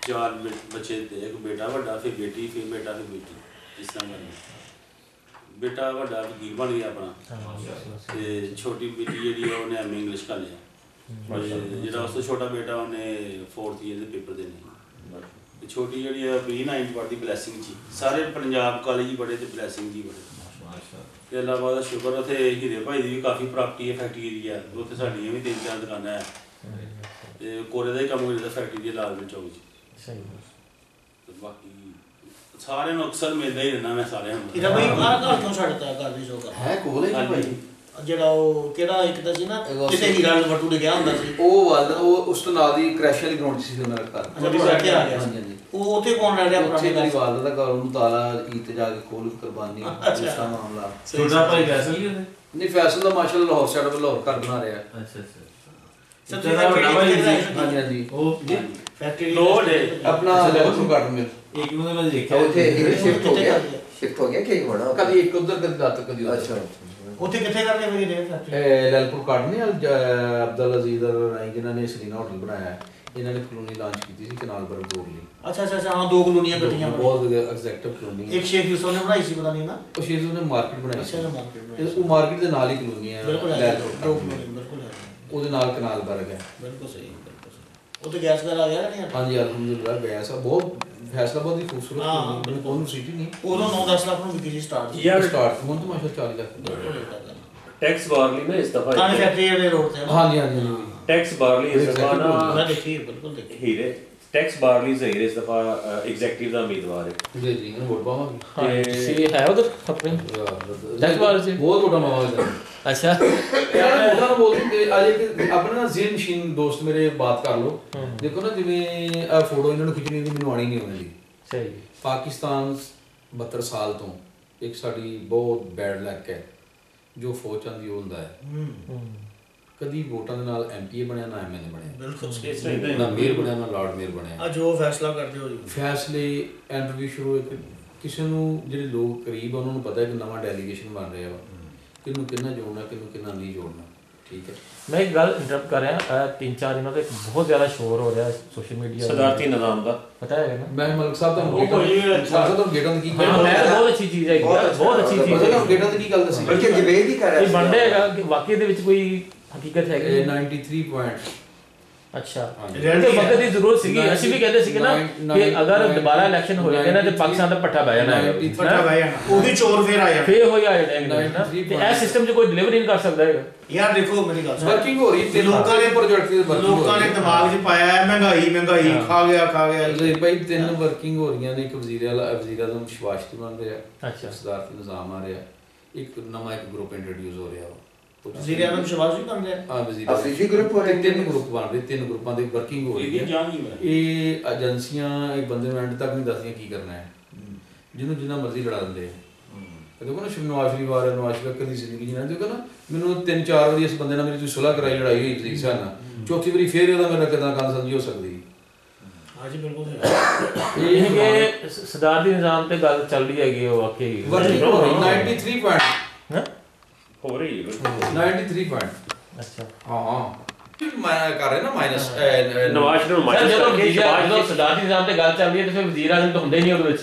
4 ਬੱਚੇ ਤੇ ਇੱਕ ਬੇਟਾ ਵੱਡਾ ਫਿਰ ਬੇਟੀ ਫਿਰ ਬੇਟਾ ਫਿਰ ਬੇਟੀ ਇਸ ਤਰ੍ਹਾਂ ਕਰਨਾ। ਬੇਟਾ ਵੱਡਾ ਵਕੀਲ ਬਣ ਗਿਆ ਆਪਣਾ ਤੇ ਛੋਟੀ ਬੇਟੀ ਜਿਹੜੀ ਉਹਨੇ ਐਮਏ ਇੰਗਲਿਸ਼ ਕਰ ਲਿਆ। ਜਿਹੜਾ ਉਸ ਤੋਂ ਛੋਟਾ ਬੇਟਾ ਉਹਨੇ 4th ਈਅਰ ਦੇ ਪੇਪਰ ਦੇਣੇ। ਤੇ ਛੋਟੀ ਜਿਹੜੀ ਆ B9 ਪੜ੍ਹਦੀ ਬਲੈਸਿੰਗ ਜੀ। ਸਾਰੇ ਪੰਜਾਬ ਕਾਲਜ ਹੀ ਬੜੇ ਤੇ ਬਲੈਸਿੰਗ ਜੀ ਬੜੇ। ਤੇ ਅੱਲਾਹ ਪਾਕ ਦਾ ਸ਼ੁਕਰ। ਉੱਥੇ ਹੀਰੇ ਭਾਈ ਦੀ ਵੀ ਕਾਫੀ ਪ੍ਰਾਪਰਟੀ ਹੈ ਫੈਕਟਰੀ ਦੀ ਆ। ਉੱਥੇ ਸਾਡੀਆਂ ਵੀ 3-4 ਦੁਕਾਨਾਂ ਹੈ ਤੇ ਕੋਰੇ ਦਾ ਹੀ ਕੰਮ ਕਰੀਦਾ ਫੈਕਟਰੀ ਦੀ ਲਾਲ ਵਿੱਚ ਚੌਕ 'ਚ। ਤੇ ਬਾਕੀ ਸਾਰਿਆਂ ਨੂੰ ਅਕਸਰ ਮਿਲਦਾ ਹੀ ਰਹਿਣਾ ਮੈਂ ਸਾਰਿਆਂ ਨੂੰ। ਇਹਦਾ ਬਈ ਆਹ ਘਰ ਕਿਉਂ ਛੱਡਤਾ ਘਰ ਦੀ ਜੋ ਹੈ ਕੋਲੇ ਜੀ ਭਾਈ ਜਿਹੜਾ ਉਹ ਕਿਹੜਾ ਇੱਕ ਤਾਂ ਸੀ ਨਾ ਜਿੱਥੇ ਹੀਰਾ ਵੱਟੂ ਦੇ ਗਿਆ ਹੁੰਦਾ ਸੀ ਉਹ ਉਸ ਤੋਂ ਨਾਲ ਦੀ ਕ੍ਰੈਸ਼ ਵਾਲੀ ਗਰਾਊਂਡ ਸੀ ਉਹਨਾਂ ਦਾ ਘਰ। ਜਦੋਂ ਬੈਠੇ ਆ ਗਿਆ ਸੀ ਉਹ ਉੱਥੇ ਕੌਣ ਰਹਿ ਰਿਹਾ ਉੱਥੇ ਮੇਰੀ ਵਾਲਦਾ ਦਾ ਘਰ ਉਹਨੂੰ ਤਾਲਾ ਈਦ ਤੇ ਜਾ ਕੇ ਖੋਲ ਕੁਰਬਾਨੀ ਦੂਸਰਾ ਮਾਮਲਾ। ਛੋਟਾ ਭਾਈ ਫੈਸਲ ਕੀ ਉਹਨੇ? ਨਹੀਂ ਫੈਸਲ ਦਾ ਮਾਸ਼ਾਅੱਲਾ ਲਾਹੌਰ ਸਾਈਡ ਵੱਲ ਲਾਹੌਰ ਘਰ ਬਣਾ ਰਿਹਾ। ਅੱਛਾ ਸਭ ਤੋਂ ਵੱਡਾ ਭਾਈ ਹਾਂਜੀ ਹਾਂਜੀ ਉਹ ਫੈਕਟਰੀ ਲੋਡ ਹੈ ਆਪਣਾ ਲੈਵਲ ਗਾਰਡਨ ਮਿਲ ਇੱਕ ਨੂੰ ਮੈਂ ਦੇਖਿਆ ਉੱਥੇ ਸ਼ਿਫਟ ਹੋ ਗਿਆ ਕਿ ਹੋਣਾ ਕਦੀ ਇੱਕ ਉਧਰ ਕਦੀ ਦਾਤ ਕਦੀ ਅੱਛਾ ਉੱਥੇ ਕਿੱਥੇ ਕਰਦੇ ਮੇਰੀ ਰੇ ਫੈਕਟਰੀ ਲੈਲਪੁਰ ਗਾਰਡਨ ਅਬਦੁਲ ਅਜ਼ੀਜ਼ ਰਾਈ ਜਿਨ੍ਹਾਂ ਨੇ ਸਲੀਨਾ ਹੋਟਲ ਬਣਾਇਆ। ਇਹਨਾਂ ਨੇ ਕਲੋਨੀ ਲਾਂਚ ਕੀਤੀ ਸੀ ਕਨਾਲ ਬਰਗ ਰੋਡ ਲਈ। ਅੱਛਾ ਹਾਂ 2 ਕਲੋਨੀਆਂ ਕੱਟੀਆਂ ਬਹੁਤ ਐਗਜ਼ੈਕਟਿਵ ਕਲੋਨੀ। ਇੱਕ ਸ਼ੇਖ ਯੂਸਫ ਨੇ ਬਣਾਈ ਸੀ ਪਤਾ ਨਹੀਂ ਨਾ। ਉਹ ਸ਼ੇਖ ਯੂਸਫ ਨੇ ਮਾਰਕੀਟ ਬਣਾਈ ਸੀ। ਅੱਛਾ ਮਾਰਕੀਟ ਬਣਾਈ ਉਹ ਮਾਰਕੀਟ ਦੇ ਨਾਲ ਹੀ ਕਲੋਨੀ ਹੈ। ਬਿਲਕੁਲ ਬਿਲਕੁਲ ਉਹਦੇ ਨਾਲ ਕਨਾਲ ਬਰਗ ਹੈ। ਬਿਲਕੁਲ ਸਹੀ ਉੱਥੇ ਗੈਸ ਘਰ ਆ ਗਿਆ ਨਹੀਂ? ਹਾਂਜੀ ਅਲਹਮਦੁਲਿਲਾ ਗੈਸ ਆ ਬਹੁਤ ਫੈਸਲਾਬਾਦ ਦੀ ਖੂਬਸੂਰਤ ਕਲੋਨੀ ਉਹਨੂੰ ਸਿਟੀ ਨਹੀਂ ਉਦੋਂ 9-10 ਲੱਖ ਨੂੰ ਵਿਕੀ ਸੀ ਸਟਾਰਟ ਯਾਰ ਸਟਾਰਟ ਹੁਣ ਤਾਂ ਮਾਸ਼ਾ 40 ਲੱਖ ਟੈਕਸ ਬਾਰਲੀ ਨਾ ਇਸ ਦਫਾ ਫੈਕਟਰੀ ਦੇ ਰੋਡ ਤੇ। ਹਾਂਜੀ ਟੈਕਸ ਬਾਰਲੀ ਇਸ ਦਫਾ ਨਾ ਮੈਂ ਦੇਖੀ ਬਿਲਕੁਲ ਦੇਖੀ ਹੀਰੇ ਟੈਕਸ ਬਾਰਲੀ ਜ਼ਹੀਰ ਇਸ ਦਫਾ ਐਗਜ਼ੈਕਟਿਵ ਦਾ ਉਮੀਦਵਾਰ ਹੈ। ਜੀ ਇਹਨੂੰ ਵੋਟ ਪਾਵਾਂਗੇ। ਸੀ ਹੈ ਉਧਰ ਆਪਣੇ ਟੈਕਸ ਬਾਰ ਸੀ ਬਹੁਤ ਵੱਡਾ ਮਾਮਲਾ ਹੈ। ਅੱਛਾ ਯਾਰ ਉਹਨਾਂ ਨੂੰ ਬੋਲਦੇ ਅੱਜ ਇੱਕ ਆਪਣਾ ਨਾ ਜ਼ੇਨ ਮਸ਼ੀਨ ਦੋਸਤ ਮੇਰੇ ਬਾਤ ਕਰ ਲਓ। ਦੇਖੋ ਨਾ ਜਿਵੇਂ ਇਹ ਫੋਟੋ ਇਹਨਾਂ ਨੂੰ ਖਿੱਚਣੀ ਦੀ ਮੈਨੂੰ ਆਣੀ ਨਹੀਂ ਆਉਂਦੀ। ਸਹੀ ਪਾਕਿਸਤਾਨ 72 ਸਾਲ ਤੋਂ ਇੱਕ ਸਾਡੀ ਬਹੁਤ ਬੈਡ ਲੱਕ ਹੈ ਜੋ ਫੌਜ ਚਾਂਦੀ ਹੁੰਦਾ ਹੈ। ਕਦੀ ਵੋਟਾਂ ਦੇ ਨਾਲ ਐਮਪੀ ਬਣਿਆ ਨਾ ਐਮਐਲਏ ਬਣਿਆ। ਬਿਲਕੁਲ ਨਾ ਮੇਅਰ ਬਣਿਆ ਨਾ ਲਾਰਡ ਮੇਅਰ ਬਣਿਆ। ਅੱਜ ਉਹ ਫੈਸਲਾ ਕਰਦੇ ਹੋ ਜੀ ਫੈਸਲੇ ਇੰਟਰਵਿਊ ਸ਼ੁਰੂ ਕਿਸੇ ਨੂੰ ਜਿਹੜੇ ਲੋਕ ਕਰੀਬ ਉਹਨਾਂ ਨੂੰ ਪਤਾ ਹੈ ਕਿ ਨਵਾਂ ਡੈਲੀਗੇਸ਼ਨ ਬਣ ਰਿਹਾ ਵਾ ਕਿਹਨੂੰ ਕਿੰਨਾ ਜੋੜਨਾ ਕਿਹਨੂੰ ਕਿੰਨਾ ਨਹੀਂ ਜੋੜਨਾ। ਠੀਕ ਹੈ ਮੈਂ ਇੱਕ ਗੱਲ ਇੰਟਰਪਟ ਕਰ ਰਿਹਾ 3-4 ਦਿਨਾਂ ਤੋਂ ਬਹੁਤ ਜ਼ਿਆਦਾ ਸ਼ੋਰ ਹੋ ਰਿਹਾ ਸੋਸ਼ਲ ਮੀਡੀਆ ਸਦਾਰਤੀ ਨਿਜ਼ਾਮ ਦਾ ਪਤਾ ਹੈ ਨਾ। ਮੈਂ ਮਲਕ ਸਾਹਿਬ ਤੁਹਾਨੂੰ ਗੇਟਾਂ ਦੀ ਕੀ ਮੈਂ ਬਹੁਤ ਅੱਛੀ ਚੀਜ਼ ਹੈ ਬਹੁਤ ਅੱਛੀ ਚੀਜ਼ ਹੈ। ਗੇਟਾਂ ਦੀ ਕੀ ਗੱਲ ਦੱਸੀ ਬਲਕਿ ਜਵੇਦ ਹੀ ਕਰ ਰਿਹਾ ਇਹ ਬਣਦਾ ਹੈਗਾ ਕਿ ਵਾਕਈ ਦੇ ਵਿੱਚ ਕੋਈ ਹਕੀਕਤ ਹੈਗੀ 93 ਪੁਆਇੰਟ। ਅੱਛਾ ਤੇ ਵਕਤ ਦੀ ਜ਼ਰੂਰਤ ਸੀਗੀ। ਅਸੀਂ ਵੀ ਕਹਿੰਦੇ ਸੀਗੇ ਨਾ ਕਿ ਅਗਰ ਦੁਬਾਰਾ ਇਲੈਕਸ਼ਨ ਹੋ ਜਾਵੇ ਨਾ ਤੇ ਪਾਕਿਸਤਾਨ ਦਾ ਪੱਠਾ ਬਹਿ ਜਾਣਾ ਉਹੀ ਚੋਰ ਫੇਰ ਆ ਜਾਣਾ ਫੇਰ ਹੋ ਜਾਣਾ ਤੇ ਇਹ ਸਿਸਟਮ 'ਚ ਕੋਈ ਡਿਲੀਵਰੀ ਨਹੀਂ ਕਰ ਸਕਦਾ ਹੈਗਾ। ਯਾਰ ਦੇਖੋ ਮੇਰੀ ਗੱਲ ਵਰਕਿੰਗ ਹੋ ਰਹੀ ਤੇ ਲੋਕਾਂ ਨੇ ਪ੍ਰੋਜੈਕਟ ਦੇ ਲੋਕਾਂ ਨੇ ਦਿਮਾਗ 'ਚ ਪਾਇਆ ਹੈ ਮਹਿੰਗਾਈ ਖਾ ਗਿਆ ਜੀ ਭਾਈ 3 ਵਰਕਿੰਗ ਹੋ ਰਹੀਆਂ ਨੇ। ਇੱਕ ਵਜ਼ੀਰ ਆਜ਼ਮ ਸ਼ਵਾਸ਼ਤੀ ਬਣ ਰਿਹਾ। ਅੱਛਾ ਸਦਾਰਤੀ ਨਿਜ਼ਾਮ ਆ ਰਿਹਾ। ਇੱਕ ਨਵਾਂ ਇੱਕ ਗਰੁੱਪ ਇੰਟਰੋਡਿਊਸ ਹੋ ਰਿਹਾ ਵਾ ਵਜ਼ੀਰ ਆਜ਼ਮ ਸ਼ਹਿਬਾਜ਼ ਵੀ ਬਣ ਰਿਹਾ ਹਾਂ ਵਜ਼ੀਰ ਅਫਰੀਦੀ ਗਰੁੱਪ ਹੋ ਰਹੇ 3 ਗਰੁੱਪ ਬਣ ਰਹੇ 3 ਗਰੁੱਪਾਂ ਦੀ ਵਰਕਿੰਗ ਹੋ ਰਹੀ ਹੈ ਇਹ ਏਜੰਸੀਆਂ ਇੱਕ ਬੰਦੇ ਨੂੰ ਐਂਡ ਤੱਕ ਨਹੀਂ ਦੱਸਦੀਆਂ ਕੀ ਕਰਨਾ ਹੈ ਜਿਹਨੂੰ ਜਿੰਨਾ ਮਰਜ਼ੀ ਲੜਾ ਦਿੰਦੇ ਆ ਦੇਖੋ ਨਾ ਨਵਾਜ਼ ਸ਼ਰੀਫ ਆ ਰਿਹਾ ਨਵਾਜ਼ ਸ਼ਰੀਫ ਕਦੀ ਜ਼ਿੰਦਗੀ ਜੀਣਾ ਦੇਖੋ ਨਾ ਮੈਨੂੰ 3-4 ਵਾਰੀ ਇਸ ਬੰਦੇ ਨਾਲ ਮੇਰੀ ਤੁਸੀਂ ਸੁਲ੍ਹਾ ਕਰਾਈ ਲੜਾਈ ਹੋਈ ਤਰੀਕ ਸਾਲ ਨਾਲ ਚੌਥੀ ਵਾਰੀ ਫੇਰ ਇਹਦਾ ਮੇਰਾ ਕਿਦਾਂ ਗੱਲ ਸਮਝੀ ਹੋ ਸਕਦੀ ਹਾਂਜੀ ਬਿਲਕੁਲ ਇਹ ਕਿ ਸਦਾਰਤੀ ਨਿਜ਼ਾਮ ਤੇ ਗੱਲ ਚੱਲ ਰਹੀ ਹੈਗੀ ਉਹ ਵਾਕਈ ਵਰਕਿੰਗ ਹੋ ਰਹੀ 93 ਪੁਆਇੰਟ ਹਾਂ ਹੋ ਰਹੀ ਹੈ 93 ਪੁਆਇੰਟ ਅੱਛਾ ਹਾਂ ਮੈਂ ਕਰ ਰਿਹਾ ਨਾ ਮਾਈਨਸ ਨਵਾਜ਼ ਨੂੰ ਮਾਈਨਸ ਜਦੋਂ ਸਦਾਰਤੀ ਨਿਜ਼ਾਮ ਤੇ ਗੱਲ ਚੱਲ ਰਹੀ ਹੈ ਤੇ ਫਿਰ ਵਜ਼ੀਰ ਆਜ਼ਮ ਤਾਂ ਹੁੰਦੇ ਨਹੀਂ ਉਹਦੇ ਵਿੱਚ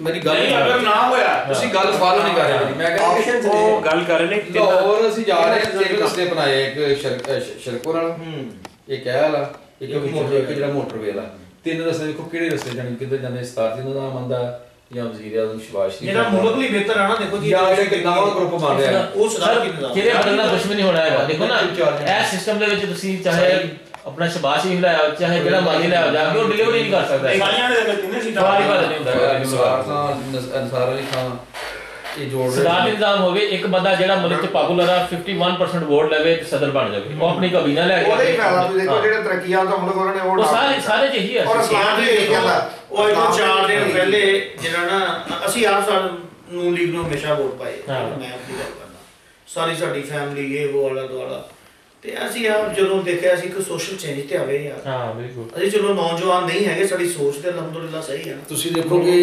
ਮੇਰੀ ਗੱਲ ਅਗਰ ਨਾ ਹੋਇਆ ਤੁਸੀਂ ਗੱਲ ਫਾਲੋ ਨਹੀਂ ਕਰ ਰਹੇ ਮੈਂ ਕਹਿੰਦਾ ਉਹ ਗੱਲ ਕਰ ਰਹੇ ਨੇ ਲਾਹੌਰ ਅਸੀਂ ਜਾ ਰਹੇ ਹਾਂ ਤਿੰਨ ਰਸਤੇ ਬਣਾਏ ਇੱਕ ਸ਼ਰਕੋਰ ਵਾਲਾ ਇੱਕ ਇਹ ਵਾਲਾ ਇੱਕ ਜਿਹੜਾ ਮੋਟਰਵੇ ਵਾਲਾ ਤਿੰਨ ਰਸਤੇ ਦੇਖੋ ਕਿਹੜੇ ਰਸਤੇ ਜਾਣੀ ਕਿੱਧਰ ਜਾਂਦੇ ਸਤਾਰਤੀ ਨਿਜ਼ਾਮ ਆਂਦਾ ਜਾਂ ਵਜ਼ੀਰ ਆਜ਼ਮ ਸ਼ਹਿਬਾਜ਼ ਸ਼ਰੀਫ ਜਿਹੜਾ ਮੁਲਕ ਲਈ ਬਿਹਤਰ ਆ ਨਾ ਦੇਖੋ ਜੀ ਜਾਂ ਜਿਹੜਾ ਨਵਾਂ ਗਰੁੱਪ ਬਣ ਰਿਹਾ ਉਹ ਸਦਾਰਤੀ ਨਿਜ਼ਾਮ ਕਿਹਦੇ ਬਦਲਣਾ ਦੁਸ਼ਮਣੀ ਹੋਣਾ ਹੈਗਾ ਦੇਖੋ ਨਾ ਇਹ ਸਿਸਟਮ ਦੇ ਵਿੱਚ ਤੁਸੀਂ ਚਾਹੇ ਆਪਣਾ ਸ਼ਹਿਬਾਜ਼ ਸ਼ਰੀਫ ਲੈ ਆਓ ਚਾਹੇ ਜਿਹੜਾ ਮਰਜ਼ੀ ਲੈ ਆਓ ਜਾ ਕੇ ਉਹ ਡਿਲੀਵਰੀ ਨਹੀਂ ਕਰ ਸਕਦਾ ਸਾਰੀਆਂ ਦੇ ਅਗਰ ਤਿੰਨੇ ਸੀਟਾਂ ਸਵਾਲ ਹੀ ਬਾਤ ਨਹੀਂ ਹੁੰਦਾ ਅਨਸਾਰ ਅਲੀ ਖਾਨ ਇਹ ਜੋੜ ਸਦਾਰਤੀ ਨਿਜ਼ਾਮ ਹੋਵੇ ਇੱਕ ਬੰਦਾ ਜਿਹੜਾ ਮੁਲਕ 'ਚ ਪਾਪੂਲਰ ਆ 51% ਵੋਟ ਲਵੇ ਤੇ ਸਦਰ ਬਣ ਜਾਵੇ ਉਹ ਆਪਣੀ ਕਬੀਨਾ ਲੈ ਕੇ ਉਹਦੇ ਹੀ ਫਾਇਦਾ ਤੁਸੀਂ ਦੇਖੋ ਜਿਹੜੇ ਤਰੱਕੀਆਂ ਦਾ ਮੁਲਕ ਉਹਨਾਂ ਨੇ ਉਹ ਸਾਰੇ ਚ ਇਹੀ ਹੈ ਔਰ ਇਸਲਾਮ ਵੀ ਇਹੀ ਕਹਿੰਦਾ ਉਹ ਇਹਨੂੰ 4 ਦਿਨ ਪਹਿਲੇ ਜਿਹੜਾ ਨਾ ਅਸੀਂ ਆਪ ਨੂੰ ਲੀਗ ਨੂੰ ਹਮੇਸ਼ਾ ਵੋਟ ਪਾਏ ਮੈਂ ਆਪਣੀ ਗੱਲ ਕਰਦਾ ਸਾਰੀ ਸਾਡੀ ਫੈਮਿਲੀ ਇਹ ਉਹ ਵਾਲਾ ਦੁਆਲਾ ਤੇ ਅਸੀਂ ਆਪ ਜਦੋਂ ਦੇਖਿਆ ਸੀ ਕਿ ਸੋਸ਼ਲ ਚੇਂਜ ਤੇ ਆਵੇ ਯਾਰ ਹਾਂ ਬਿਲਕੁਲ ਅਸੀਂ ਚਲੋ ਨੌਜਵਾਨ ਨਹੀਂ ਹੈਗੇ ਸਾਡੀ ਸੋਚ ਤੇ ਅਲਹਮਦੁਲਿਲਾ ਸਹੀ ਹੈ ਤੁਸੀਂ ਦੇਖੋਗੇ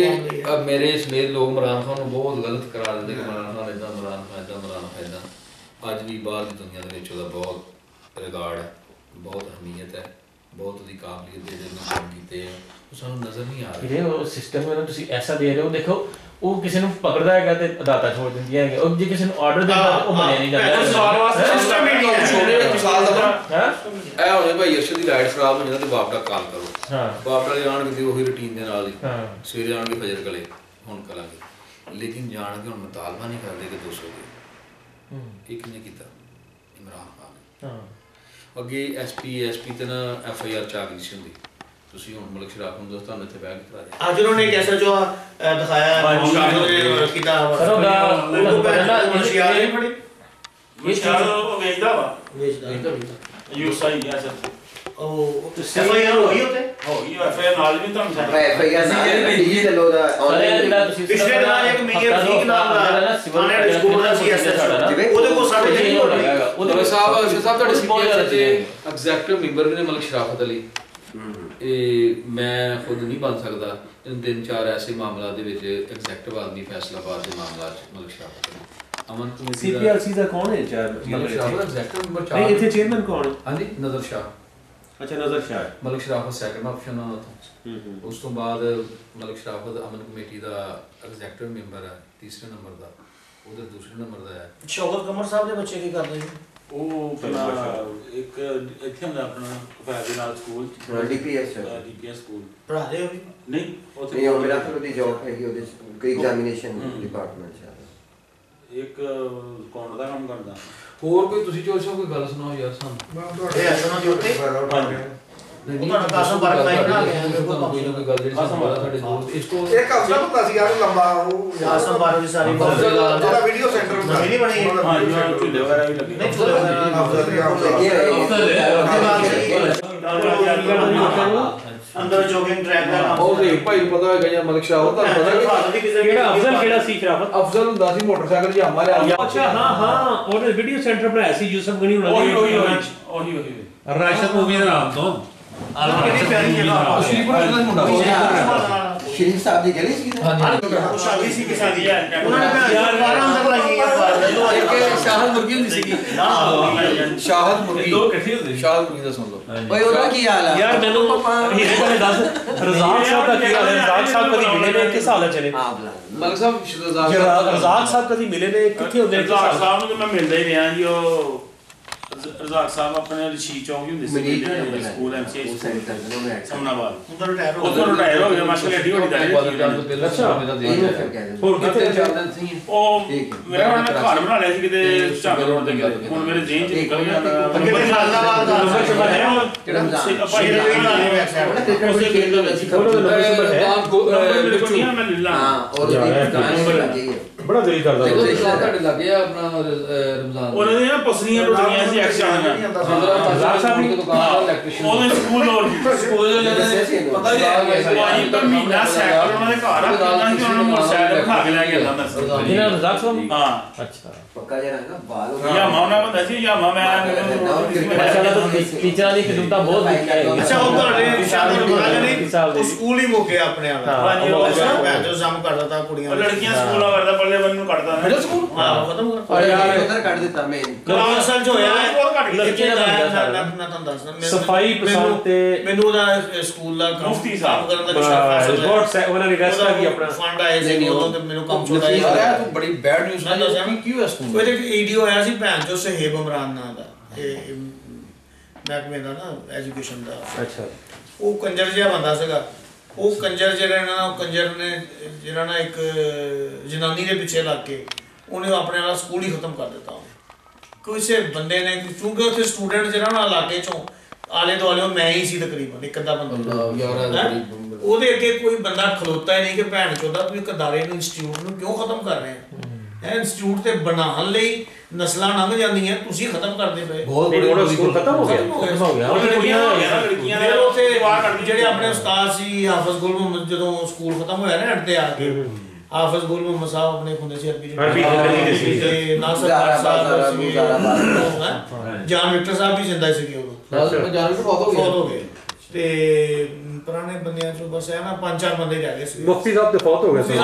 ਮੇਰੇ ਸਮੇਤ ਲੋਕ ਇਮਰਾਨ ਖਾਨ ਨੂੰ ਬਹੁਤ ਗਲਤ ਕਰਾ ਦਿੰਦੇ ਕਿ ਇਮਰਾਨ ਖਾਨ ਇਦਾਂ ਇਮਰਾਨ ਖਾਨ ਇਦਾਂ ਅੱਜ ਵੀ ਬਾਹਰ ਦੀ ਦੁਨੀਆ ਦੇ ਵਿੱਚ ਉਹਦਾ ਬਹੁਤ ਰਿਗਾਰਡ ਹੈ ਬਹੁਤ ਅਹਿਮੀਅਤ ਹੈ ਬਹੁਤ ਉਹਦੀ ਕਾਬਲੀਅਤ ਦੇ ਜਿਹੜੇ ਕੰਮ ਕੀਤੇ ਉਹ ਸਾਨੂੰ ਨਜ਼ਰ ਨਹੀਂ ਆ ਰਿਹਾ ਉਹ ਸਿਸਟਮ ਨੂੰ ਤੁਸੀਂ ਐਸਾ ਦੇ ਰਹੇ ਹੋ ਦੇਖੋ ਉਹ ਕਿਸੇ ਨੂੰ ਪਕੜਦਾ ਹੈਗਾ ਤੇ ਅਦਾਲਤਾਂ ਛੋੜ ਦਿੰਦੀਆਂ ਹੈਗੇ ਉਹ ਜੇ ਕਿਸੇ ਨੂੰ ਆਰਡਰ ਦਿੰਦਾ ਉਹ ਮੰਨਿਆ ਨਹੀਂ ਜਾਂਦਾ ਸਵਾਲ ਵਾਸਤੇ ਸਿਸਟਮ ਹੀ ਨਹੀਂ ਹੈ ਸਾਲ ਦਾ ਇਹ ਹੋਣੇ ਭਾਈ ਅਰਸ਼ਦ ਦੀ ਲਾਈਟ ਖਰਾਬ ਹੋ ਜਾਂਦਾ ਤੇ ਬਾਪ ਦਾ ਕਾਲ ਕਰੋ ਬਾਪ ਵਾਲੇ ਆਣਗੇ ਉਹੀ ਰੁਟੀਨ ਦੇ ਨਾਲ ਹੀ ਸਵੇਰੇ ਆਣਗੇ ਫਜਰ ਕਲੇ ਹੁਣ ਕਰਾਂਗੇ ਲੇਕਿਨ ਜਾਣ ਕੇ ਹੁਣ ਮੁਤਾਲਬਾ ਨਹੀਂ ਕਰਦੇ ਕਿ 200 ਦੇ ਇੱਕ ਨੇ ਕੀਤਾ ਇਮਰਾਨ ਖਾਨ ਅੱਗੇ ਐਸਪੀ ਤੇ ਨਾ FIR ਚਾਹ ਗਈ ਸੀ ਹੁੰਦੀ ਤੁਸੀਂ ਹੁਣ ਮਲਕ ਸ਼ਰਾਫ ਨੂੰ ਦੋਸਤਾਂ ਨੂੰ ਇੱਥੇ ਬੈਠ ਕੇ ਕਰਾ ਰਹੇ ਅੱਜ ਉਹਨਾਂ ਨੇ ਜੈਸਾ ਜੋ ਦਿਖਾਇਆ ਕੀਤਾ ਸਰ ਉਹਦਾ ਪੜਨਾ ਮੁਨਸ਼ੀਆਰ ਨਹੀਂ ਪੜੀ ਮੁਨਸ਼ੀਆਰ ਉਹ ਵੇਚਦਾ ਵਾ ਵੇਚਦਾ ਯੂਸਾਈ ਹੈ ਸਰ ਉਹ FIR ਹੋਈ ਉਤੇ ਹੋਈ FIR ਨਾਲ ਵੀ ਤੁਹਾਨੂੰ ਸਾਡਾ FIR ਨਾਲ ਡਿਜੀਟਲ ਉਹਦਾ ਆਨਲਾਈਨ ਪਿਛਲੇ ਦਿਨਾਂ ਇੱਕ ਮੇਜਰ ਠੀਕ ਨਾਮ ਦਾ ਥਾਣੇ ਸਕੂਲ ਦਾ CSS ਉਹਦੇ ਕੋਲ ਸਾਡੇ ਨਹੀਂ ਹੋ ਰਿਹਾ ਉਹਦੇ ਸਾਹਿਬ ਤੁਹਾਡੇ CPS ਤੇ ਐਗਜ਼ੈਕਟਿਵ ਮੈਂਬਰ ਵੀ ਨੇ ਮਲਕ ਸ਼ਰਾਫਤ ਅਲੀ ਇਹ ਮੈਂ ਖੁਦ ਨਹੀਂ ਬਣ ਸਕਦਾ ਤਿੰਨ ਚਾਰ ਐਸੇ ਮਾਮਲਾ ਦੇ ਵਿੱਚ ਐਗਜ਼ੈਕਟਿਵ ਆਦਮੀ ਫੈਸਲਾਬਾਦ ਦੇ ਮਾਮਲਾ ਚ ਮਲਕ ਸ਼ਰਾਫਤ ਅਮਨ ਕਮੇਟੀ CPLC ਦਾ ਕੌਣ ਹੈ ਚਾਰ ਮਲਕ ਸ਼ਰਾਫਤ ਐਗਜ਼ੈਕਟਿਵ ਮੈਂਬਰ 4 ਨਹੀਂ ਇੱਥੇ ਚੇਅਰਮੈਨ ਕੌਣ ਹੈ ਹਾਂਜੀ ਨਜ਼ਰ ਸ਼ਾਹ ਅੱਛਾ ਨਜ਼ਰ ਸ਼ਾਹ ਮਲਕ ਸ਼ਰਾਫਤ ਸੈਕੰਡ ਆਪਸ਼ਨ ਆ ਉਸ ਤੋਂ ਬਾਅਦ ਮਲਕ ਸ਼ਰਾਫਤ ਅਮਨ ਕਮੇਟੀ ਦਾ ਐਗਜ਼ੈਕਟਿਵ ਮੈਂਬਰ ਹੈ ਤੀਸਰੇ ਨੰਬਰ ਦਾ ਉਹਦੇ ਦੂਸਰੇ ਨੰਬਰ ਦਾ ਹੈ ਸ਼ੌਕਤ ਕਮਰ ਸਾਹਿਬ ਦੇ ਬੱਚੇ ਕੀ ਕਰਦੇ ਨੇ ਉਹ ਇੱਕ ਇੱਥੇ ਹੁੰਦਾ ਆਪਣਾ ਫੈਜ਼ ਦੇ ਨਾਲ ਸਕੂਲ DPS ਸਕੂਲ ਪੜ੍ਹਾਦੇ ਹੋ ਨਹੀਂ ਉੱਥੇ ਉਹ ਮੇਰਾ ਫਿਰ ਉਹਦੀ ਜੌਬ ਹੈਗੀ ਉਹਦੇ ਕੋਈ ਐਗਜ਼ਾਮੀਨੇਸ਼ਨ ਡਿਪਾਰਟਮੈਂਟ ਚ ਇੱਕ ਕੌਣ ਦਾ ਕੰਮ ਕਰਦਾ ਹੋਰ ਕੋਈ ਤੁਸੀਂ ਚੋਸੋ ਕੋਈ ਗੱਲ ਸੁਣਾਓ ਯਾਰ ਸਾਨੂੰ ਇਹ ਅਸਨਾ ਦੀ ਉੱਤੇ ਉਹਨਾਂ ਦਾ ਕਾਸਮ ਬਾਰੇ ਲਾਈਨ ਬਣਾ ਲਿਆ ਕੋਈ ਨਾ ਕੋਈ ਗੱਲ ਜਿਹੜੀ ਸਾਡੇ ਦੋਸਤ ਇਸ ਤੋਂ ਇੱਕ ਅਫਸਰ ਹੁੰਦਾ ਸੀ ਯਾਰ ਲੰਬਾ ਉਹ ਕਾਸਮ ਬਾਰੇ ਦੀ ਸਾਰੀ ਉਹਦਾ ਵੀਡੀਓ ਸੈਂਟਰ ਹੁੰਦਾ ਨਹੀਂ ਬਣੀ ਹਾਂ ਜੀ ਝੂਲੇ ਵਗੈਰਾ ਵੀ ਲੱਗੇ ਨਹੀਂ ਝੂਲੇ ਅੰਦਰ ਜੋਗਿੰਗ ਟਰੈਕ ਦਾ ਨਾਮ ਉਹ ਨਹੀਂ ਭਾਈ ਪਤਾ ਹੋਏਗਾ ਜਾਂ ਮਲਕ ਸ਼ਾਹ ਉਹ ਤੁਹਾਨੂੰ ਪਤਾ ਕਿ ਕਿਹੜਾ ਅਫਜ਼ਲ ਕਿਹੜਾ ਸੀ ਖਿਲਾਫਤ ਅਫਜ਼ਲ ਹੁੰਦਾ ਸੀ ਮੋਟਰਸਾਈਕਲ ਜਾਮਾ ਲਿਆ ਅੱਛਾ ਹਾਂ ਉਹਨੇ ਵੀਡੀਓ ਸੈਂਟਰ ਬਣਾਇਆ ਸੀ ਯੂਸਫ ਗਨੀ ਉਹਨਾਂ ਦੀ ਉਹੀ ਰਾਸ਼ਦ ਮੂਵੀ ਦਾ ਨਾਮ ਤੋਂ ਕਿਹੜੀ ਪਿਆਰੀ ਜਗ੍ਹਾ ਸ਼ਰੀਫਪੁਰ ਦਾ ਮੁੰਡਾ ਸ਼ਰੀਫ ਸਾਹਿਬ ਦੀ ਗਲੀ ਸੀ ਉਹ ਸ਼ਾਦੀ ਸੀ ਕਿਸੇ ਦੀ ਉਹਨਾਂ ਨੇ ਯਾਰ 12 ਅੰਦਰ ਲਾਈ ਇੱਕ ਸ਼ਾਹਦ ਮੁਰਗੀ ਹੁੰਦੀ ਸੀਗੀ ਸ਼ਾਹਦ ਮੁਰਗੀ ਦੋ ਇਕੱਠੇ ਹੁੰਦੇ ਸ਼ਾਹਦ ਮੁਰਗੀ ਦਾ ਸੁਣ ਲਓ ਓਏ ਉਹਦਾ ਕੀ ਹਾਲ ਆ ਯਾਰ ਮੈਨੂੰ ਹੀਰੇ ਕੋਲੇ ਦੱਸ ਰਜ਼ਾਕ ਸਾਹਿਬ ਦਾ ਕੀ ਹਾਲ ਹੈ ਰਜ਼ਾਕ ਸਾਹਿਬ ਕਦੀ ਮਿਲੇ ਨੇ ਕਿਸ ਹਾਲਤ ਚ ਨੇ ਮਲਕ ਸਾਹਿਬ ਰਜ਼ਾਕ ਸਾਹਿਬ ਕਦੀ ਮਿਲੇ ਨੇ ਕਿੱਥੇ ਹੁੰਦੇ ਨੇ ਰਜ਼ਾਕ ਸਾਹਿਬ ਨੂੰ ਮੈਂ ਮਿਲਦਾ ਹੀ ਰਿਹਾ ਜੀ ਉਹ ਰਜ਼ਾਕ ਸਾਹਿਬ ਆਪਣੇ ਰਸ਼ੀਦ ਚੌਂਕ ਹੁੰਦੇ ਸੀ ਸਕੂਲ MCA ਸਮਨਾਬਾਦ ਉਦੋਂ ਰਿਟਾਇਰ ਹੋ ਗਿਆ ਮਾਸ਼ਾਅੱਲਾ ਏਡੀ ਵੱਡੀ ਦਾੜੀ ਹੋਰ ਕਿੱਥੇ ਚੱਲਦਾ ਸੀ ਉਹ ਮੇਰਾ ਉਹਨਾਂ ਨੇ ਘਰ ਬਣਾ ਲਿਆ ਸੀ ਕਿਤੇ ਝਾਂਗ ਰੋਡ ਤੇ ਕਿਤੇ ਹੁਣ ਮੇਰੇ ਜ਼ਿਹਨ ਚ ਨਿਕਲ ਗਿਆ ਕਿਤੇ ਨਾਲਾਬਾਦ ਦਾ ਨੰਬਰ ਸ਼ਬਦ ਹੈ ਜਿਹੜਾ ਆਪਾਂ ਇਹ ਬਣਾ ਲਿਆ ਉਸੇ ਖੇਡ ਦਾ ਸੀ ਉਹਦਾ ਨੰਬਰ ਸ਼ਬਦ ਹੈ ਮੇਰੇ ਕੋਲ ਨਹੀਂ ਮੈਂ ਲੈ ਲਾਂ ਹਾਂ ਔਰ ਨੰਬਰ ਲੱਗੇ ਬੜਾ ਦਿਲ ਕਰਦਾ ਤੁਹਾਡੇ ਲੱਗੇ ਆਪਣਾ ਰਮਜ਼ਾਨ ਉਹਨਾਂ ਦੀਆਂ ਪਸਲੀਆਂ ਟੁੱਟੀਆਂ ਸੀ ਐਕਸੀਡੈਂਟ ਉਹਨੇ ਸਕੂਲ ਲੋੜ ਪਤਾ ਨਹੀਂ ਤਾਂ ਮਹੀਨਾ ਸਾਈਕਲ ਉਹਨਾਂ ਦੇ ਘਰ ਆ ਕਿੰਨਾ ਕਿ ਉਹਨਾਂ ਨੂੰ ਮੋਟਰਸਾਈਕਲ ਬਿਠਾ ਕੇ ਲੈ ਕੇ ਆਉਂਦਾ ਮੈਂ ਇਹਨਾਂ ਨੂੰ ਰਜ਼ਾਕ ਸਾਹਿਬ ਹਾਂ ਅੱਛਾ ਪੱਕਾ ਜਿਹਾ ਰੰਗਾ ਬਾਲ ਯਾ ਮਾਉਣਾ ਬੰਦਾ ਸੀ ਯਾ ਮੈਂ ਮਾਸ਼ਾਅੱਲਾ ਤਾਂ ਟੀਚਰਾਂ ਦੀ ਖਿਦਮਤਾਂ ਬਹੁਤ ਵਧੀਆ ਹੈ ਅੱਛਾ ਉਹ ਤੁਹਾਡੇ ਸ਼ਾਇਦ ਉਹ ਸਕੂਲ ਹੀ ਮੁੱਕਿਆ ਆਪਣੇ ਵਾਲਾ ਹਾਂਜੀ ਉਹ ਜੋ ਕੰਮ ਕਰਦਾ ਤਾਂ ਕੁੜੀਆਂ ਲੜਕੀਆਂ ਸਕੂਲਾਂ ਵਰਦਾ ਪੱਲੇ ਬੰਨ ਨੂੰ ਕੱਢਦਾ ਮਿਡਲ ਸਕੂਲ ਹਾਂ ਖਤਮ ਕਰ ਔਰ ਯਾਰ ਉਧਰ ਕੱਢ ਦਿੱਤਾ ਮੈਂ ਕਲਾਸਾਂ ਚ ਹੋਇਆ ਬਹੁਤ ਘੱਟ ਲੜਕੀਆਂ ਦਾ ਮੈਂ ਤੁਹਾਨੂੰ ਦੱਸਦਾ ਸਫਾਈ ਪਸੰਦ ਤੇ ਮੈਨੂੰ ਉਹਦਾ ਸਕੂਲ ਦਾ ਮੁਫਤੀ ਕੰਮ ਕਰਨ ਦਾ ਸ਼ੌਕ ਰਿਪੋਰਟ ਉਹਨਾਂ ਨੇ ਰੈਸਟ ਕੀ ਆਪਣਾ ਫੰਡ ਆਏ ਸੀ ਉਦੋਂ ਤੇ ਮੈਨੂੰ ਕੰਮ ਛੋੜਾ ਯਾਰ ਤੂੰ ਬੜੀ ਬੈਡ ਨਿਊਜ਼ ਮੈਂ ਦੱਸਿਆ ਕੀ ਹੋਇਆ ਸਕੂਲ ਉਹਦੇ ਵੀਡੀਓ ਆਇਆ ਸੀ ਭੈਣ ਚੋ ਸਹੇਬ ਇਮਰਾਨ ਨਾਂ ਦਾ ਇਹ ਮਹਿਕਮੇ ਦਾ ਨਾ ਐਜੂਕੇਸ਼ਨ ਦਾ ਅੱਛਾ ਉਹ ਕੰਜਰ ਜਿਹਾ ਬੰਦਾ ਸੀਗਾ ਉਹ ਕੰਜਰ ਜਿਹੜਾ ਕੰਜਰ ਨੇ ਜਿਹੜਾ ਨਾ ਇੱਕ ਜਨਾਨੀ ਦੇ ਪਿੱਛੇ ਲੱਗ ਕੇ ਉਹਨੇ ਆਪਣੇ ਵਾਲਾ ਸਕੂਲ ਹੀ ਖਤਮ ਕਰ ਦਿੱਤਾ ਕਿਸੇ ਬੰਦੇ ਨੇ ਕਿਉਂਕਿ ਉੱਥੇ ਸਟੂਡੈਂਟ ਜਿਹੜਾ ਨਾ ਇਲਾਕੇ ਚੋਂ ਆਲੇ ਦੁਆਲੇ ਮੈਂ ਹੀ ਸੀ ਤਕਰੀਬਨ ਇੱਕ ਅੱਧਾ ਬੰਦਾ ਉਹਦੇ ਅੱਗੇ ਕੋਈ ਬੰਦਾ ਖਲੋਤਾ ਹੀ ਨਹੀਂ ਕਿ ਭੈਣ ਚੋਦਾ ਤੁਸੀਂ ਕਦਾਰੇ ਨੂੰ ਇੰਸਟੀਚਿਊਟ ਨੂੰ ਕਿਉਂ ਖਤਮ ਕਰ ਰਹੇ ਹੋ ਇਹ ਇੰਸਟੀਚਿਊਟ ਤੇ ਬਣਾਉਣ ਲਈ ਨਸਲਾਂ ਲੰਘ ਜਾਂਦੀਆਂ ਤੁਸੀਂ ਖਤਮ ਕਰਦੇ ਪਏ ਬਹੁਤ ਬੜਾ ਸਕੂਲ ਖਤਮ ਹੋ ਗਿਆ ਉਹ ਲੜਕੀਆਂ ਫਿਰ ਉੱਥੇ ਜਿਹੜੇ ਆਪਣੇ ਉਸਤਾਦ ਸੀ ਹਾਫਿਜ਼ ਗੁਲ ਮੁਹੰਮਦ ਜਦੋਂ ਸਕੂਲ ਖਤਮ ਹੋਇਆ ਨਾ ਐਂਡ ਤੇ ਆ ਕੇ ਹਾਫਿਜ਼ ਗੁਲ ਮੁਹੰਮਦ ਸਾਹਿਬ ਆਪਣੇ ਹੁੰਦੇ ਸੀ ਅਰਬੀ ਤੇ ਨਾਸਰ ਸਾਹਿਬ ਸੀਗੇ ਜਾਨ ਵਿਕਟਰ ਸਾਹਿਬ ਵੀ ਜਿੰਦਾ ਸੀਗੇ ਉਦੋਂ ਜਾਨ ਵਿਕਟਰ ਬਹੁਤ ਹੋ ਗਏ ਤੇ ਪੁਰਾਣੇ ਬੰਦਿਆਂ ਚੋਂ ਬਸ ਹੈ ਨਾ 5-4 ਬੰਦੇ ਰਹਿ ਗਏ ਸੀ ਮੁਫਤੀ ਸਾਹਿਬ ਤੇ ਫੌਤ ਹੋ ਗਏ ਸੀ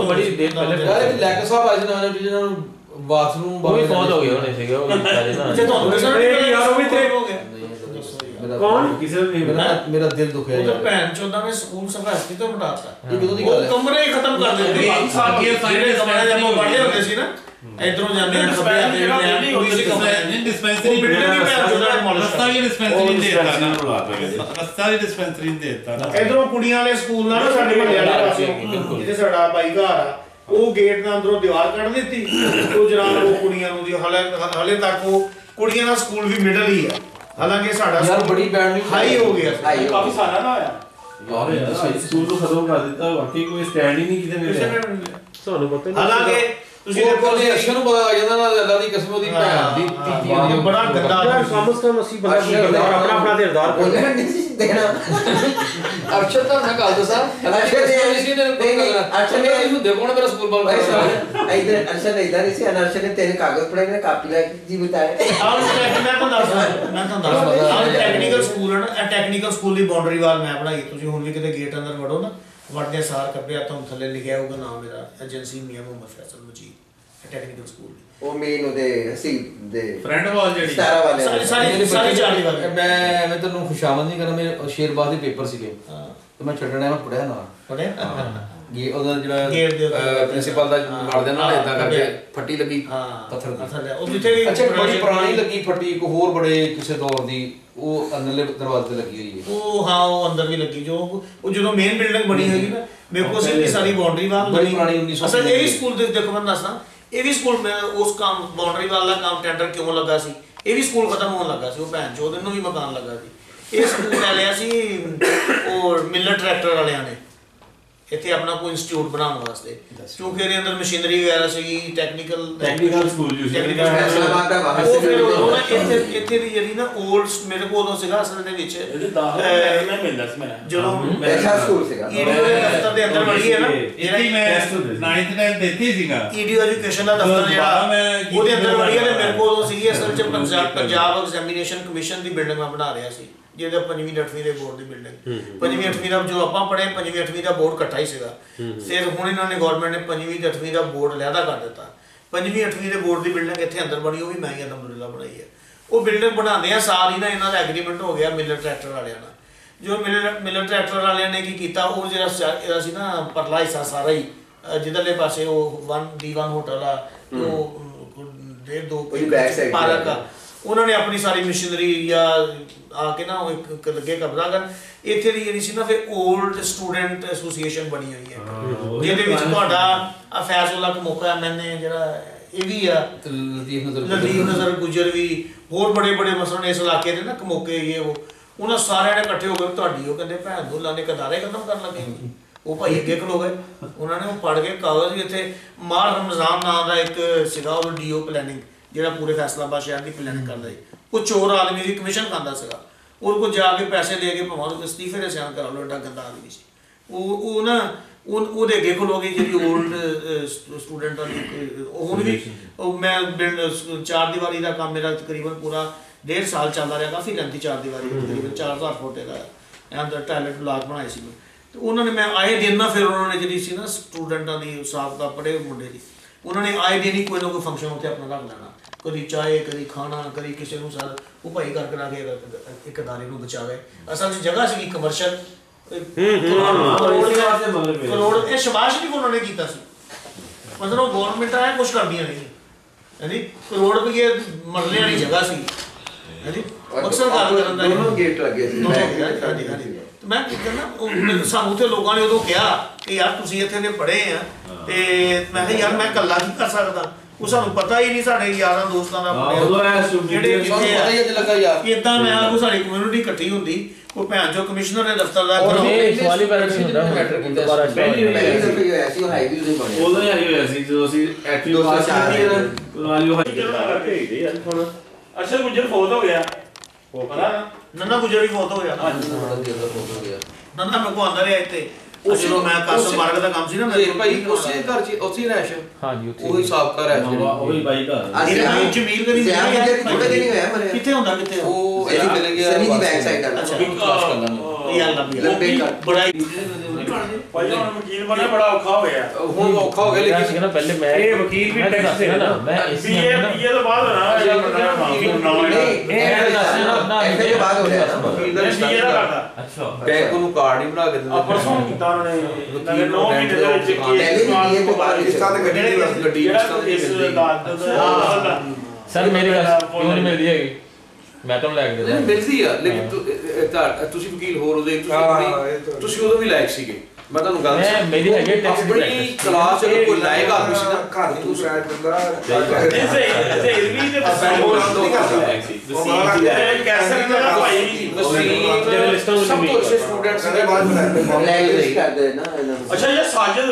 ਬੜੀ ਦੇਰ ਪਹਿਲੇ ਯਾਰ ਇਹ ਲੈਕ ਸਾਹਿਬ ਆਏ ਸੀ ਜਿਹਨਾਂ ਨੂੰ ਬਾਥਰੂਮ ਉਹ ਵੀ ਫੌਤ ਹੋ ਗਏ ਹੋਣੇ ਸੀਗੇ ਉਹ ਵੀ ਵਿਚਾਰੇ ਨਾ ਅੱਛਾ ਤੁਹਾਨੂੰ ਦੱਸਣਾ ਯਾਰ ਉਹ ਵੀ ਤੇ ਹੋ ਗਿਆ ਕੌਣ ਕਿਸੇ ਨੂੰ ਨਹੀਂ ਮੇਰਾ ਦਿਲ ਦੁਖਿਆ ਉਹ ਤਾਂ ਭੈਣ ਚੋਦਾਂ ਨੇ ਸਕੂਲ ਸੰਭਾਸਤੀ ਤੋਂ ਹਟਾਤਾ ਇਹ ਕਦੋਂ ਦੀ ਗੱਲ ਹੈ ਉਹ ਕਮਰੇ ਹੀ ਖਤਮ ਕਰ ਦਿੰਦੇ ਜਿਹੜੇ ਕਮਰੇ ਦੇ ਆਪਾਂ ਪੜ੍ਹਦੇ ਹੁੰਦੇ ਸੀ ਨਾ ਇਧਰੋਂ ਜਾਂਦੇ ਆ ਖੱਬੇ ਆਦੇ ਨੇ ਪੁਲਿਸ ਦੇ ਕਮਰੇ ਡਿਸਪੈਂਸਰੀ ਬਿਲਡਿੰਗ ਵੀ ਭੈਣ ਚੋਦਾਂ ਨੇ ਮਾਲਿਸ਼ ਰਸਤਾ ਵੀ ਡਿਸਪੈਂਸਰੀ ਦੇ ਦਿੱਤਾ ਨਾ ਰਸਤਾ ਵੀ ਡਿਸਪੈਂਸਰੀ ਦੇ ਦਿੱਤਾ ਨਾ ਇਧਰੋਂ ਕੁੜੀਆਂ ਵਾਲੇ ਸਕੂਲ ਨਾਲ ਸਾਡੇ ਮਹੱਲੇ ਵਾਲੇ ਪਾਸੇ ਜਿਹਦੇ ਸਾਡਾ ਬਾਈ ਘਰ ਆ ਉਹ ਗੇਟ ਨਾਲ ਅੰਦਰੋਂ ਦੀਵਾਰ ਕੱਢ ਦਿੱਤੀ ਉਹ ਜਨਾਬ ਉਹ ਕੁੜੀਆਂ ਨੂੰ ਦੀ ਹਲੇ ਤੱਕ ਉਹ ਕੁੜੀਆਂ ਦਾ ਸਕੂਲ ਵੀ ਮਿਡਲ ਹੀ ਆ ਹਾਲਾਂਕਿ ਸਾਡਾ ਯਾਰ ਬੜੀ ਬੈਡ ਨਿਊਜ਼ ਹਾਈ ਹੋ ਗਿਆ ਕਾਫੀ ਸਾਰਾ ਨਾ ਹੋਇਆ ਯਾਰ ਸਕੂਲ ਨੂੰ ਖਤਮ ਕਰ ਦਿੱਤਾ ਵਾਕਈ ਕੋਈ ਸਟੈਂਡ ਹੀ ਨਹੀਂ ਕਿਤੇ ਮਿਲਿਆ ਤੁਹਾਨੂੰ ਪਤਾ ਨਹੀਂ ਹਾਲਾਂਕਿ ਤੁਸੀਂ ਦੇਖੋ ਉਹਦੇ ਅਕਸ਼ਰ ਨੂੰ ਪਤਾ ਲੱਗ ਜਾਂਦਾ ਨਾ ਅੱਲਾ ਦੀ ਕਸਮ ਉਹਦੀ ਭੈਣ ਦੀ ਦੀ ਬੜਾ ਗੰਦਾ ਯਾਰ ਕਮ ਅਸੀਂ ਬੰਦਾ ਕੀ ਕਰਦਾ ਆਪਣਾ ਦਿਲਦਾਰ ਬੋਲਣਾ ਨਹੀਂ ਸੀ ਦੇਣਾ ਅਕਸ਼ਰ ਤਾਂ ਮੈਂ ਗੱਲ ਦੱਸਾਂ ਅਕਸ਼ਰ ਨੇ ਸੀ ਨੇ ਅਕਸ਼ਰ ਨੇ ਇਹਨੂੰ ਦੇਖੋ ਨਾ ਮੇਰਾ ਸਕੂਲ ਬੰਦ ਕਰ ਦਿੱਤਾ ਇਧਰ ਅਰਸ਼ਦ ਨੇ ਇਧਰ ਸੀ ਅਨਰਸ਼ਦ ਨੇ ਤੇਰੇ ਕਾਗਜ਼ ਪੜੇ ਨੇ ਕਾਪੀ ਲੈ ਕੇ ਜੀ ਬਤਾਏ ਮੈਂ ਤੁਹਾਨੂੰ ਦੱਸਦਾ ਟੈਕਨੀਕਲ ਸਕੂਲ ਹੈ ਨਾ ਟੈਕਨੀਕਲ ਸਕੂਲ ਦੀ ਬਾਉਂਡਰੀ ਵਾਲ ਮੈਂ ਬਣਾਈ ਤੁਸੀਂ ਹੁਣ ਵੀ ਕਿਤੇ ਗੇਟ ਅੰਦਰ ਵੜੋ ਨਾ ਵੜਦੇ ਸਾਰ ਕੱਪਿਆ ਤੁਹਾਨੂੰ ਥੱਲੇ ਲਿਖਿਆ ਹੋਊਗਾ ਨਾਮ ਮੇਰਾ ਏਜੰਸੀ ਮੀਆਂ ਮੁਹੰਮਦ ਫੈਸਲ ਮਜੀਦ ਟੈਕਨੀਕਲ ਸਕੂਲ ਉਹ ਮੇਨ ਉਹਦੇ ਹਸੀਬ ਦੇ ਫਰੈਂਡ ਵਾਲ ਜਿਹੜੀ ਸਤਾਰਾ ਵਾਲੇ ਸਾਰੀ ਚਾਲੀ ਵਾਲੇ ਮੈਂ ਤੈਨੂੰ ਖੁਸ਼ਾਮਦ ਨਹੀਂ ਕਰਨਾ ਮੇਰੇ ਸ਼ੇਰਬਾਜ਼ ਦੇ ਪੇਪਰ ਸੀਗੇ ਤੇ ਮੈਂ ਛੱਡਣਾ ਮੈਂ ਪੜਿਆ ਨਾ ਪੜਿਆ ਇਹ ਉਹਦਾ ਜਿਹੜਾ ਪ੍ਰਿੰਸੀਪਲ ਦਾ ਵੜ ਦੇਣਾ ਨਾ ਇਦਾਂ ਕਰਕੇ ਫੱਟੀ ਲੱਗੀ ਪੱਥਰ ਦੀ ਉਹ ਜਿੱਥੇ ਵੀ ਅੱਛਾ ਬੜੀ ਪੁਰਾਣੀ ਲੱਗੀ ਫੱਟੀ ਇੱਕ ਹੋਰ ਬੜੇ ਕਿਸੇ ਦੌਰ ਦੀ ਉਹ ਅੰਦਰਲੇ ਦਰਵਾਜ਼ੇ ਤੇ ਲੱਗੀ ਹੋਈ ਹੈ ਉਹ ਹਾਂ ਉਹ ਅੰਦਰ ਵੀ ਲੱਗੀ ਜੋ ਉਹ ਜਦੋਂ ਮੇਨ ਬਿਲਡਿੰਗ ਬਣੀ ਹੋਈ ਨਾ ਮੇਰੇ ਕੋਲ ਸੀ ਸਾਰੀ ਬਾਉਂਡਰੀ ਵਾਲ ਬੜੀ ਪੁਰਾਣੀ 1900 ਅਸਲ ਇਹ ਵੀ ਸਕੂਲ ਦੇ ਦੇਖੋ ਮੈਂ ਦੱਸਦਾ ਇਹ ਵੀ ਸਕੂਲ ਮੈਂ ਉਸ ਕੰਮ ਬਾਉਂਡਰੀ ਵਾਲ ਦਾ ਕੰਮ ਟੈਂਡਰ ਕਿਉਂ ਲੱਗਾ ਸੀ ਇਹ ਵੀ ਸਕੂਲ ਖਤਮ ਹੋਣ ਲੱਗਾ ਸੀ ਉਹ ਭੈਣ ਚੋਦ ਨੂੰ ਵੀ ਮਕਾਨ ਲੱਗਾ ਸੀ ਇਹ ਸਕੂਲ ਲੈ ਲਿਆ ਸੀ ਉਹ ਮਿਲਰ ਟਰੈਕਟਰ ਵਾਲਿਆਂ ਨੇ ਇੱਥੇ ਆਪਣਾ ਕੋਈ ਇੰਸਟੀਚਿਊਟ ਬਣਾਉਣ ਵਾਸਤੇ ਕਿਉਂਕਿ ਇਹਦੇ ਅੰਦਰ ਮਸ਼ੀਨਰੀ ਵਗੈਰਾ ਸੀ ਟੈਕਨੀਕਲ ਸਕੂਲ ਯੂਜ਼ ਇਸਲਾਮਾਬਾਦ ਦਾ ਬਾਹਰ ਉਹ ਫਿਰ ਉਹ ਨਾ ਇੱਥੇ ਦੀ ਜਿਹੜੀ ਨਾ 올ਡ ਮੇਰੇ ਕੋਲ ਉਦੋਂ ਸੀਗਾ ਅਸਲ ਦੇ ਵਿੱਚ ਮੈਂ ਮਿਲਦਾ ਸੀ ਮੈਂ ਜਦੋਂ ਐਸਾ ਸਕੂਲ ਸੀਗਾ ਈਡੀਓ ਦੇ ਦਫ਼ਤਰ ਦੇ ਅੰਦਰ ਬਣੀ ਹੈ ਨਾ ਇਹਦੀ ਮੈਂ 9th 10th ਦਿੱਤੀ ਸੀਗਾ ਈਡੀਓ ਐਜੂਕੇਸ਼ਨ ਦਾ ਦਫ਼ਤਰ ਜਿਹੜਾ ਉਹਦੇ ਅੰਦਰ ਬਣੀ ਹੈ ਮੇਰੇ ਕੋਲ ਉਦੋਂ ਸੀਗੀ ਅਸਲ ਚ ਪੰਜਾਬ ਐਗਜ਼ਾਮੀਨੇਸ਼ਨ ਕਮਿਸ਼ਨ ਦੀ ਬਿਲਡਿੰਗ ਮੈਂ ਬਣਾ ਰਿਹਾ ਸੀ ਜਿਹਦਾ 5ਵੀਂ 8ਵੀਂ ਦੇ ਬੋਰਡ ਦੀ ਬਿਲਡਿੰਗ 5ਵੀਂ 8ਵੀਂ ਦਾ ਜੋ ਆਪਾਂ ਪੜ੍ਹੇ 5ਵੀਂ 8ਵੀਂ ਦਾ ਬੋਰਡ ਇਕੱਠਾ ਹੀ ਸੀਗਾ ਫਿਰ ਹੁਣ ਇਹਨਾਂ ਨੇ ਗਵਰਨਮੈਂਟ ਨੇ 5ਵੀਂ ਤੇ 8ਵੀਂ ਦਾ ਬੋਰਡ ਅਲੱਗਾ ਕਰ ਦਿੱਤਾ 5ਵੀਂ 8ਵੀਂ ਦੇ ਬੋਰਡ ਦੀ ਬਿਲਡਿੰਗ ਇੱਥੇ ਅੰਦਰ ਬਣੀ ਉਹ ਵੀ ਮੈਂ ਹੀ ਅਲਹਮਦੁਲਿਲਾ ਬਣਾਈ ਹੈ ਉਹ ਬਿਲਡਿੰਗ ਬਣਾਉਂਦੇ ਆ ਸਾਲ ਹੀ ਨਾ ਇਹਨਾਂ ਦਾ ਐਗਰੀਮੈਂਟ ਹੋ ਗਿਆ ਮਿਲਰ ਟਰੈਕਟਰ ਵਾਲਿਆਂ ਨਾਲ ਜੋ ਮਿਲਰ ਟਰੈਕਟਰ ਵਾਲਿਆਂ ਨੇ ਕੀ ਕੀਤਾ ਉਹ ਜਿਹੜਾ ਇਹਦਾ ਸੀ ਨਾ ਪਰਲਾ ਹਿੱਸਾ ਸਾਰਾ ਹੀ ਜਿੱਧਰਲੇ ਪਾਸੇ ਉਹ D1 ਹੋਟਲ ਆ ਉਹ 1.5-2 ਪਾਰਕ ਆ ਉਹਨਾਂ ਨੇ ਆਪਣੀ ਸਾਰੀ ਮਸ਼ੀਨਰੀ ਜਾਂ ਆ ਕੇ ਨਾ ਉਹ ਇੱਕ ਲੱਗੇ ਕਬਜ਼ਾ ਕਰਨ ਇੱਥੇ ਦੀ ਜਿਹੜੀ ਸੀ ਨਾ ਫਿਰ 올ਡ ਸਟੂਡੈਂਟ ਐਸੋਸੀਏਸ਼ਨ ਬਣੀ ਹੋਈ ਹੈ ਜਿਹਦੇ ਵਿੱਚ ਤੁਹਾਡਾ ਫੈਜ਼ੁੱਲਾ ਕਮੋਕਾ ਮੈਨੇ ਜਿਹੜਾ ਇਹ ਵੀ ਆ ਲਤੀਫ ਨਜ਼ਰ ਗੁਜਰ ਵੀ ਹੋਰ ਬੜੇ ਮਸਲਨ ਇਸ ਇਲਾਕੇ ਦੇ ਨਾ ਕਮੋਕੇ ਇਹ ਉਹ ਉਹਨਾਂ ਸਾਰਿਆਂ ਨੇ ਇਕੱਠੇ ਹੋ ਕੇ ਤੁਹਾਡੀ ਉਹ ਕਹਿੰਦੇ ਭੈਣ ਦੋਲਾਂ ਨੇ ਕਦਾਰੇ ਖਤਮ ਕਰਨ ਲੱਗੇ ਉਹ ਭਾਈ ਅੱਗੇ ਖਲੋ ਗਏ, ਉਹਨਾਂ ਨੇ ਉਹ ਪੜ੍ਹ ਕੇ ਕਾਗਜ਼ ਵੀ ਇੱਥੇ ਮਾਰ ਰਮਜ਼ਾਨ ਨਾਂ ਦਾ ਇੱਕ ਸੀਗਾ ਉਹ ਡੀਓ ਪਲੈਨਿੰਗ ਜਿਹੜਾ ਪੂਰੇ ਫੈਸਲਾਬਾਦ ਸ਼ਹਿਰ ਦੀ ਪਲੈਨਿੰਗ ਕਰਦਾ ਸੀ, ਉਹ ਚੋਰ ਆਦਮੀ ਦੀ ਕਮਿਸ਼ਨ ਖਾਂਦਾ ਸੀਗਾ, ਉਹਦੇ ਕੋਲ ਜਾ ਕੇ ਪੈਸੇ ਦੇ ਕੇ ਭਾਵੇਂ ਉਹਦੇ ਅਸਤੀਫੇ ਦੇ ਸਿਆਣ ਕਰਾ ਲਓ, ਐਡਾ ਗੰਦਾ ਆਦਮੀ ਸੀ ਉਹ ਨਾ ਉਹਦੇ ਅੱਗੇ ਖਲੋ ਗਈ ਜਿਹੜੀ ਓਲਡ ਸਟੂਡੈਂਟਾਂ ਦੀ ਹੁਣ ਵੀ ਉਹ ਮੈਂ ਚਾਰ ਦੀਵਾਰੀ ਦਾ ਕੰਮ ਮੇਰਾ ਤਕਰੀਬਨ ਪੂਰਾ 1.5 ਸਾਲ ਚੱਲਦਾ ਰਿਹਾ, ਕਾਫੀ ਲੈਂਦੀ ਚਾਰ ਦੀਵਾਰੀ ਤਕਰੀਬਨ 4000 ਫੁੱਟ ਦਾ ਅੰਦਰ ਟਾਇਲਟ ਬਲਾਕ ਬਣਾਏ ਸੀ ਤੇ ਉਹਨਾਂ ਨੇ ਮੈਂ ਆਏ ਦਿਨ ਨਾ ਫਿਰ ਉਹਨਾਂ ਨੇ ਜਿਹੜੀ ਸੀ ਨਾ ਸਟੂਡੈਂਟਾਂ ਦੀ ਸਾਬਕਾ ਪੜ੍ਹੇ ਮੁੰਡੇ ਦੀ ਉਹਨਾਂ ਨੇ ਆਏ ਦਿਨ ਹੀ ਕੋਈ ਨਾ ਕੋਈ ਫੰਕਸ਼ਨ ਉੱਥੇ ਆਪਣਾ ਰੱਖ ਲੈਣਾ, ਕਦੀ ਚਾਹ ਕਦੀ ਖਾਣਾ ਕਦੀ ਕਿਸੇ ਨੂੰ ਸਰ ਉਹ ਭਾਈ ਕਰਕੇ ਲਾ ਕੇ ਇੱਕ ਅਦਾਰੇ ਨੂੰ ਬਚਾਵੇ। ਅਸਲ 'ਚ ਜਗ੍ਹਾ ਸੀਗੀ ਕਮਰਸ਼ੀਅਲ ਕਰੋੜ ਇਹ ਸ਼ਬਾਸ਼ ਨਹੀਂ ਉਹਨਾਂ ਨੇ ਕੀਤਾ ਸੀ, ਮਤਲਬ ਗਵਰਨਮੈਂਟ ਆਇਆ ਕੁਛ ਕਰਦੀਆਂ ਨਹੀਂ ਹਾਂਜੀ, ਕਰੋੜ ਰੁਪਏ ਮਰਲੇ ਵਾਲੀ ਜਗ੍ਹਾ ਸੀ ਹਾਂਜੀ, ਮਕਸਦ ਗੱਲ ਕਰਨ ਦਾ ਦੋਨੋਂ ਗੇਟ ਲੱਗੇ ਸੀ ਮੈਂ ਕਹਿੰਦਾ ਸਾਨੂੰ ਤੇ ਲੋਕਾਂ ਨੇ ਉਦੋਂ ਕਿਹਾ ਕਿ ਯਾਰ ਤੁਸੀਂ ਇੱਥੇ ਦੇ ਪੜ੍ਹੇ ਆ ਤੇ ਮੈਂ ਕਿਹਾ ਯਾਰ ਮੈਂ ਇਕੱਲਾ ਕੀ ਕਰ ਸਕਦਾ, ਉਹ ਸਾਨੂੰ ਪਤਾ ਹੀ ਨਹੀਂ ਸਾਡੇ ਯਾਰਾਂ ਦੋਸਤਾਂ ਦਾ ਜਿਹੜੇ ਇਦਾਂ ਮੈਂ ਆਖੂ ਸਾਡੀ ਕਮਿਊਨਿਟੀ ਇਕੱਠੀ ਹੁੰਦੀ ਉਹ ਭੈਣ ਚੋ ਕਮਿਸ਼ਨਰ ਦੇ ਦਫ਼ਤਰ ਦਾ ਸਵਾਲੀ ਪੈਰੈਂਟਸ ਹੁੰਦਾ ਮੈਟਰ ਕੀਤਾ ਦੁਬਾਰਾ ਪਹਿਲੀ ਦਫਾ ਹੋਇਆ ਸੀ ਉਹ ਹਾਈਵੇ ਦੇ ਬਣੇ ਉਦੋਂ ਹੀ ਆਈ ਹੋਇਆ ਸੀ ਜਦੋਂ ਅਸੀਂ ਐਕਟਿਵ ਪਾਸ ਕੀਤੀ ਹੈ ਨਾ ਵਾਲੀ ਉਹ ਹਾਈਵੇ ਯਾਰ ਹੁਣ ਅਰਸ਼ਦ ਗੁੱਜਰ ਫੌਤ ਹੋ ਗਿਆ ਉਹ ਪਤਾ ਨੰਨਾ ਗੁੱਜਰ ਵੀ ਫੌਤ ਹੋ ਗਿਆ ਬੜਾ ਦੇਰ ਦਾ ਫੋਟੋ ਗਿਆ ਨੰਨਾ ਮੇਰੇ ਕੋ ਆਂਦਾ ਰਿਹਾ ਇੱਥੇ ਜਦੋਂ ਮੈਂ ਕਾਸਮ ਮਾਰਗ ਦਾ ਕੰਮ ਸੀ ਨਾ ਮੇਰੇ ਭਾਈ ਉਸੇ ਘਰ 'ਚ ਉੱਥੇ ਰਹਿਸ਼ ਹਾਂਜੀ ਉੱਥੇ ਉਹੀ ਸਾਬਕਾ ਰਹਿਸ਼ ਉਹੀ ਬਾਈ ਘਰ ਇਹ ਭਾਈ ਜਮੀਲ ਕਦੀ ਥੋੜਾ ਦਿਨ ਹੀ ਹੋਇਆ ਮਰੇ ਕਿੱਥੇ ਹੁੰਦਾ ਕਿੱਥੇ ਉਹ ਇੱਥੇ ਮਿਲ ਗਿਆ ਸਨੀ ਦੀ ਬੈਕ ਸਾਈਡ ਆ ਅੱਛਾ ਇੱਕ ਕਲਾਸ ਕਰ ਲਾਂਗੇ ਯਾਰ ਲੰਬੇ ਬੜਾ ਭਾਈ ਹੁਣ ਵਕੀਲ ਬਣਨਾ ਬੜਾ ਔਖਾ ਹੋ ਗਿਆ, ਹੁਣ ਔਖਾ ਹੋ ਗਿਆ ਲੇਕਿਨ ਨਾ ਪਹਿਲੇ ਮੈਂ ਇਹ ਵਕੀਲ ਵੀ ਟੈਕਸ ਦੇ ਨਾ ਮੈਂ ਬੀਏ ਤੋਂ ਬਾਅਦ ਹੋਣਾ ਇਹ ਐਫਏ ਦੇ ਬਾਅਦ ਹੋ ਰਿਹਾ ਨਾ ਬੀਏ ਦਾ ਕਰਦਾ ਅੱਛਾ ਬੈਂਕ ਨੂੰ ਕਾਰਡ ਹੀ ਬਣਾ ਕੇ ਦਿੰਦੇ ਪਰਸੋਂ ਕੀਤਾ ਉਹਨਾਂ ਨੇ 9 ਮਹੀਨੇ ਦੇ ਵਿੱਚ ਬੀਏ ਤੋਂ ਬਾਅਦ ਗੱਡੀ ਇਸ ਦਾ ਸਰ ਮੇਰੀ ਗੱਲ ਕਿਉਂ ਨਹੀਂ ਮਿਲਦੀ ਹੈਗੀ, ਮੈਂ ਤੁਹਾਨੂੰ ਲੈ ਕੇ ਦਿੰਦਾ ਮਿਲਦੀ ਆ ਲੇਕਿਨ ਤੁਸੀਂ ਵਕੀਲ ਹੋਰ ਉਹਦੇ ਤੁਸੀਂ ਉਦੋਂ ਵੀ ਲਾਇਕ ਸੀਗੇ, ਮੈਂ ਤੁਹਾਨੂੰ ਗੱਲ ਮੇਰੀ ਹੈਗੀ ਟੈਕਸ ਆਪਣੀ ਕਲਾਸ ਚ ਕੋਈ ਲਾਇਕ ਆਦਮੀ ਸੀ ਨਾ ਘਰ ਤੂੰ ਸ਼ਾਇਦ ਬੰਦਾ ਇਸੇ ਇਲਮੀ ਦੇ ਕੈਸਰ ਦਾ ਭਾਈ ਸਭ ਤੋਂ ਅੱਛੇ ਸਟੂਡੈਂਟ ਸੀ ਕਰਦੇ ਨਾ ਅੱਛਾ ਇਹ ਸਾਜਦ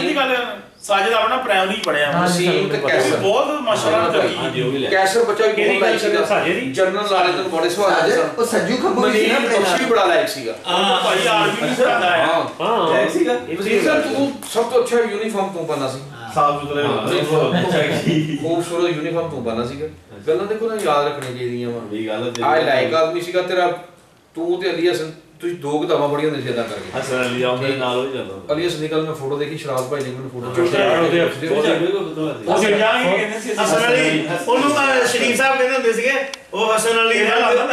ਦੀ ਗੱਲ ਸਾਜਦ ਆਪਣਾ ਪ੍ਰਾਇਮਰੀ ਪੜਿਆ ਵਸੀਮ ਤੇ ਕੈਸਰ ਬਹੁਤ ਮਾਸ਼ਾਅੱਲਾ ਤਰੱਕੀ ਕੈਸਰ ਬੱਚਾ ਵੀ ਬਹੁਤ ਲਾਇਕ ਸੀਗਾ ਸਾਜਦ ਦੀ ਜਨਰਲ ਵਾਲੇ ਤੋਂ ਬੜੇ ਸਵਾਲ ਉਹ ਸੱਜੂ ਖੱਬੂ ਸੀ ਨਾ ਵੀ ਬੜਾ ਲਾਇਕ ਸੀਗਾ ਭਾਈ ਆਰਮੀ ਵੀ ਪੜਾਉਂਦਾ ਹੈ ਹਾਂ ਸੀਗਾ ਵਸੀਮ ਤੂੰ ਸਭ ਤੋਂ ਅੱਛਾ ਯੂਨੀਫਾਰਮ ਤੂੰ ਪਾਣਾ ਸੀ ਸਾਫ ਸੁਥਰੇ ਖੂਬਸੂਰਤ ਯੂਨੀਫਾਰਮ ਤੂੰ ਪਾਣਾ ਸੀਗਾ, ਗੱਲਾਂ ਦੇਖੋ ਨਾ ਯਾਦ ਰੱਖਣੀਆਂ ਚਾਹੀਦੀਆਂ ਵਾ ਇਹ ਗੱਲ ਆਈ ਲਾਈਕ ਆਦਮੀ ਸੀਗਾ ਤੇਰਾ, ਤੂੰ ਤੇ ਅਲੀ ਹਸਨ ਤੁਸੀਂ ਦੋ ਕਿਤਾਬਾਂ ਪੜ੍ਹੀਆਂ ਹੁੰਦੀਆਂ ਸੀ ਇਦਾਂ ਕਰਕੇ ਹਸਨ ਅਲੀ ਆਉਂਦੇ ਨਾਲ ਹੋ ਜਾਂਦਾ ਅਲੀ ਹਸਨ ਦੀ ਕੱਲ ਮੈਂ ਫੋਟੋ ਦੇਖੀ, ਸ਼ਰਾਬ ਭਾਈ ਨੇ ਮੈਨੂੰ ਫੋਟੋ ਹਸਨ ਅਲੀ ਉਹਨੂੰ ਤਾਂ ਸ਼ਰੀਫ ਸਾਹਿਬ ਕਹਿੰਦੇ ਹੁੰਦੇ ਸੀਗੇ ਉਹ ਹਸਨ ਅਲੀ ਨਹੀਂ ਮੈਂ ਤਾਂ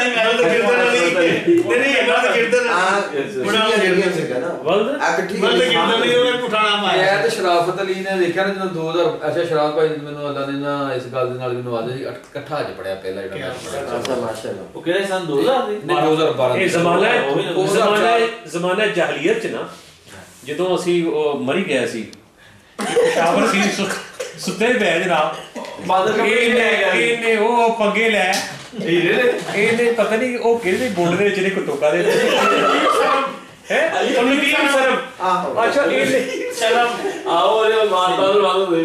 ਕਿਰਦਨ ਅਲੀ ਨਹੀਂ ਗੱਲ ਕਿਰਦਨ ਬੜਾ ਜਿਹੜੀਆਂ ਸੀਗਾ ਨਾ ਵਲਦ ਆ ਇਕੱਠੀ ਵਲਦ ਕਿਰਦਨ ਅਲੀ ਉਹਨੇ ਪੁਠਾਣਾ ਮਾਰਿਆ ਮੈਂ ਤੇ ਸ਼ਰਾਫਤ ਅਲੀ ਨੇ ਦੇਖਿਆ ਨਾ ਜਦੋਂ 2000 ਅੱਛਾ ਸ਼ਰਾਬ ਭਾਈ ਨੇ ਮੈਨੂੰ ਅੱਲਾ ਨੇ ਨਾ ਇਸ ਗੱਲ ਦੇ ਨਾਲ ਮੈਨੂੰ ਆਦੇ ਸੀ ਇਕੱਠਾ ਅੱਜ ਪੜਿਆ ਪਹਿਲਾ ਜਿਹੜਾ ਮਾਸ਼ਾਅੱਲਾ ਉਹ ਕਿਹੜੇ ਸਨ 2000 ਦੇ ਨਹੀਂ 2012 ਇਹ ਜ਼ਮਾਨਾ ਜਾਹਲੀਅਤ ਚ ਨਾ ਜਦੋਂ ਅਸੀਂ ਉਹ ਮਰੀ ਗਿਆ ਸੀ ਸ਼ਾਬਰ ਸੀ ਸੁੱਤੇ ਪਏ ਜਨਾਬ ਬਾਦਲ ਇਹਨੇ ਉਹ ਪੰਗੇ ਲੈ ਇਹਨੇ ਪਤਾ ਨਹੀਂ ਉਹ ਕਿਹਦੇ ਬੋਲ ਦੇ ਵਿੱਚ ਨੇ ਕਟੋਕਾ ਦੇ ਹੈ ਉਹਨੂੰ ਕੀ ਸ਼ਰਮ ਆਹੋ ਅੱਛਾ ਇਹਨੇ ਸ਼ਰਮ ਆਓ ਉਹਦੇ ਮਾਰਦਾ ਨੂੰ ਵਾਂਗ ਹੋਈ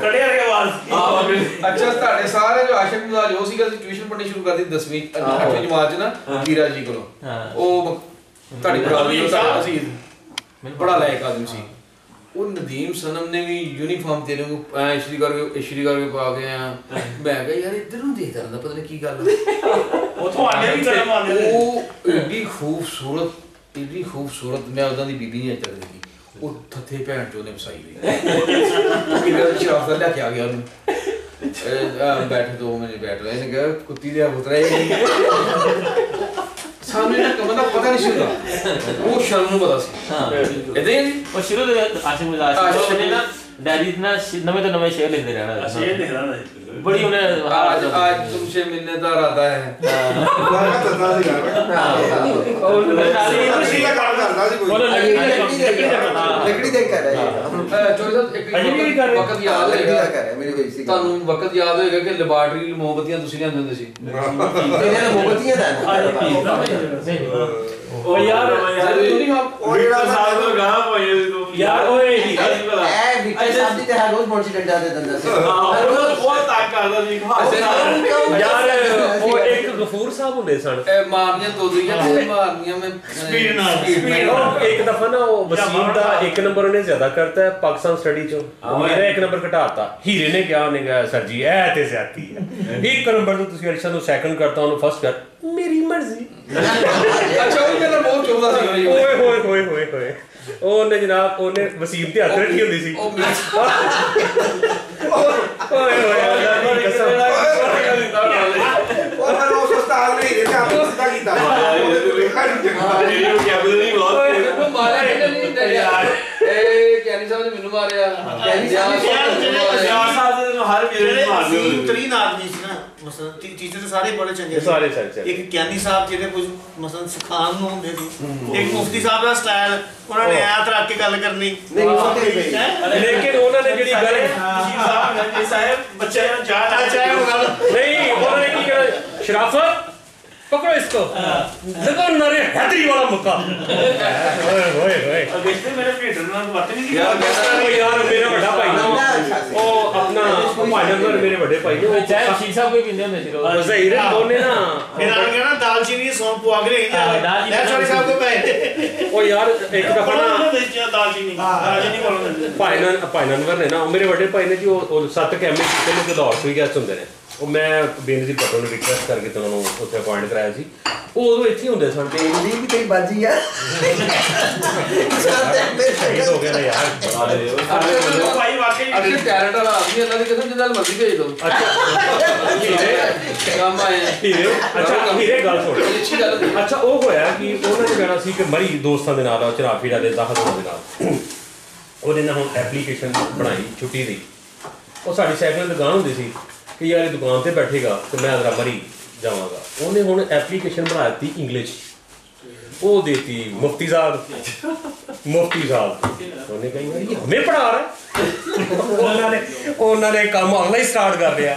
ਕੜਿਆ ਕੇ ਆਵਾਜ਼ ਆਹ ਅੱਛਾ ਤੁਹਾਡੇ ਸਾਰੇ ਜੋ ਆਸ਼ਿਕ ਨਵਾਜ਼ ਹੋ ਸੀਗਾ ਅਸੀਂ ਟਿਊਸ਼ਨ ਪੜ੍ਹਨੀ ਸ਼ੁਰੂ ਕਰ ਦਿੱਤੀ 10ਵੀਂ 8ਵੀਂ ਜਮਾਤ ਚ ਨਾ ਵੀਰਾ ਜੀ ਕੋਲੋਂ ਉਹ ਤੁਹਾਡੀ ਬਰਾਦਰੀ ਦਾ ਸੀ ਬੜਾ ਲਾਇਕ ਆਦਮੀ ਸੀ, ਉਹ ਨਦੀਮ ਸਨਮ ਨੇ ਵੀ ਯੂਨੀਫਾਰਮ ਤੇਰੇ ਨੂੰ ਇਸ਼ਰੀ ਕਰਕੇ ਪਾ ਕੇ ਆ, ਮੈਂ ਕਿਹਾ ਯਾਰ ਇੱਧਰ ਨੂੰ ਦੇਖਦਾ ਰਹਿੰਦਾ ਪਤਾ ਨਹੀਂ ਕੀ ਗੱਲ ਉਥੋਂ ਆਂਡੇ ਵੀ ਕਰਮ ਆਉਂਦੇ ਉਹ ਏਡੀ ਖੂਬਸੂਰਤ ਮੈਂ ਉਹਦਾਂ ਦੀ ਬੀਬੀ ਨਹੀਂ ਚੱਲ ਰਹੀ, ਉਹ ਥੱਥੇ ਭੈਣ ਚੋਂ ਨੇ ਵਸਾਈ ਹੋਈ ਕਿਹੜਾ ਸ਼ਰਾਫਤ ਲੈ ਕੇ ਆ ਗਿਆ ਉਹਨੂੰ ਬੈਠ 2 ਮਿੰਟ ਬੈਠ ਰਹੇ ਨੇ ਕਿਹਾ ਕੁੱਤੀ ਦੇ ਪੁੱਤਰਾ ਸਾਹਮਣੇ ਨਾ ਕਮਦਾ ਪਤਾ ਨਹੀਂ ਸੀਗਾ ਉਹ ਸ਼ਰਮ ਨੂੰ ਪਤਾ ਸੀ ਇਦਾਂ ਹੀ ਉਹ ਸ਼ੁਰੂ ਦੇ ਆਸ਼ਿਕ ਮਜ਼ਾਕ ਨੇ ਨਾ डायरी ना नवे तो नवे शेर लिखते रहना शेर लिखना बड़ी उन्हें आज तुमसे मिलने का इरादा है लकड़ी देख कर ਤੁਹਾਨੂੰ ਵਕਤ ਯਾਦ ਹੋਏਗਾ ਕਿ ਲੈਬਾਰਟਰੀ ਮੋਮਬੱਤੀਆਂ ਤੁਸੀਂ ਲਿਆਂਦੇ ਹੁੰਦੇ ਸੀ ਇਹਨਾਂ ਮੋਮਬੱਤੀਆਂ ਦਾ ਉਹ ਯਾਰ ਤੂੰ ਨਹੀਂ ਉਹ ਜਿਹੜਾ ਸਾਲ ਤੋਂ ਗਾਹ ਪਏ ਤੂੰ ਯਾਰ ਓਏ ਇਹ ਵਿੱਚ ਸਾਡੀ ਤੇ ਹੈ ਰੋਜ਼ ਮੋਟੀ ਡੰਡਾ ਦੇ ਦਿੰਦਾ ਸੀ ਉਹ ਤਾਕ ਕਰਦਾ ਸੀ ਯਾਰ ਉਹ ਇੱਕ ਗਫੂਰ ਸਾਹਿਬ ਹੁੰਦੇ ਸਨ ਮਾਰਨੀਆਂ ਦੋ ਦੀਆਂ ਤੇ ਮਾਰਨੀਆਂ ਮੈਂ ਸਪੀਡ ਨਾਲ ਇੱਕ ਦਫਾ ਨਾ ਉਹ ਵਸੀਮ ਦਾ 1 ਨੰਬਰ ਉਹਨੇ ਜ਼ਿਆਦਾ ਕਰਤਾ ਹੈ ਪਾਕਿਸਤਾਨ ਸਟੱਡੀ ਚੋਂ ਮੇਰਾ 1 ਨੰਬਰ ਘਟਾਤਾ ਹੀਰੇ ਨੇ ਕਿਹਾ ਉਹਨੇ ਕਿਹਾ ਸਰ ਜੀ ਇਹ ਤੇ ਜ਼ਿਆਦਤੀ ਹੈ 1 ਨੰਬਰ ਤੋਂ ਤੁਸੀਂ ਅਰਸ਼ਦ ਨੂੰ ਸੈਕੰਡ ਕਰਤਾ ਉਹਨੂੰ ਫਸਟ ਕਰ ਮੇਰੀ ਮਰਜ਼ੀ ਅੱਛਾ ਉਹ ਕਹਿੰਦਾ ਬਹੁਤ ਚੋਦਾ ਸੀ ਓਏ ਹੋਏ ਹੋਏ ਹੋਏ ਹੋਏ ਉਹਨੇ ਜਨਾਬ ਉਹਨੇ ਵਸੀਮ ਤੇ ਹੱਥ ਰੱਖੀ ਹੁੰਦੀ ਸੀ ਓਏ ਹੋਏ ਅੱਲਾਹ ਦੀ ਕਸਮ ਉਹ ਮੈਂ ਉਸ ਉਸਤਾਦ ਨੇ ਇਹ ਕੰਮ ਸਿੱਧਾ ਕੀਤਾ ਇਹ ਕੈਨੀ ਸਾਹਿਬ ਨੇ ਮੈਨੂੰ ਮਾਰਿਆ ਕੈਨੀ ਸਾਹਿਬ ਹਰ ਵੀਰੇ ਮਾਰਦੇ ਤਰੀਨ ਆਦਮੀ ਸੀ ਨਾ ਮਸਲ ਟੀਚਰ ਤੇ ਸਾਰੇ ਬੜੇ ਚੰਗੇ ਸਾਰੇ ਸੱਚ ਇੱਕ ਗਿਆਨੀ ਸਾਹਿਬ ਜਿਹਦੇ ਕੁਝ ਮਸਲ ਸਿਖਾਉਣ ਨੂੰ ਹੁੰਦੇ ਸੀ ਇੱਕ ਮੁਫਤੀ ਸਾਹਿਬ ਦਾ ਸਟਾਈਲ ਉਹਨਾਂ ਨੇ ਐਤ ਰੱਖ ਕੇ ਗੱਲ ਕਰਨੀ ਲੇਕਿਨ ਉਹਨਾਂ ਨੇ ਜਿਹੜੀ ਗੱਲ ਸਾਹਿਬ ਬੱਚੇ ਨੂੰ ਜਾਣ ਚਾਹੇ ਉਹ ਗੱਲ ਨਹੀਂ ਉਹਨਾਂ ਨੇ ਕੀ ਕਿਹਾ ਸ਼ਰਾਫਤ पकड़ो इसको देखो नरे हैदरी वाला मुक्का ओए ओए ओए अगेंस्ट मेरे फीडर ਨਾਲ ਬਾਤ ਨਹੀਂ यार यार मेरा बड़ा भाई ना ਉਹ ਆਪਣਾ ਭਾਈਨਗਰ ਮੇਰੇ ਵੱਡੇ ਭਾਈ ਨੇ ਉਹ ਚਾਹ ਸ਼ੀਸ਼ਾ ਕੋਈ ਪੀਂਦੇ ਹੁੰਦੇ ਸੀ ਰੋਜ਼ ਜ਼ਹੀਰ ਦੋਨੇ ਨਾ ਇਹਨਾਂ ਨੇ ਕਹਿਣਾ ਦਾਲਚੀਨੀ ਸੌਂਫ ਪਵਾ ਕੇ ਲੈ ਲੈ ਚੋਰੀ ਸਾਹਿਬ ਕੋ ਪਏ ਉਹ ਯਾਰ ਇੱਕ ਦਫਾ ਨਾ ਦਾਲਚੀਨੀ ਕੋਲ ਭਾਈਨਗਰ ਨੇ ਨਾ ਮੇਰੇ ਵੱਡੇ ਭਾਈ ਨੇ ਜੀ ਉਹ 7 ਕੈਮਰੇ ਕੀਤੇ ਨੇ ਲਾਹੌਰ ਤੋਂ ਹੀ ਗੈਸਟ ਹੁੰਦੇ ਨੇ ਉਹ ਮੈਂ ਬੇਨਤੀ ਪੱਟੋ ਨੂੰ ਰਿਕਵੈਸਟ ਕਰਕੇ ਤੇ ਉਹਨਾਂ ਨੂੰ ਉੱਥੇ ਅਪਾਇੰਟ ਕਰਾਇਆ ਸੀ ਉਹ ਉਦੋਂ ਇੱਥੇ ਹੁੰਦੇ ਸਨ ਤੇ ਇੰਨੀ ਵੀ ਤੇਰੀ ਬਾਜੀ ਆ ਸ਼ਹੀਦ ਹੋ ਗਿਆ ਨਾ ਯਾਰ ਭਾਈ ਵਾਕਈ ਅਕਸਰ ਟੈਲੈਂਟ ਵਾਲਾ ਆਦਮੀ ਇਹਨਾਂ ਦੀ ਕਿਸਮ ਜਿੱਦਾਂ ਮਰਜ਼ੀ ਭੇਜ ਦੋ ਕੰਮ ਆਏ ਅੱਛਾ ਹੀਰੇ ਗੱਲ ਸੁਣ ਅੱਛੀ ਗੱਲ ਅੱਛਾ ਉਹ ਹੋਇਆ ਕਿ ਉਹਨਾਂ ਨੇ ਕਹਿਣਾ ਸੀ ਕਿ ਮਰੀ ਦੋਸਤਾਂ ਦੇ ਨਾਲ ਚਨਾਫੀੜਾ ਦੇ 10 ਦਿਨਾਂ ਦੇ ਨਾਲ ਉਹਨੇ ਨਾ ਹੁਣ ਐਪਲੀਕੇਸ਼ਨ ਬਣਾਈ ਛੁੱਟੀ ਦੀ ਉਹ ਸਾਡੀ ਸਾਈਕਲ ਦੀ ਦੁਕਾਨ ਹੁੰਦੀ ਸੀ ਕਿ ਯਾਰ ਇਹ ਦੁਕਾਨ ਤੇ ਬੈਠੇਗਾ ਤੇ ਮੈਂ ਜ਼ਰਾ ਮਰੀ ਜਾਵਾਂਗਾ ਉਹਨੇ ਹੁਣ ਐਪਲੀਕੇਸ਼ਨ ਬਣਾ ਦਿੱਤੀ ਇੰਗਲਿਸ਼ ਉਹ ਦੇਤੀ ਮੁਫਤੀ ਸਾਹਿਬ ਉਹਨੇ ਕਹੀ ਯਾਰ ਇਹ ਹਮੇ ਪੜਾ ਰਿਹਾ ਉਹਨਾਂ ਨੇ ਕੰਮ ਅਗਲਾ ਹੀ ਸਟਾर्ट कर दिया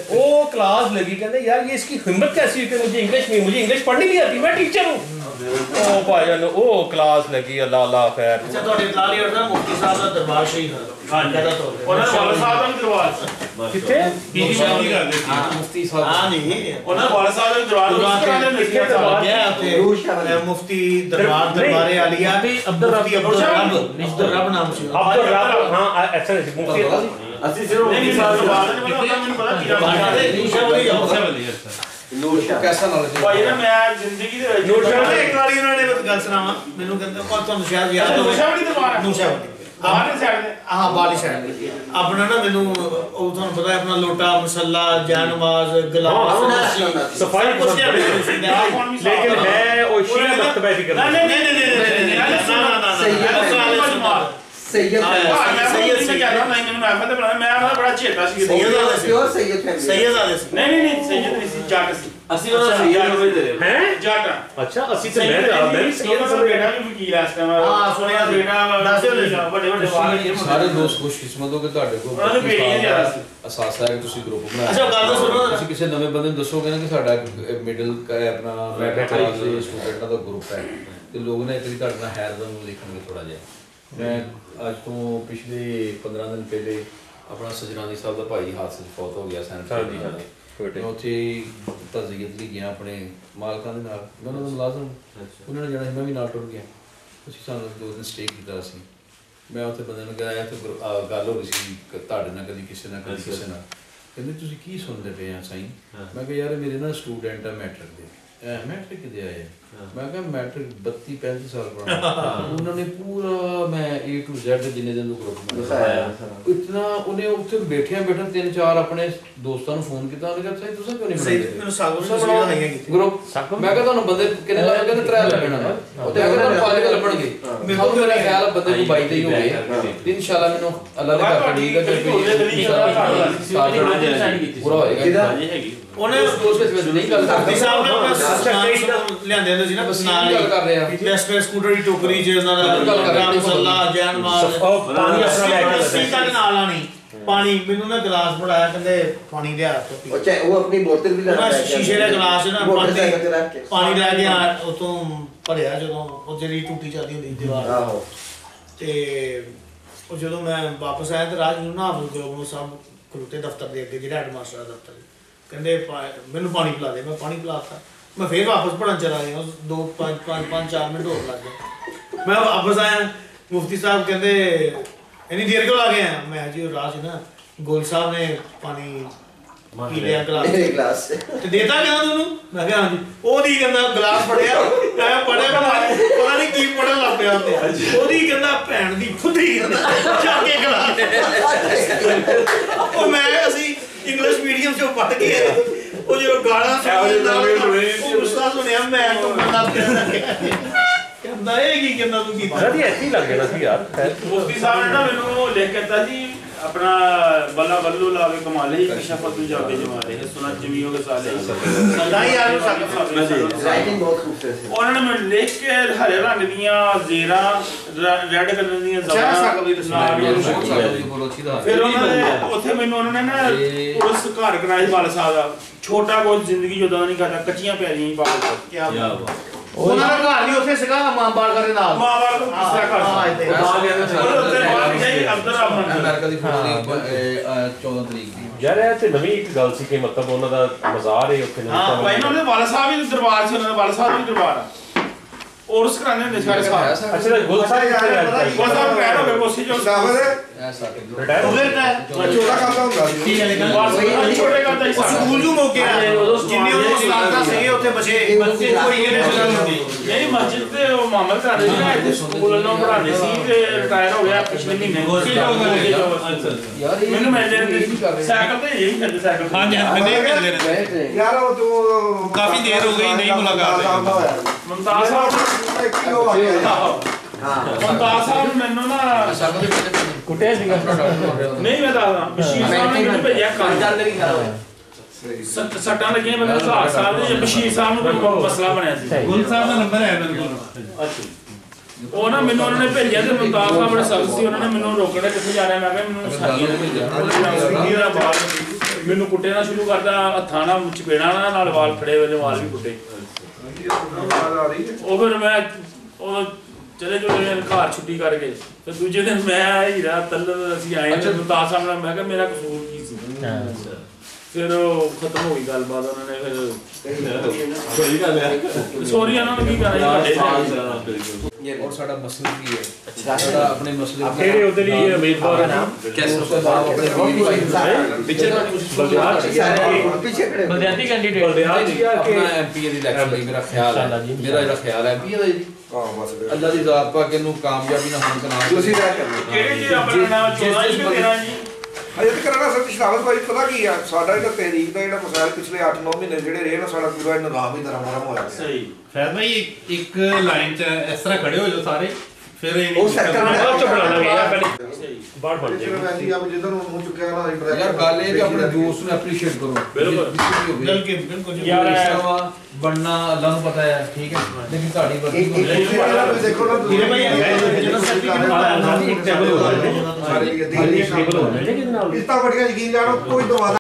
वो क्लास लगी कहते यार ये इसकी हिम्मत कैसी हुई कि मुझे इंग्लिश पढ़नी नहीं आती मैं टीचर हूँ ओ भाईजान ओ क्लास लगी अल्लाह अल्लाह खैर अच्छा ਤੁਹਾਡੇ ਲਾਲੀ ਅਰਦਾ ਮੁਫਤੀ ਸਾਹਿਬ ਦਾ ਦਰਬਾਰ ਸ਼ਹੀਦ ਹਾਂ ਜਿਆਦਾ ਤੌਰ ਤੇ ਉਹਨਾਂ ਵਾਲਾ ਸਾਹਿਬ ਦਾ ਦਰਬਾਰ ਕਿੱਥੇ ਬੀਜੀ ਸ਼ਾਦੀ ਕਰਦੇ ਸੀ ਮੁਫਤੀ ਸਾਹਿਬ ਹਾਂ ਨਹੀਂ ਉਹਨਾਂ ਵਾਲਾ ਸਾਹਿਬ ਦਾ ਦਰਬਾਰ ਕਿੱਥੇ ਦਰਬਾਰ ਗਿਆ ਤੇ ਮੁਫਤੀ ਦਰਬਾਰੇ ਆਲੀਆ ਮੁਫਤੀ ਅਬਦੁਲ ਰੱਬ ਨਾਮ ਸੀ ਅਬਦੁਲ ਰੱਬ ਹਾਂ ਐਸਾ ਨਹੀਂ ਮੁਫਤੀ ਅਸੀਂ ਸਿਰਫ ਮੁਫਤੀ ਸਾਹਿਬ ਦਰਬਾਰ ਮੈਨੂੰ ਪਤਾ ਕੀ ਨੂਰ ਸ਼ਾਹ ਕੈਸਾ ਨੌਲੇਜ ਭਾਈ ਨਾ ਮੈਂ ਜ਼ਿੰਦਗੀ ਦੇ ਵਿੱਚ ਨੂਰ ਸ਼ਾਹ ਇੱਕ ਵਾਰੀ ਉਹਨਾਂ ਨੇ ਗੱਲ ਸੁਣਾਵਾ ਮੈਨੂੰ ਕਹਿੰਦਾ ਪਰ ਤੁਹਾਨੂੰ ਸ਼ਾਇਦ ਯਾਦ ਹੋਵੇ ਨੂਰ ਸ਼ਾਹ ਦੀ ਦਰਬਾਰ ਨੂਰ ਸ਼ਾਹ ਬਾਹਰ ਦੇ ਸਾਈਡ ਤੇ ਹਾਂ ਬਾਲੀ ਸਾਈਡ ਆਪਣਾ ਨਾ ਮੈਨੂੰ ਉਹ ਤੁਹਾਨੂੰ ਪਤਾ ਆਪਣਾ ਲੋਟਾ ਮਸੱਲਾ ਜਾਨਮਾਜ਼ ਗਲਾਸ ਸਫਾਈ ਕੁਝ ਨਹੀਂ लेकिन है वो शीया मकतबा की करना सैयद सैयद से क्या मैं मैंने महफल बना मैं बड़ा चेता सी सैयद नहीं सैयद नहीं सी जाट सी ਅਸੀਂ ਉਹਨਾਂ ਸੈयद ਨੂੰ ਦੇ ਰਹੇ हैं जाट अच्छा ਅਸੀਂ ਤੇ मैं भी सैयद का बेटा भी वकील है इस टाइम हां सुनिया बेटा बड़े बड़े वाले ਸਾਰੇ ਦੋਸਤ ਖੁਸ਼ਕਿਸਮਤ ਹੋ ਕਿ ਤੁਹਾਡੇ ਕੋਲ ਉਹਨਾਂ ਦੇ ਬੇੜੀਆਂ ਜ਼ਿਆਦਾ ਸੀ ਅਸਾਸ ਹੈ ਕਿ ਤੁਸੀਂ ਗਰੁੱਪ ਬਣਾਇਆ ਅੱਛਾ ਗੱਲ ਸੁਣੋ ਤੁਸੀਂ ਕਿਸੇ ਨਵੇਂ ਬੰਦੇ ਨੂੰ ਦੱਸੋਗੇ ਨਾ ਕਿ ਸਾਡਾ ਮਿਡਲ ਆਪਣਾ ਮੈਟਰ ਕਲਾਸ ਦੇ ਸਟੂਡੈਂਟਾਂ ਦਾ ਗਰੁੱਪ ਹੈ ਤੇ ਲੋਕ ਨਾ ਇੱਕ ਵਾਰੀ ਤੁਹਾਡੇ ਨਾਲ ਹੈਰ ਦਾ ਨੂੰ ਲਿਖਣਗੇ ਥੋੜਾ ਜਿਹਾ ਮੈਂ ਅੱਜ ਤੋਂ ਪਿਛਲੇ 15 ਦਿਨ ਪਹਿਲੇ ਆਪਣਾ ਸਜਰਾਨੀ ਸਾਹਿਬ ਦਾ ਭਾਈ ਹਾਦਸੇ 'ਚ ਫੌਤ ਹੋ ਗਿਆ ਸੈਂਟਰ ਮੈਂ ਉੱਥੇ ਤਜ਼ੀਅਤ ਲਈ ਗਿਆ ਆਪਣੇ ਮਾਲਕਾਂ ਦੇ ਨਾਲ ਮੈਂ ਉਹਨਾਂ ਦਾ ਮੁਲਾਜ਼ਮ ਉਹਨਾਂ ਨੇ ਜਾਣਾ ਸੀ ਮੈਂ ਵੀ ਨਾਲ ਟੁਰ ਗਿਆ ਅਸੀਂ ਸਾਨੂੰ 2 ਦਿਨ ਸਟੇ ਕੀਤਾ ਸੀ ਮੈਂ ਉੱਥੇ ਬੰਦੇ ਨੂੰ ਕਿਹਾ ਤੇ ਗੱਲ ਹੋ ਰਹੀ ਸੀ ਤੁਹਾਡੇ ਨਾਲ ਕਦੀ ਕਿਸੇ ਨਾਲ ਕਦੀ ਕਿਸੇ ਨਾਲ ਕਹਿੰਦੇ ਤੁਸੀਂ ਕੀ ਸੁਣਦੇ ਪਏ ਆ ਸਾਈਂ ਮੈਂ ਕਿਹਾ ਯਾਰ ਮੇਰੇ ਨਾਲ ਸਟੂਡੈਂਟ ਆ ਮੈਟ੍ਰਿਕ ਦੇ मैट्रिक कितने आए मैं क्या मैट्रिक 32-35 साल पढ़ा उन्होंने पूरा मैं A to Z जिन्ने दिन ग्रुप बनाया इतना उन्हें उत्थे बैठिया 3-4 अपने दोस्तों ने फोन किया उन्होंने कहा तुसा क्यों नहीं बनाते ग्रुप मैं क्या ਤੁਹਾਨੂੰ ਬੰਦੇ ਕਿੰਨੇ ਲੱਗ ਕਹਿੰਦੇ 3 ਲੱਗਣਾ ਉੱਥੇ ਅਗਰ ਤੁਹਾਨੂੰ 5 ਲੱਗਣਗੇ ਮੈਨੂੰ ਮੇਰਾ ਖਿਆਲ ਬੰਦੇ ਨੂੰ 22 ਦੇ ਹੀ ਹੋਗੇ ਤੇ ਇਨਸ਼ਾਅੱਲਾ ਮੈਨੂੰ ਅੱਲਾਹ ਦੇ ਘਰ ਕਰੀਬ ਹੈ ਕਿ ਪੂਰਾ ਹੋਏਗਾ ਉਹਨੇ ਦੋਸਤ ਵਿੱਚ ਨਹੀਂ ਗੱਲ ਕਰਦੇ ਸਾਹਿਬ ਨੇ ਲਿਆਂਦੇ ਹੁੰਦੇ ਸੀ ਨਾ ਬਸਨਾਲ ਗੱਲ ਕਰ ਰਹੇ ਆ ਟੈਸਟ ਸਕੂਟਰ ਦੀ ਟੋਕਰੀ ਚ ਉਹਨਾਂ ਦਾ ਰਾਮ ਸੱਲਾ ਜੈਨ ਮਾਲ ਪਾਣੀ ਆਪਣਾ ਲੈ ਕੇ ਸੀਤਾ ਦੇ ਨਾਲ ਆਣੀ ਪਾਣੀ ਮੈਨੂੰ ਨਾ ਗਲਾਸ ਫੜਾਇਆ ਕਹਿੰਦੇ ਪਾਣੀ ਲਿਆ ਕੇ ਉਹ ਚਾਹੇ ਉਹ ਆਪਣੀ ਬੋਤਲ ਵੀ ਲੈ ਕੇ ਸ਼ੀਸ਼ੇ ਦਾ ਗਲਾਸ ਨਾ ਪਾਣੀ ਲੈ ਕੇ ਉਤੋਂ ਭਰਿਆ ਜਦੋਂ ਉਹ ਜਿਹੜੀ ਟੂਟੀ ਚੱਲਦੀ ਹੁੰਦੀ ਦੀਵਾਰ ਆਹੋ ਤੇ ਉਹ ਜਦੋਂ ਮੈਂ ਵਾਪਸ ਆਇਆ ਤੇ ਰਾਜ ਨੂੰ ਨਾ ਉਹ ਸਭ ਖਲੋਤੇ ਦਫ਼ਤਰ ਦੇ ਅੱਗੇ ਜਿਹੜਾ ਹੈਡਮਾਸਟਰ ਦਾ ਦਫ਼ਤਰ ਕਹਿੰਦੇ ਮੈਨੂੰ ਪਾਣੀ ਪਿਲਾ ਦੇ ਮੈਂ ਪਾਣੀ ਪਿਲਾਤਾ ਮੈਂ ਫੇਰ ਵਾਪਸ ਪੜਨ ਚਲਾ ਗਿਆ 5-4 ਮਿੰਟ ਹੋਰ ਲੱਗ ਗਏ ਮੈਂ ਵਾਪਸ ਆਇਆ ਮੁਫਤੀ ਸਾਹਿਬ ਕਹਿੰਦੇ ਇੰਨੀ ਦੇਰ ਕਿਉਂ ਲਾ ਗਏ ਆ ਮੈਂ ਜੀ ਰਾਜ ਨਾ ਗੋਲ ਸਾਹਿਬ ਨੇ ਪਾਣੀ ਪੀ ਲਿਆ ਗਲਾਸ ਤੇ ਦੇਤਾ ਕਹਿੰਦਾ ਤੁਹਾਨੂੰ ਮੈਂ ਕਿਹਾ ਹਾਂਜੀ ਉਹਦੀ ਕਹਿੰਦਾ ਗਲਾਸ ਫੜਿਆ ਮੈਂ ਪੜਿਆ ਪਤਾ ਨਹੀਂ ਕੀ ਪੜਨ ਲੱਗ ਪਿਆ ਉੱਤੇ ਉਹਦੀ ਕਹਿੰਦਾ ਭੈਣ ਦੀ ਖੁੱਦੀ ਕਹਿੰਦਾ ਚੱਕ ਕੇ ਗਲਾਸ ਉਹ ਮੈਂ ਅਸੀਂ ਇੰਗਲਿਸ਼ ਮੀਡੀਅਮ ਚੋਂ ਪੜ੍ਹ ਕੇ ਉਹ ਜੋ ਗਾਲਾਂ ਸੁਣਦਾ ਉਹ ਗੁੱਸਾ ਸੁਣਿਆ ਮੈਂ ਤੋਂ ਬੰਦਾ ਕਹਿੰਦਾ ਇਹ ਕੀ ਕਹਿੰਦਾ ਤੂੰ ਕੀਤਾ ਵਧੀਆ ਇੱਥੇ ਲੱਗ ਗਿਆ ਸੀ ਯਾਰ ਮੁਫਤੀ ਸਾਹਿਬ ਨੇ ਨਾ ਮੈਨੂੰ ਲਿਖ ਕੇ ਦਿੱਤਾ ਸੀ अपना बल्ला बल्लू लावे कमाले कशफतु जाबे जमाले सुना जमीओं के साले सदाई यार राइटिंग बहुत खूबसूरत है उन्होंने मैं लिख के हरे रंग दियां जेरा रेड कलर दियां ज़बान फिर उन्होंने उथे मैनू उन्होंने ना उस घर कनाई वाला साहब दा छोटा कोई जिंदगी जो दा नहीं करता कच्चियां प्यारियां ही बात क्या बात ਉਹਨਾਂ ਦਾ ਘਰ ਵੀ ਉੱਥੇ ਸੀਗਾ ਮਾਂ ਬਾਲ ਕਰੇ ਨਾਲ ਮਾਂ ਬਾਲ ਕਿਸਰਾ ਘਰ ਅਮਰੀਕਾ ਦੀ ਫੋਟੋ ਦੀ 14 ਤਰੀਕ ਦੀ ਯਾਰ ਇਹ ਤੇ ਨਵੀਂ ਇੱਕ ਗੱਲ ਸੀ ਕਿ ਮਤਲਬ ਉਹਨਾਂ ਦਾ ਮਜ਼ਾਰ ਹੈ ਉੱਥੇ ਹਾਂ ਭਾਈ ਉਹਨਾਂ ਦੇ ਵਾਲਾ ਸਾਹਿਬ ਵੀ ਦਰਬਾਰ ਸੀ ਉਹਨਾਂ ਦਾ ਵਾਲਾ ਸਾਹਿਬ ਵੀ ਦਰਬਾਰ ਆ ਔਰਸ ਕਰਾਣੇ ਹੁੰਦੇ ਸਾਰੇ ਸਾਹਿਬ ਅੱਛਾ ਗੁਲ ਸਾਹਿਬ ਗੁਲ ਸਾਹਿਬ ਕਹਿ ਰਹੇ ਕੋਸੀ ਜੋ ਰਿਟਾਇਰ ਹੋ ਗਏ ਛੋਟਾ ਕਰਦਾ ਹੁੰਦਾ ਕੀ ਹੈ ਛੋਟੇ ਕਰਦਾ ਹੀ ਸਕੂਲ ਨੂੰ ਮੌਕੇ ਆ ਜਿੰਨੇ ਉਹ ਉਸਤਾਦਾਂ ਸੀਗੇ ਉੱਥੇ ਬੱਚੇ ਕੋਈ ਨਹੀਂ ਮਸਜਿਦ ਤੇ ਉਹ ਮਾਮਲ ਕਰ ਰਹੇ ਸੀ ਨਾ ਇੱਥੇ ਸਕੂਲ ਨੂੰ ਪੜਾਉਂਦੇ ਸੀ ਤੇ ਰਿਟਾਇਰ ਹੋ ਗਿਆ ਪਿਛਲੇ ਮਹੀਨੇ ਯਾਰ ਮੈਨੂੰ ਮਿਲ ਜਾਂਦੇ ਸਾਈਕਲ ਤੇ ਇਹੀ ਕਰਦੇ ਸਾਈਕਲ ਹਾਂਜੀ ਮੈਨੂੰ ਮਿਲਦੇ ਨੇ ਯਾਰ ਉਹ ਤੂੰ ਕਾਫੀ ਦੇਰ ਹੋ ਗਈ ਨਹੀਂ ਮੁਲਾਕਾਤ ਮੁਮਤਾਜ਼ ਸਾਹਿਬ ਕੀ ਹੋ ਗਿਆ ਮੁਮਤਾਜ਼ ਸਾਹਿਬ ਮੈਨੂੰ ਨਾ ਕੁੱਟਿਆ ਸੀਗਾ ਨਹੀਂ ਮੈਂ ਦੱਸਦਾ ਬਸ਼ੀਰ ਸਾਹਿਬ ਨੇ ਮੈਨੂੰ ਭੇਜਿਆ ਕੰਮ ਸੱਟਾਂ ਲੱਗੀਆਂ ਮੈਨੂੰ ਹਿਸਾਬ ਸਾਹਿਬ ਦੇ ਬਸ਼ੀਰ ਸਾਹਿਬ ਨੂੰ ਕੋਈ ਮਸਲਾ ਬਣਿਆ ਸੀ ਗੁਲ ਸਾਹਿਬ ਦਾ ਨੰਬਰ ਹੈ ਮੇਰੇ ਕੋਲ ਅੱਛਾ ਉਹ ਨਾ ਮੈਨੂੰ ਉਹਨਾਂ ਨੇ ਭੇਜਿਆ ਤੇ ਮੁਮਤਾਜ਼ ਸਾਹਿਬ ਬੜੇ ਸਖਤ ਸੀ ਉਹਨਾਂ ਨੇ ਮੈਨੂੰ ਰੋਕਣਾ ਕਿੱਥੇ ਜਾ ਰਿਹਾ ਮੈਂ ਕਿਹਾ ਮੈਨੂੰ ਸਾਡੀਆਂ ਦਾ ਬਾਲ ਮੈਨੂੰ ਕੁੱਟਣਾ ਸ਼ੁਰੂ ਕਰਦਾ ਹੱਥਾਂ ਨਾਲ ਚਪੇੜਾਂ ਨਾਲ ਵਾਲ ਫੜੇ ਹੋਏ ਵਾਲ ਵੀ ਕੁੱਟੇ ਉਹ ਫਿਰ ਮੈਂ ਉਹ ਚਲੇ ਜੋ ਘਰ ਛੁੱਟੀ ਕਰਕੇ ਫਿਰ ਦੂਜੇ ਦਿਨ ਮੈਂ ਹੀਰਾ ਤੱਲਨ ਅਸੀਂ ਆਏ ਤੇ ਮੁਮਤਾਜ਼ ਸਾਹਿਬ ਨਾਲ ਮੈਂ ਕਿਹਾ ਮੇਰਾ ਕਸੂਰ ਕੀ ਸੀ ਫਿਰ ਉਹ ਖਤਮ ਹੋ ਗਈ ਗੱਲਬਾਤ ਉਹਨਾਂ ਨੇ ਫਿਰ ਸਹੀ ਗੱਲ ਹੈ ਸੋਰੀ ਉਹਨਾਂ ਨੂੰ ਕੀ और साडा मसला की है साडा अपने मसले ਕਿਹੜੇ ਉਹਦੇ ਲਈ ਉਮੀਦਵਾਰ ਹੈ कैसे उसके बाद अपने ਪਿੱਛੇ पीछे खड़े बलदियाती कैंडिडेट अपना एमपी ਦੀ ਇਲੈਕਸ਼ਨ ਲਈ ਮੇਰਾ ਖਿਆਲ ਹੈ ਮੇਰਾ ਖਿਆਲ ਹੈ ਐਮਪੀ ਦਾ ਜੀ ਹਾਂ ਬਸ ਅੱਲਾਹ ਦੀ ਜ਼ਾਤ ਪਾ ਕੇ ਇਹਨੂੰ ਕਾਮਯਾਬੀ ਨਾਲ ਹਮ ਕਨਾ ਤੁਸੀਂ क्या करना ਕਿਹੜੇ ਜੀ ਆਪਣਾ ਨਾਮ 14 ਹੀ ਦੇਣਾ ਜੀ ਅਜੇ ਤੱਕ ਕਰਾਣਾ ਸਰ ਸ਼ਰਾਵਤ ਭਾਈ ਪਤਾ ਕੀ ਆ ਸਾਡਾ ਜਿਹੜਾ ਤਹਿਰੀਕ ਦਾ ਜਿਹੜਾ ਮਸਾਇਲ ਪਿਛਲੇ 8-9 ਮਹੀਨੇ ਜਿਹੜੇ ਰਹੇ ਨਾ ਸਾਡਾ ਪੂਰਾ ਨਿਜ਼ਾਮ ਹੀ ਦਰਮਰਮ ਹੋਇਆ ਸਹੀ ਫੈਦ ਭਾਈ ਇੱਕ ਲਾਈਨ 'ਚ ਇਸ ਤਰ੍ਹਾਂ ਖੜੇ ਹੋ ਜਾਓ ਸਾਰੇ ਫਿਰ ਇਹ ਉਹ ਸੈਕਟਰ ਬਾਅਦ ਚ ਬਣਾਉਣਾ ਗਿਆ ਪਹਿਲੇ ਸਹੀ ਬਾਹਰ ਬਣ ਜਿਵੇਂ ਵੈਸੀ ਆਪ ਜਿੱਦਾਂ ਨੂੰ ਮੂੰਹ ਚੁੱਕਿਆ ਨਾ ਯਾਰ ਗੱਲ ਇਹ ਕਿ ਆਪਣੇ ਦੋਸਤ ਨੂੰ ਐਪਰੀਸ਼ੀਏਟ ਕਰੋ ਬਿਲਕੁਲ ਯਾਰ ਬਣਨਾ ਅੱਲਾਹ ਨੂੰ ਪਤਾ ਹੈ ਠੀਕ ਹੈ ਲੇਕਿਨ ਤੁਹਾਡੀ ਵਰਦੀ ਦੇਖੋ ਨਾ ਜਿਹੜਾ ਸਰਟੀਫਿਕੇਟ ਆਇਆ ਨਾ ਇੱਕ ਟੇਬਲ ਹੋ ਗਿਆ ਸਾਰੇ ਟੇਬਲ ਹੋ ਗਿਆ ਇਸ ਤਾਂ ਵੱਡੀਆਂ ਯਕੀਨ ਜਾਣੋ ਕੋਈ ਦਵਾ